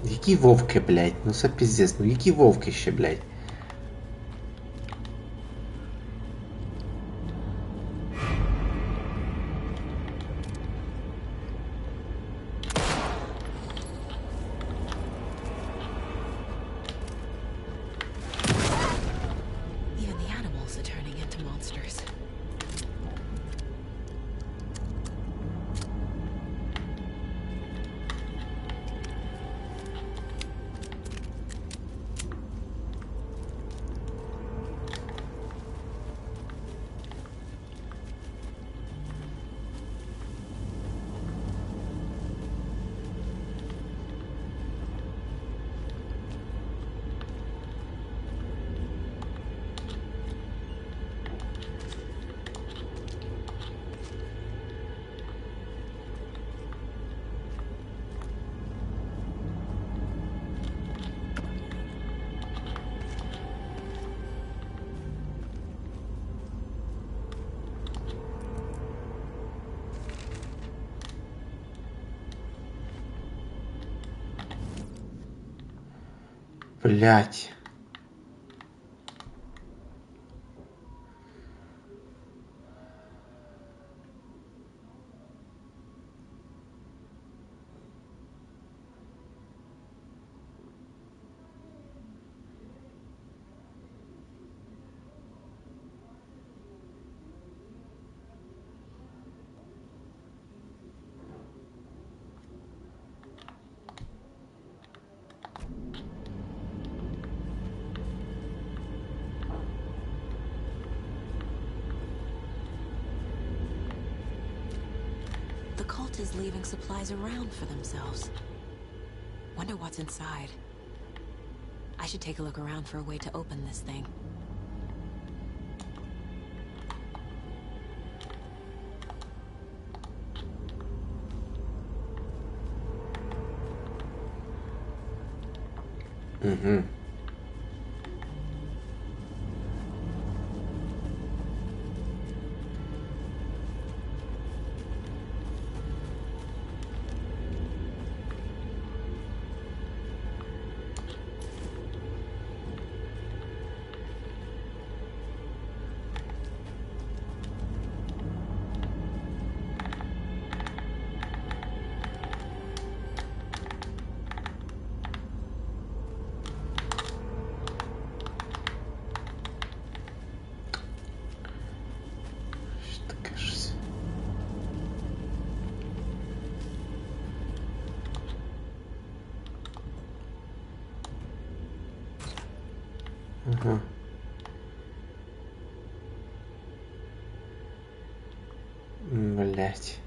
Які вовки, блядь? Ну це пиздец, ну які вовки ще, блядь? Even the animals are turning into monsters. Блять. The cult is leaving supplies around for themselves. Wonder what's inside. I should take a look around for a way to open this thing. Угу. Что кажется? Ага. Блять.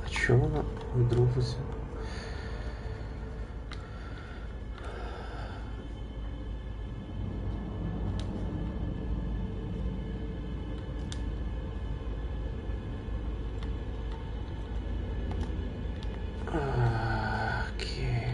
А чё вона видружиться? Окей.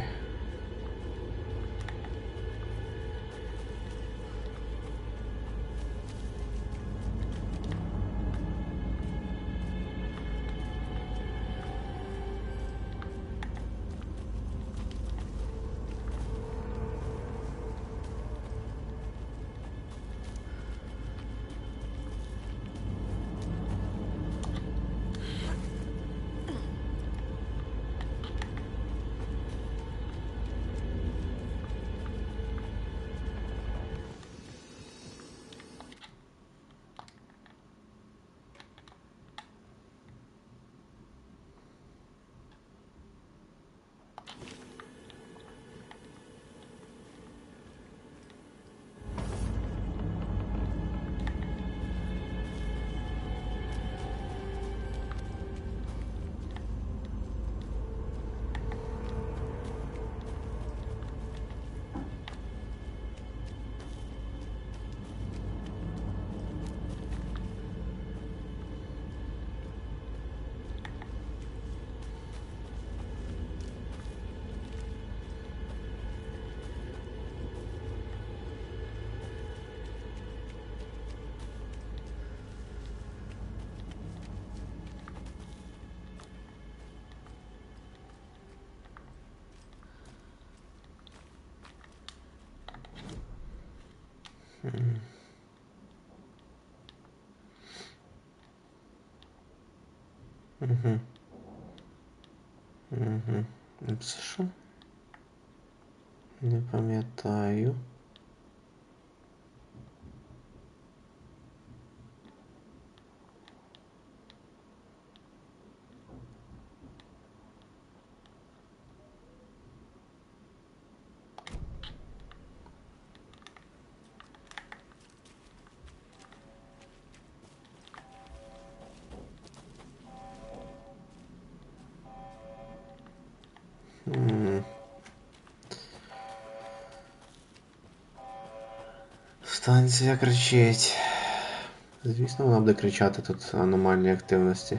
Угу. Угу. Це що? Не пам'ятаю. Станція кричить. Звісно, вона буде кричати тут аномальні активності.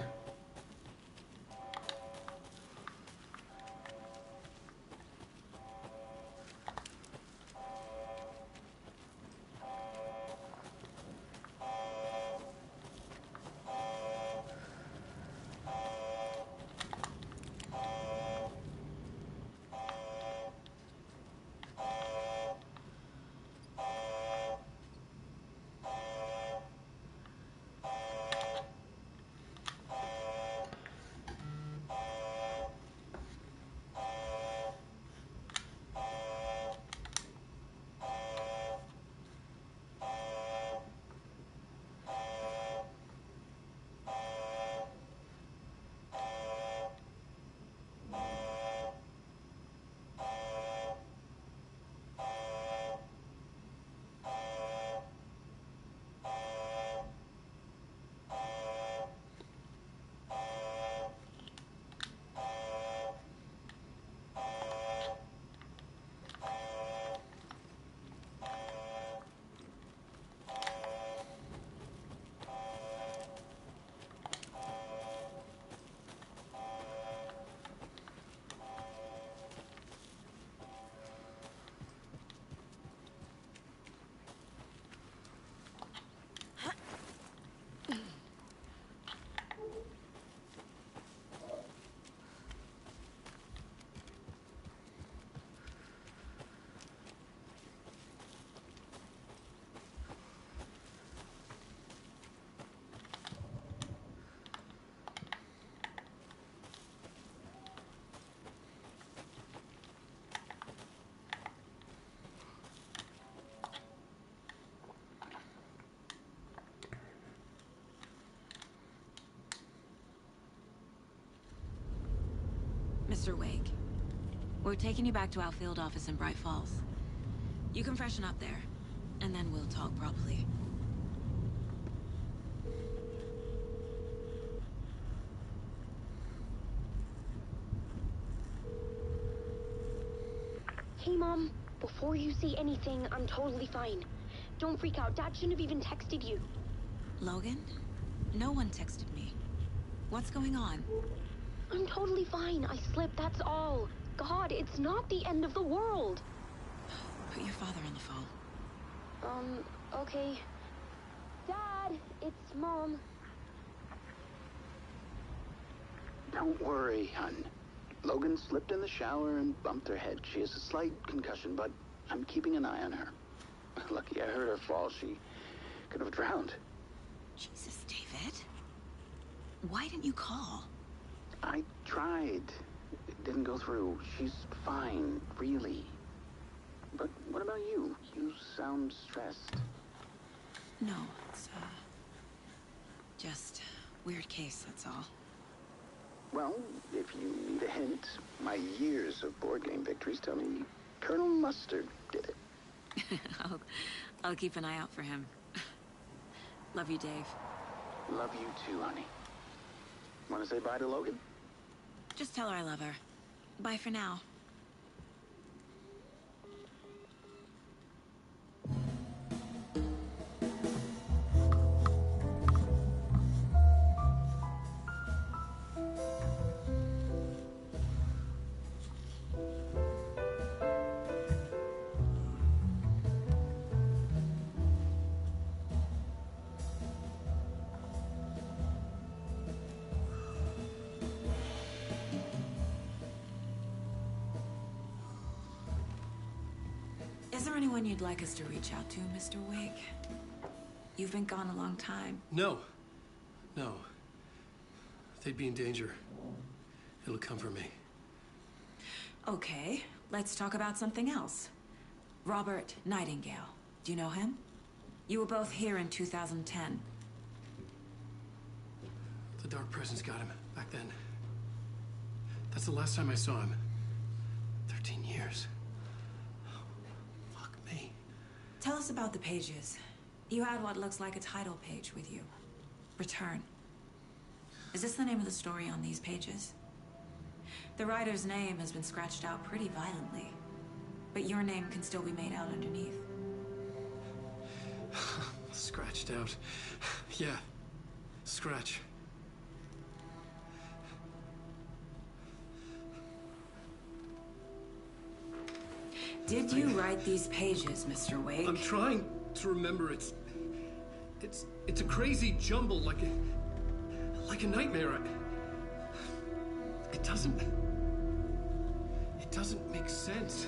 Mr. Wake, we're taking you back to our field office in Bright Falls. You can freshen up there, and then we'll talk properly. Hey, Mom. Before you say anything, I'm totally fine. Don't freak out. Dad shouldn't have even texted you. Logan? No one texted me. What's going on? I'm totally fine. I slipped, that's all. God, it's not the end of the world. Put your father on the phone. Okay. Dad, it's Mom. Don't worry, hon. Logan slipped in the shower and bumped her head. She has a slight concussion, but I'm keeping an eye on her. Lucky I heard her fall. She could have drowned. Jesus, David. Why didn't you call? I tried. It didn't go through. She's fine, really. But what about you? You sound stressed. No, it's, just weird case, that's all. Well, if you need a hint, my years of board game victories tell me Colonel Mustard did it. I'll keep an eye out for him. Love you, Dave. Love you too, honey. Want to say bye to Logan? Just tell her I love her. Bye for now. Is there anyone you'd like us to reach out to, Mr. Wake? You've been gone a long time. No. No. They'd be in danger. It'll come for me. Okay, let's talk about something else. Robert Nightingale. Do you know him? You were both here in 2010. The Dark Presence got him back then. That's the last time I saw him. 13 years. Fuck me. Tell us about the pages. You had what looks like a title page with you. Return. Is this the name of the story on these pages? The writer's name has been scratched out pretty violently, but your name can still be made out underneath. Scratched out. Yeah. Scratch. Did you write these pages, Mr. Wake? I'm trying to remember. It's a crazy jumble, like a nightmare. It doesn't make sense.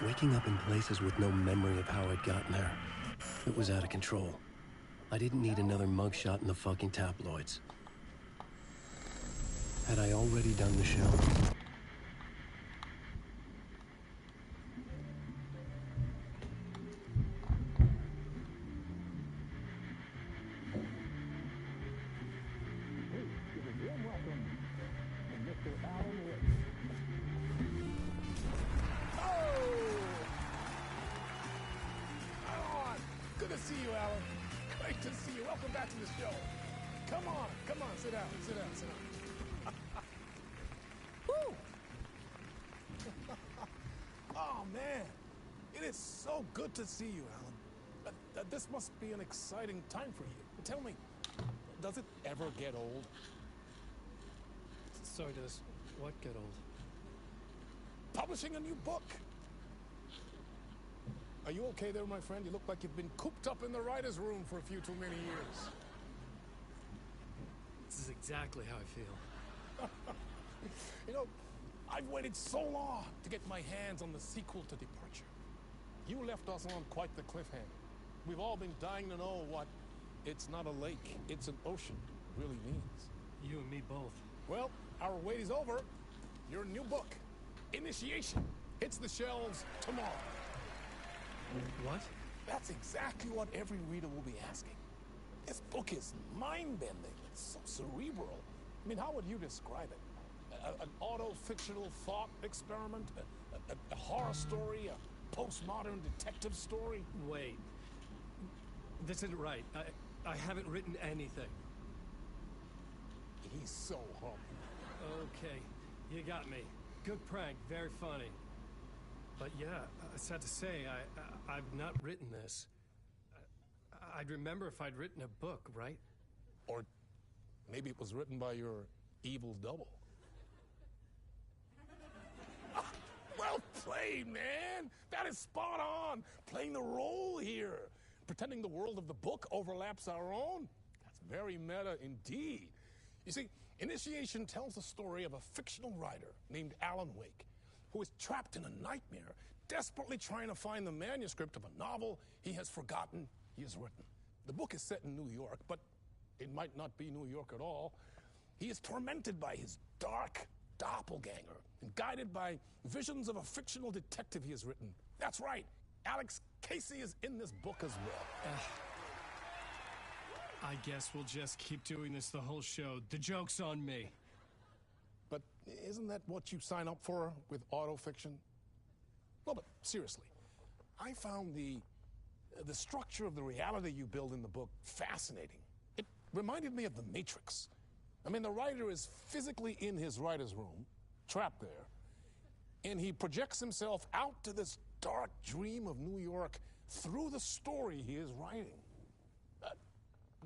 Waking up in places with no memory of how I'd gotten there. It was out of control. I didn't need another mugshot in the fucking tabloids. Had I already done the show? see you, Alan. Great to see you. Welcome back to the show. Come on, sit down. Woo! Oh, man. It is so good to see you, Alan. This must be an exciting time for you. Tell me, does it ever get old? So does what get old? Publishing a new book. Are you okay there, my friend? You look like you've been cooped up in the writer's room for a few too many years. This is exactly how I feel. You know, I've waited so long to get my hands on the sequel to Departure. You left us on quite the cliffhanger. We've all been dying to know what "it's not a lake, it's an ocean" really means. You and me both. Well, our wait is over. Your new book, Initiation, hits the shelves tomorrow. What? That's exactly what every reader will be asking. This book is mind-bending. It's so cerebral. I mean, how would you describe it? An auto-fictional thought experiment? A horror story? A postmodern detective story? Wait. This isn't right. I haven't written anything. He's so humble. Okay, you got me. Good prank, very funny. But yeah, sad to say, I've not written this. I'd remember if I'd written a book, right? Or maybe it was written by your evil double. Well played, man! That is spot on! Playing the role here. Pretending the world of the book overlaps our own. That's very meta indeed. You see, Initiation tells the story of a fictional writer named Alan Wake, who is trapped in a nightmare, desperately trying to find the manuscript of a novel he has forgotten he has written. The book is set in New York, but it might not be New York at all. He is tormented by his dark doppelganger and guided by visions of a fictional detective he has written. That's right, Alex Casey is in this book as well. I guess we'll just keep doing this the whole show. The joke's on me. But isn't that what you sign up for with autofiction? No, but seriously, I found the structure of the reality you build in the book fascinating. It reminded me of The Matrix. I mean, the writer is physically in his writer's room, trapped there, and he projects himself out to this dark dream of New York through the story he is writing.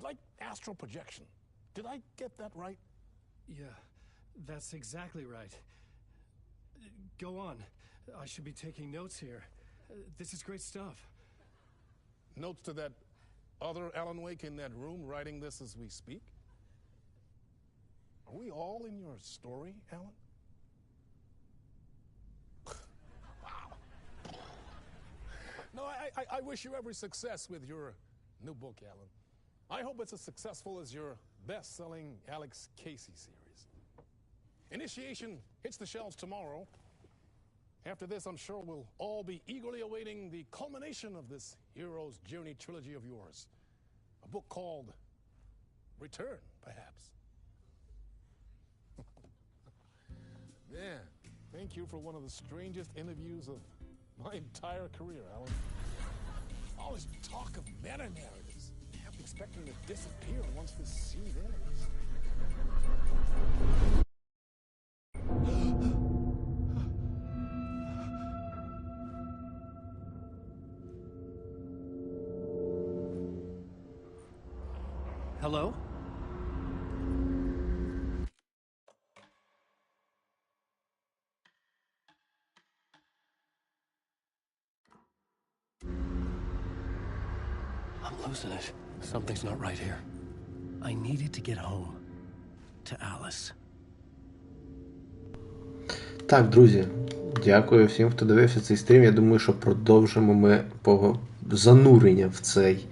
Like astral projection. Did I get that right? Yeah, that's exactly right. Go on. I should be taking notes here. This is great stuff. Notes to that other Alan Wake in that room writing this as we speak? Are we all in your story, Alan? Wow. No, I wish you every success with your new book, Alan. I hope it's as successful as your best-selling Alex Casey series. Initiation hits the shelves tomorrow. After this, I'm sure we'll all be eagerly awaiting the culmination of this hero's journey trilogy of yours. A book called Return, perhaps. Man, thank you for one of the strangest interviews of my entire career, Alan. All this talk of meta-narratives. I'm expecting to disappear once this scene ends. Hello? I'm losing it. Something's not right here. I needed to get home. To Alice. Так, друзі, дякую всім, хто дивився цей стрім. Я думаю, що продовжимо ми занурення в цей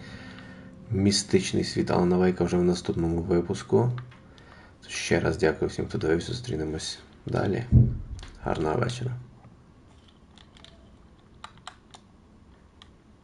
містичний світ Алана Вейка вже в наступному випуску. Ще раз дякую всім, хто дивився. Зустрінемось далі. Гарного вечора.